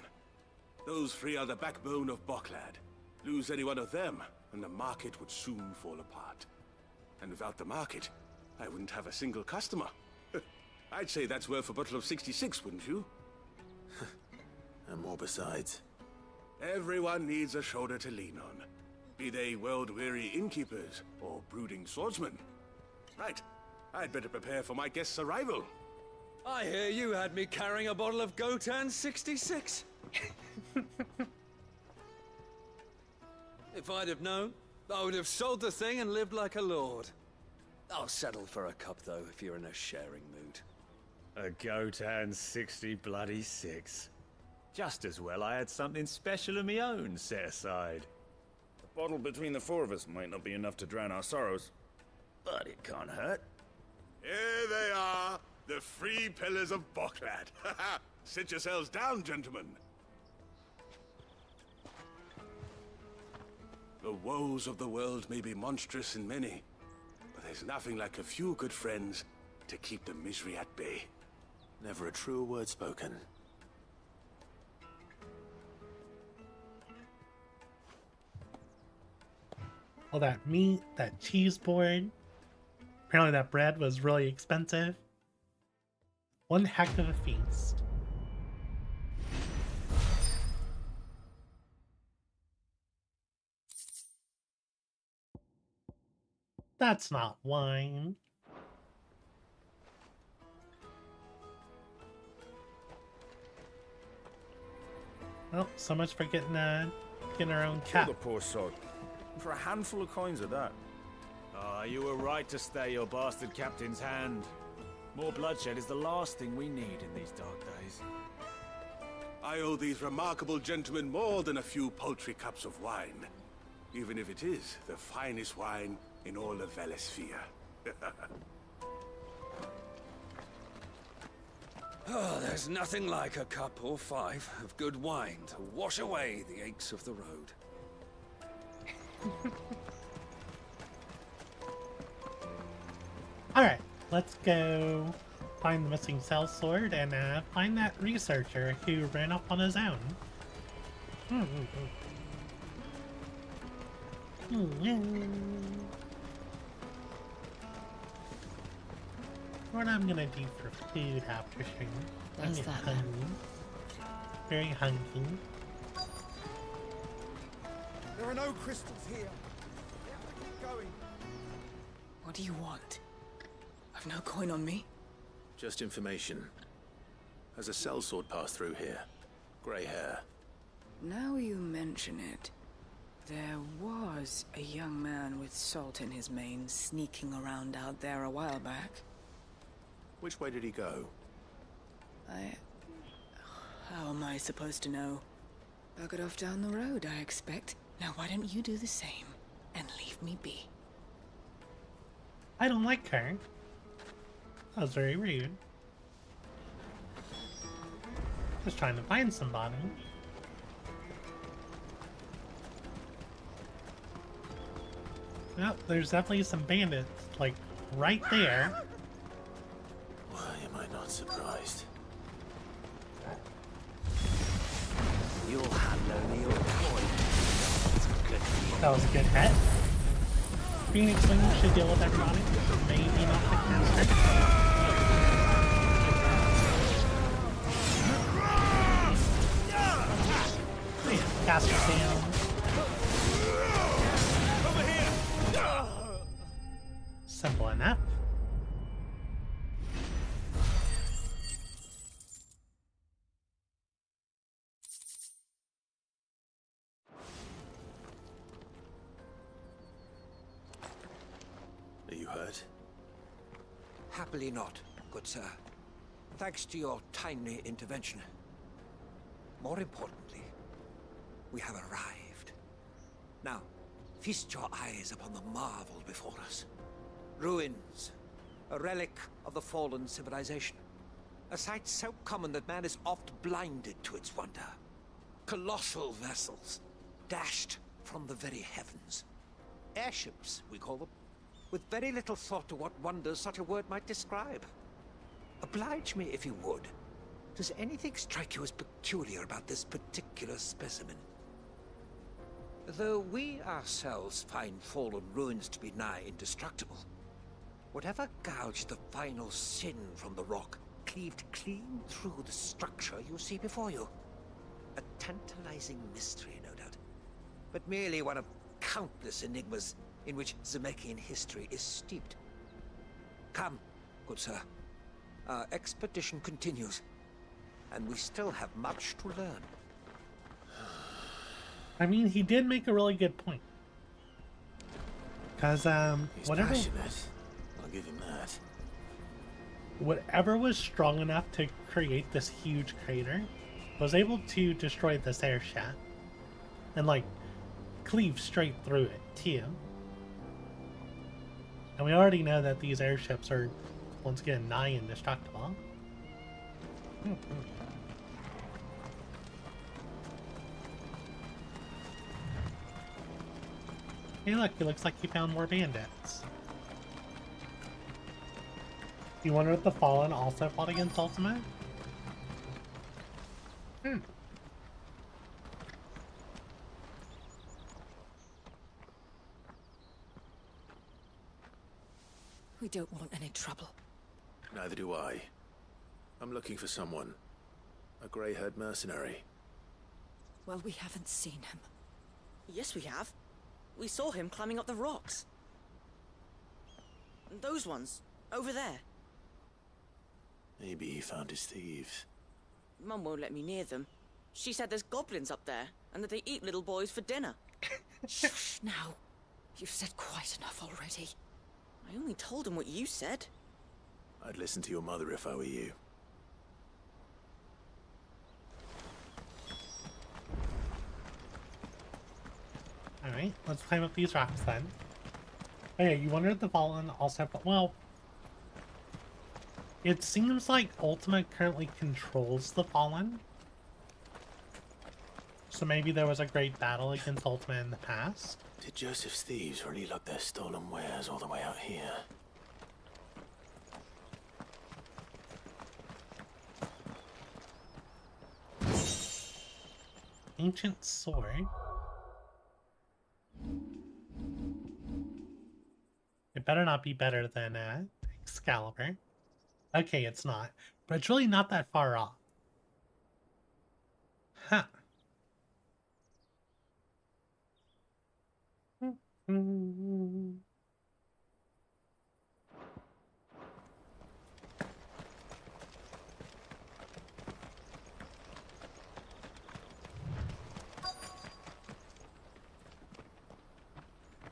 Those three are the backbone of Boklad. Lose any one of them, and the market would soon fall apart. And without the market, I wouldn't have a single customer. I'd say that's worth a bottle of 66, wouldn't you? And more besides. Everyone needs a shoulder to lean on. Be they world-weary innkeepers or brooding swordsmen. Right, I'd better prepare for my guest's arrival. I hear you had me carrying a bottle of Gotan 66. If I'd have known, I would have sold the thing and lived like a lord. I'll settle for a cup, though, if you're in a sharing mood. A Gotan 66. Just as well I had something special of my own set aside. A bottle between the four of us might not be enough to drown our sorrows, but it can't hurt. Here they are, the three pillars of Boklad. Sit yourselves down, gentlemen. The woes of the world may be monstrous in many, but there's nothing like a few good friends to keep the misery at bay. Never a truer word spoken. All that meat, that cheese board. Apparently that bread was really expensive. One heck of a feast. That's not wine. Well, so much for getting our own cat. Kill the poor sod. For a handful of coins of that. Ah, you were right to stay your bastard captain's hand. More bloodshed is the last thing we need in these dark days. I owe these remarkable gentlemen more than a few paltry cups of wine, even if it is the finest wine in all of Valisthea. Oh, there's nothing like a cup or five of good wine to wash away the aches of the road. Alright, let's go find the missing cell sword and find that researcher who ran off on his own. What I'm gonna do for food after stream. I'm That's getting that hungry. Very hungry. There are no crystals here. We have to keep going. What do you want? I've no coin on me. Just information. Has a sellsword passed through here? Grey hair. Now you mention it, there was a young man with salt in his mane sneaking around out there a while back. Which way did he go? How am I supposed to know? Buggered off down the road, I expect. Now why don't you do the same and leave me be? I don't like her. That was very rude. Just trying to find somebody. Well, there's definitely some bandits, like, right there. Why am I not surprised? You'll have only your coin. That was a good hit. Phoenix Wing should deal with everybody. Maybe not the caster. Yeah, caster's down. Simple enough. Are you hurt? Happily not, good sir. Thanks to your timely intervention. More importantly, we have arrived. Now, feast your eyes upon the marvel before us. Ruins. A relic of the fallen civilization. A sight so common that man is oft blinded to its wonder. Colossal vessels, dashed from the very heavens. Airships, we call them, with very little thought to what wonders such a word might describe. Oblige me if you would. Does anything strike you as peculiar about this particular specimen? Though we ourselves find fallen ruins to be nigh indestructible, whatever gouged the final sin from the rock cleaved clean through the structure you see before you. A tantalizing mystery, no doubt, but merely one of countless enigmas in which Zemeckis history is steeped. Come, good sir. Our expedition continues, and we still have much to learn. I mean, he did make a really good point. Because, He's whatever... passionate. I'll give him that. Whatever was strong enough to create this huge crater was able to destroy this airship. And, like, cleave straight through it, too. And we already know that these airships are, once again, nigh indestructible. Hey look, it looks like you found more bandits. You wonder if the Fallen also fought against Ultima? We don't want any trouble. Neither do I. I'm looking for someone. A grey-haired mercenary. Well, we haven't seen him. Yes, we have. We saw him climbing up the rocks. And those ones, over there. Maybe he found his thieves. Mum won't let me near them. She said there's goblins up there, and that they eat little boys for dinner. Shush now. You've said quite enough already. I only told him what you said. I'd listen to your mother if I were you. Alright, let's climb up these rocks then. Okay, you wonder if the Fallen also... Well, it seems like Ultima currently controls the Fallen. So maybe there was a great battle against Ultima in the past. Did Joseph's thieves really lug their stolen wares all the way out here? Ancient sword. It better not be better than Excalibur. Okay, it's not. But it's really not that far off. Huh.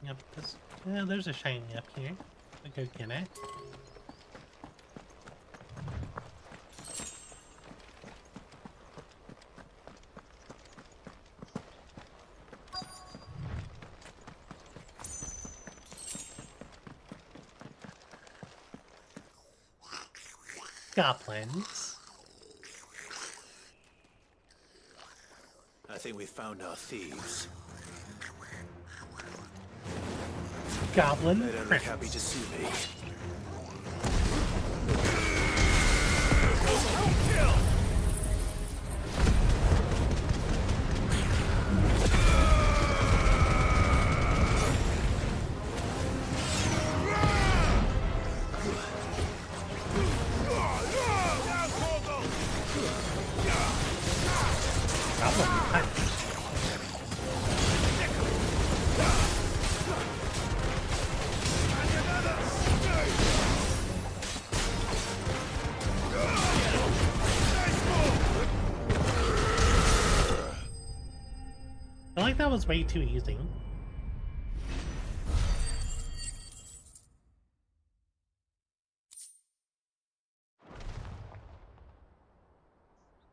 Yep, there's a shiny up here. I could get it. Goblins. I think we found our thieves. Goblin They don't look happy to see me. I like that was way too easy.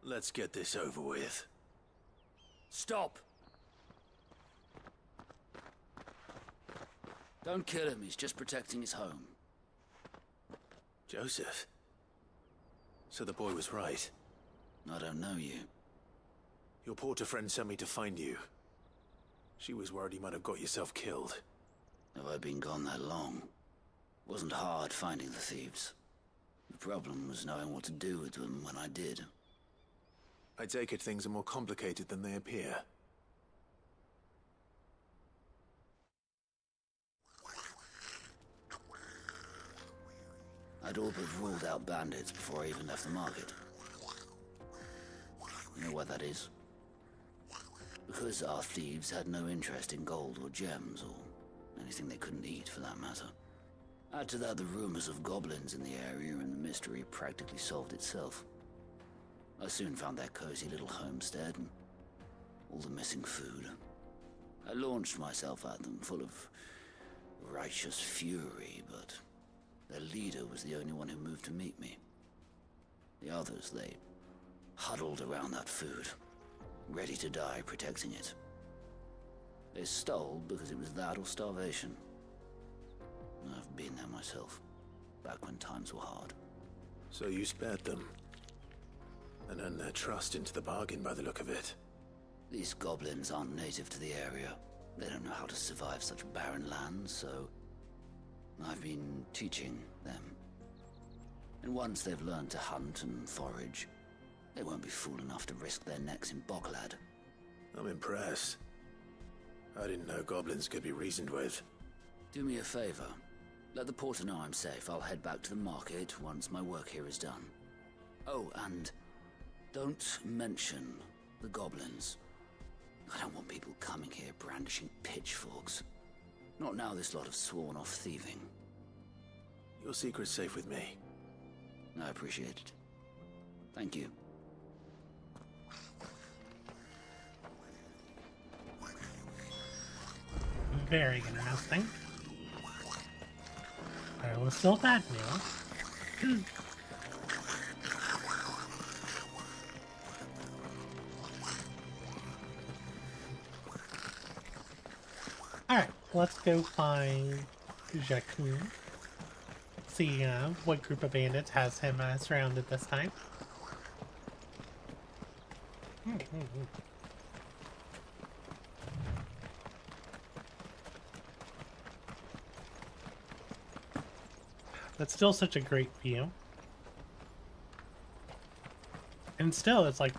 Let's get this over with. Stop! Don't kill him, he's just protecting his home. Joseph? So the boy was right. I don't know you. Your porter friend sent me to find you. She was worried you might have got yourself killed. Have I been gone that long? Wasn't hard finding the thieves. The problem was knowing what to do with them when I did. I take it things are more complicated than they appear. I'd all but ruled out bandits before I even left the market. You know what that is? Because our thieves had no interest in gold or gems, or anything they couldn't eat for that matter. Add to that the rumors of goblins in the area, and the mystery practically solved itself. I soon found their cozy little homestead, and all the missing food. I launched myself at them, full of righteous fury, but their leader was the only one who moved to meet me. The others, they huddled around that food, ready to die protecting it. They stole because it was that or starvation. I've been there myself, back when times were hard. So you spared them, and earned their trust into the bargain by the look of it. These goblins aren't native to the area. They don't know how to survive such barren lands, so I've been teaching them. And once they've learned to hunt and forage, they won't be fool enough to risk their necks in Boglad. I'm impressed. I didn't know goblins could be reasoned with. Do me a favor. Let the porter know I'm safe. I'll head back to the market once my work here is done. Oh, and don't mention the goblins. I don't want people coming here brandishing pitchforks. Not now this lot have sworn off thieving. Your secret's safe with me. I appreciate it. Thank you. Very interesting. Alright, well, still that meal. Alright, let's go find Jakku. See what group of bandits has him surrounded this time. That's still such a great view. And still, it's like,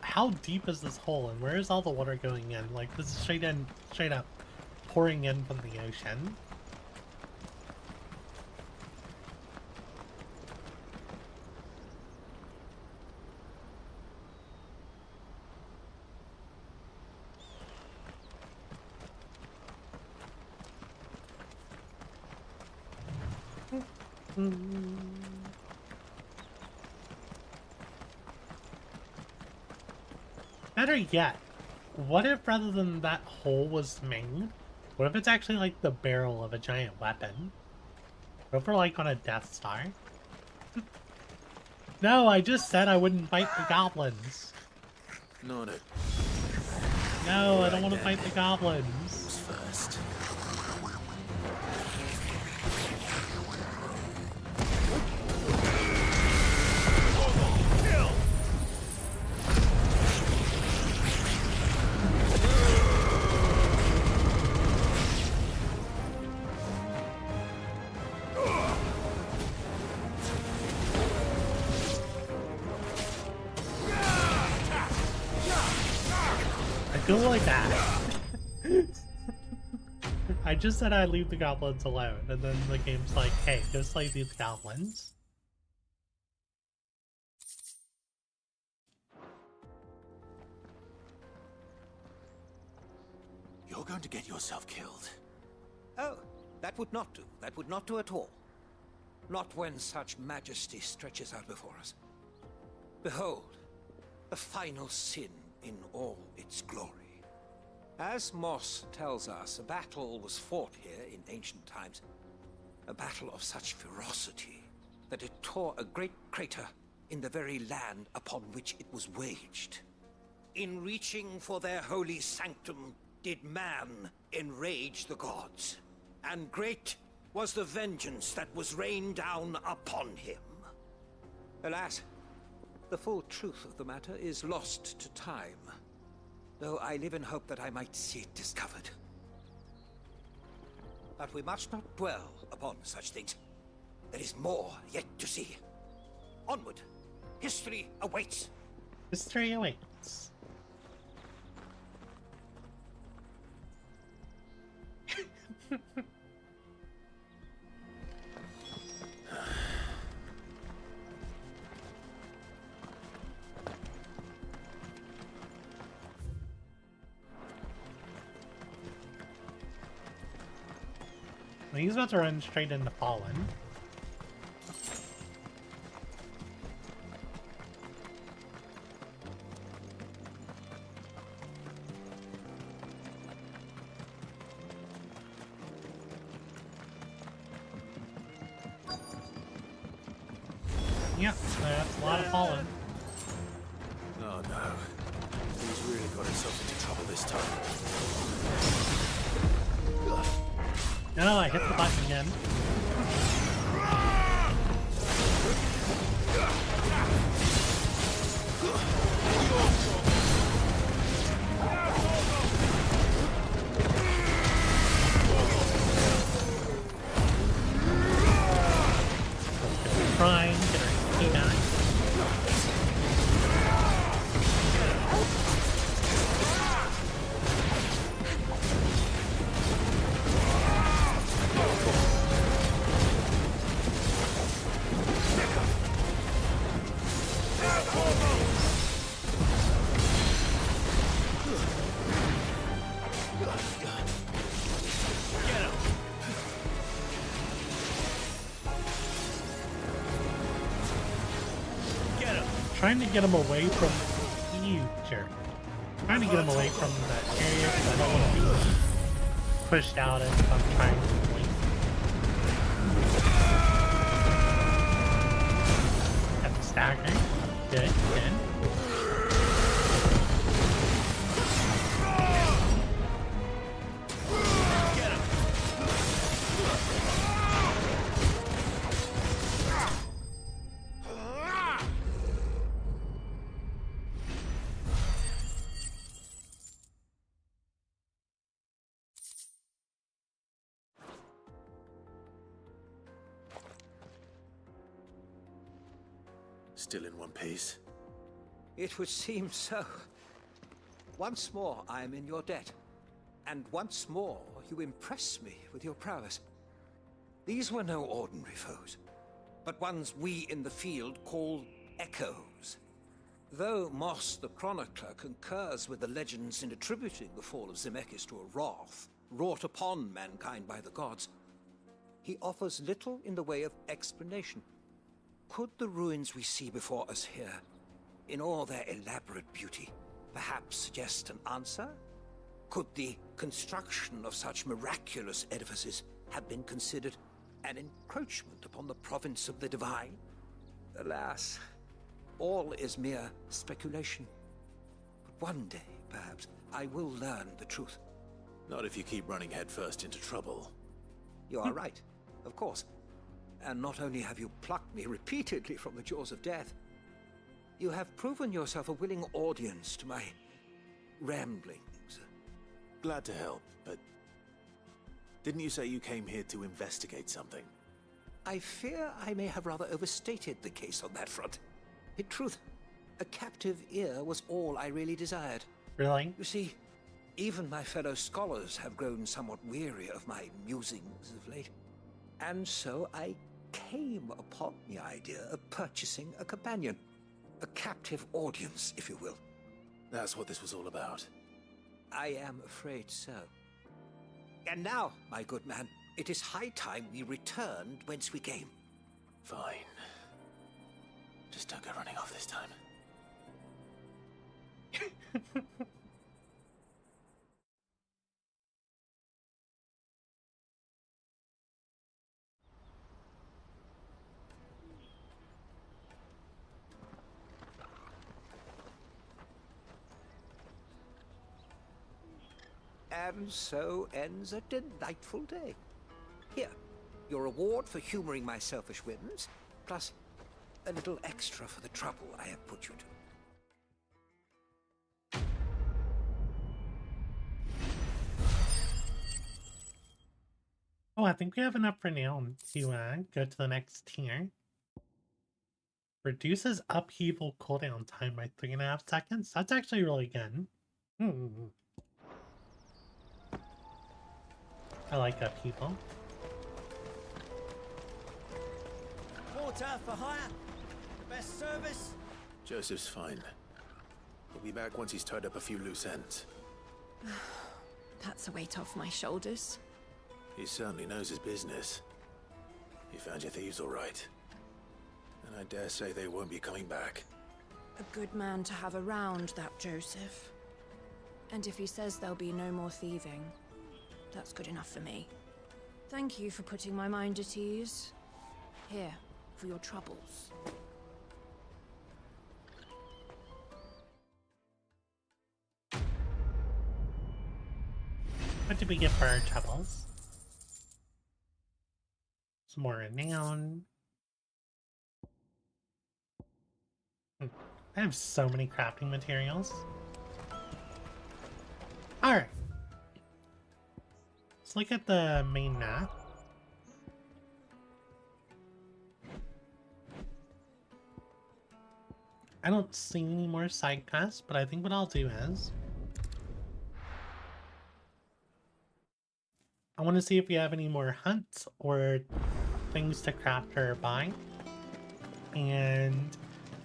how deep is this hole, and where is all the water going in? Like, this is straight up pouring in from the ocean. Better yet, what if rather than that hole was made, what if it's actually like the barrel of a giant weapon? What if we're like on a Death Star? No, I just said I wouldn't fight the goblins. No. No, I don't want to fight the goblins. First. Feel like that. I just said I'd leave the goblins alone, and then the game's like, hey, go slay these goblins. You're going to get yourself killed. Oh, that would not do. That would not do at all. Not when such majesty stretches out before us. Behold, the final sin in all its glory. As Moss tells us, a battle was fought here in ancient times. A battle of such ferocity that it tore a great crater in the very land upon which it was waged. In reaching for their holy sanctum, did man enrage the gods. And great was the vengeance that was rained down upon him. Alas, the full truth of the matter is lost to time, though I live in hope that I might see it discovered. But we must not dwell upon such things. There is more yet to see. Onward. History awaits. History awaits. He's about to run straight into Fallen. Yeah, that's a lot of Fallen. Oh no. He's really got himself into trouble this time. No, I hit the button again. Trying to get her key back. Trying to get him away from you, jerk. Trying to get him away from that area because I don't want to be pushed out as I'm trying to leave. Got the staggering. Good, good. Still in one piece? It would seem so. Once more I am in your debt. And once more you impress me with your prowess. These were no ordinary foes, but ones we in the field call echoes. Though Moss the Chronicler concurs with the legends in attributing the fall of Zemeckis to a wrath wrought upon mankind by the gods, he offers little in the way of explanation. Could the ruins we see before us here, in all their elaborate beauty, perhaps suggest an answer? Could the construction of such miraculous edifices have been considered an encroachment upon the province of the divine? Alas, all is mere speculation. But one day, perhaps, I will learn the truth. Not if you keep running headfirst into trouble. You are right, of course. And not only have you plucked me repeatedly from the jaws of death, you have proven yourself a willing audience to my ramblings. Glad to help, but didn't you say you came here to investigate something? I fear I may have rather overstated the case on that front. In truth, a captive ear was all I really desired. Really? You see, even my fellow scholars have grown somewhat weary of my musings of late. And so I came upon the idea of purchasing a companion. A captive audience, if you will. That's what this was all about. I am afraid so. And now, my good man, it is high time we returned whence we came. Fine. Just don't go running off this time. And so ends a delightful day. Here, Your reward for humoring my selfish whims, plus a little extra for the trouble I have put you to. Oh, I think we have enough for now to go to the next tier. Reduces upheaval cooldown time by 3.5 seconds. That's actually really good. I like upheaval. Water for hire? The best service? Joseph's fine. He'll be back once he's tied up a few loose ends. That's a weight off my shoulders. He certainly knows his business. He found your thieves all right. And I dare say they won't be coming back. A good man to have around, that Joseph. And if he says there'll be no more thieving, that's good enough for me. Thank you for putting my mind at ease. Here, for your troubles. What did we get for our troubles? Some more renown. I have so many crafting materials. Alright. Let's look at the main map. I don't see any more side quests, but I think what I'll do is I want to see if we have any more hunts or things to craft or buy. And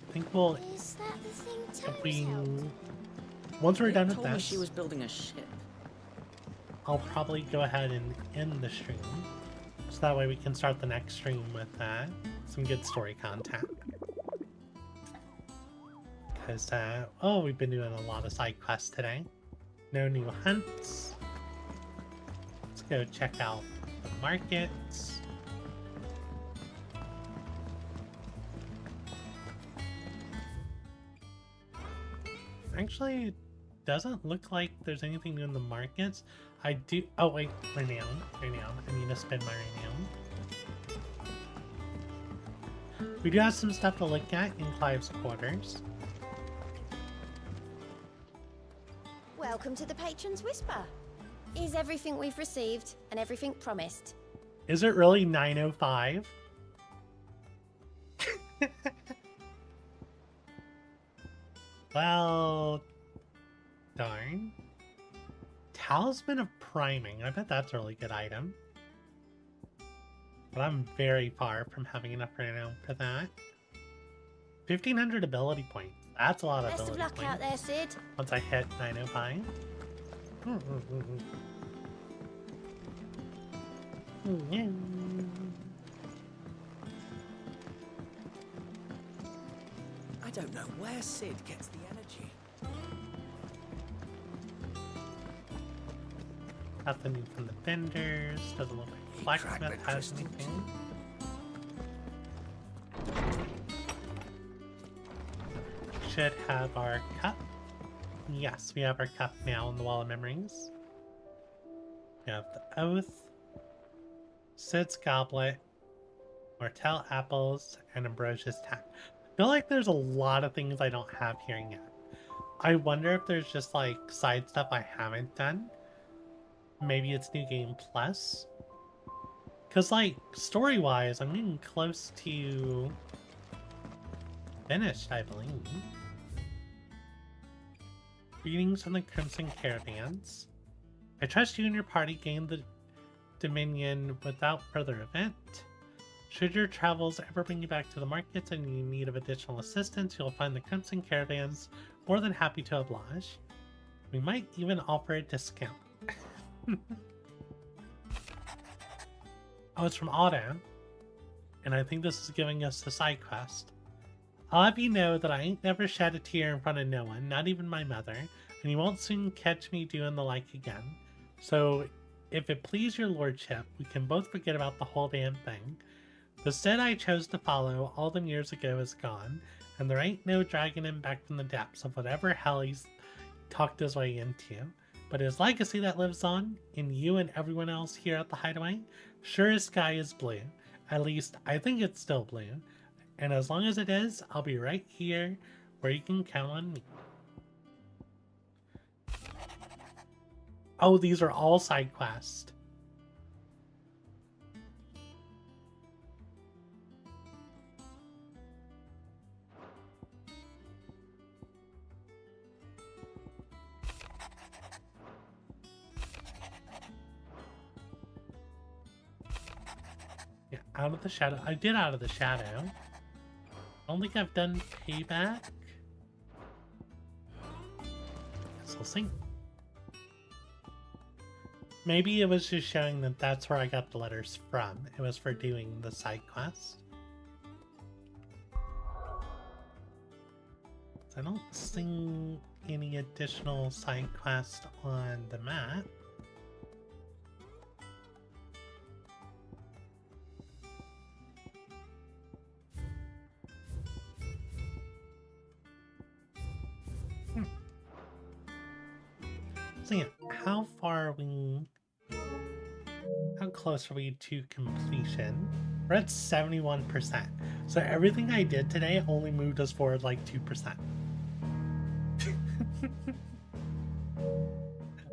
I think we'll, Is that the thing if we, Toes once we're done with told me this, she was building a ship. I'll probably go ahead and end the stream. So that way we can start the next stream with some good story content. Because, oh, we've been doing a lot of side quests today. No new hunts. Let's go check out the markets. Actually, it doesn't look like there's anything new in the markets. I do. Oh, wait, renown. Renown. I need to spend my renown. We do have some stuff to look at in Clive's quarters. Welcome to the Patron's Whisper. Is everything we've received and everything promised? Is it really 9:05? Well, darn. Talisman of Priming. I bet that's a really good item. But I'm very far from having enough right now for that. 1,500 ability points. That's a lot of Best of ability luck points. out there, Sid. Once I hit 9:05. I don't know where Sid gets the energy. Nothing from the vendors. Doesn't look like Blacksmith has anything. Should have our cup. Yes, we have our cup now in the Wall of Memories. We have the Oath, Sid's Goblet, Mortel Apples, and Ambrosia's Tap. I feel like there's a lot of things I don't have here yet. I wonder if there's just like side stuff I haven't done. Maybe it's New Game Plus. Because like story-wise, I'm getting close to finished, I believe. Greetings from the Crimson Caravans. I trust you and your party gain the Dominion without further event. Should your travels ever bring you back to the markets and you need of additional assistance, you'll find the Crimson Caravans more than happy to oblige. We might even offer a discount. Oh, it's from Otto. And I think this is giving us the side quest. I'll have you know that I ain't never shed a tear in front of no one, not even my mother, and you won't soon catch me doing the like again. So, if it please your lordship, we can both forget about the whole damn thing. The Sid I chose to follow all them years ago is gone, and there ain't no dragging him back from the depths of whatever hell he's talked his way into. But his legacy that lives on, in you and everyone else here at the Hideaway, Sure as sky is blue. At least I think it's still blue. And as long as it is, I'll be right here where you can count on me. Oh, these are all side quests. Yeah, Out of the Shadow. I did Out of the Shadow. I don't think I've done Payback. Guess we'll see. Maybe it was just showing that that's where I got the letters from. It was for doing the side quest. I don't see any additional side quest on the map. So yeah, how close are we to completion? We're at 71%. So everything I did today only moved us forward like 2%.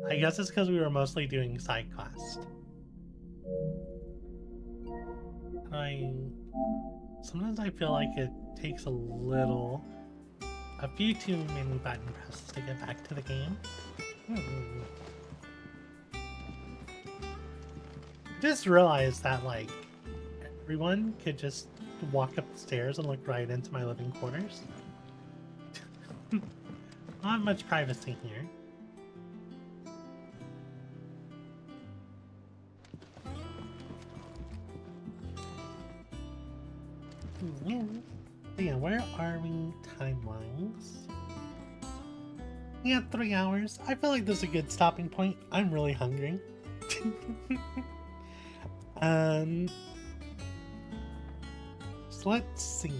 I guess it's because we were mostly doing side quest. Sometimes I feel like it takes a few too many button presses to get back to the game. I just realized that, like, everyone could just walk up the stairs and look right into my living quarters. Not much privacy here. Yeah, where are we time-wise? Yeah, 3 hours. I feel like this is a good stopping point. I'm really hungry. So let's see.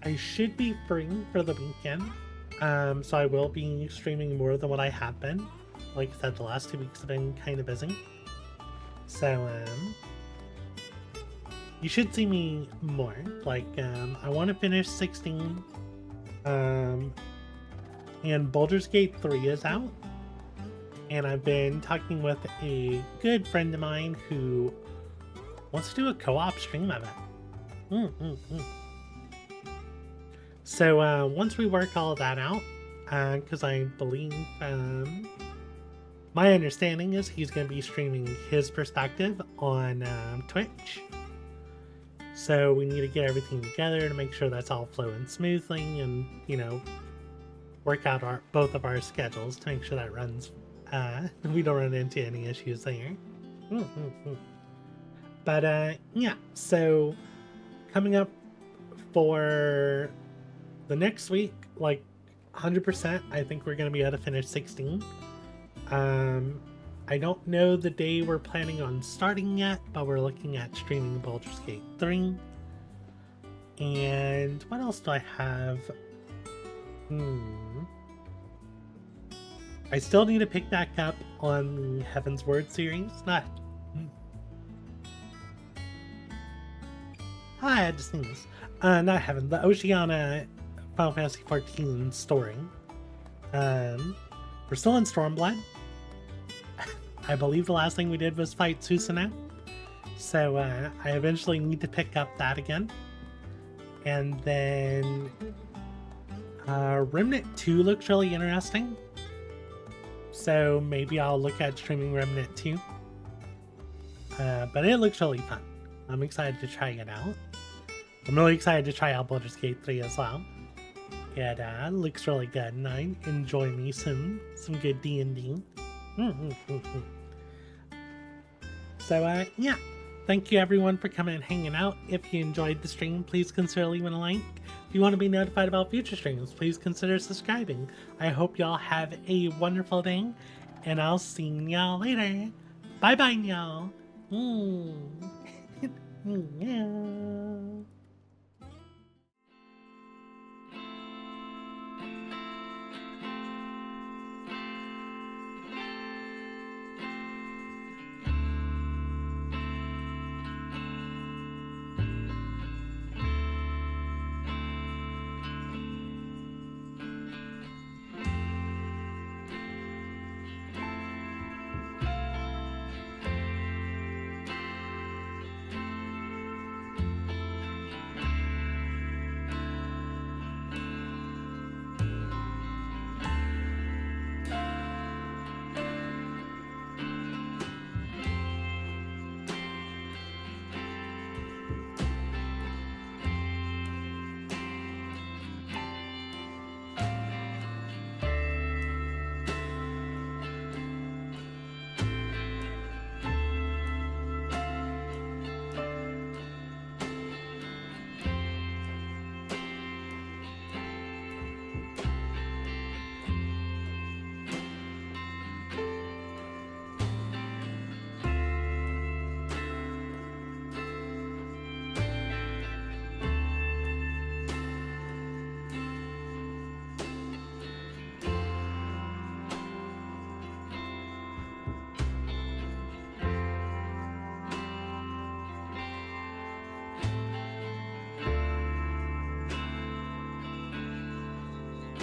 I should be free for the weekend. So I will be streaming more than what I have been. Like I said, the last 2 weeks have been kind of busy. So, you should see me more. Like, I want to finish 16. And Baldur's Gate 3 is out. And I've been talking with a good friend of mine who wants to do a co-op stream of it. So once we work all of that out, because I believe, my understanding is he's going to be streaming his perspective on Twitch. So we need to get everything together to make sure that's all flowing smoothly and, you know, work out both of our schedules to make sure that runs, we don't run into any issues there. But yeah, so coming up for the next week, like 100%, I think we're going to be able to finish 16. I don't know the day we're planning on starting yet, but we're looking at streaming Baldur's Gate 3. And what else do I have? I still need to pick back up on the Heaven's Word series. I had to sneeze. Not Heaven, the Oceania Final Fantasy XIV story. We're still in Stormblood. I believe the last thing we did was fight Susanoo. So I eventually need to pick up that again. And then Remnant 2 looks really interesting. So maybe I'll look at streaming Remnant 2. But it looks really fun. I'm excited to try it out. I'm really excited to try out Baldur's Gate 3 as well. It looks really good, and I enjoy me some good D&D. So, yeah. Thank you everyone for coming and hanging out. If you enjoyed the stream, please consider leaving a like. If you want to be notified about future streams, please consider subscribing. I hope y'all have a wonderful day, and I'll see y'all later. Bye-bye, y'all.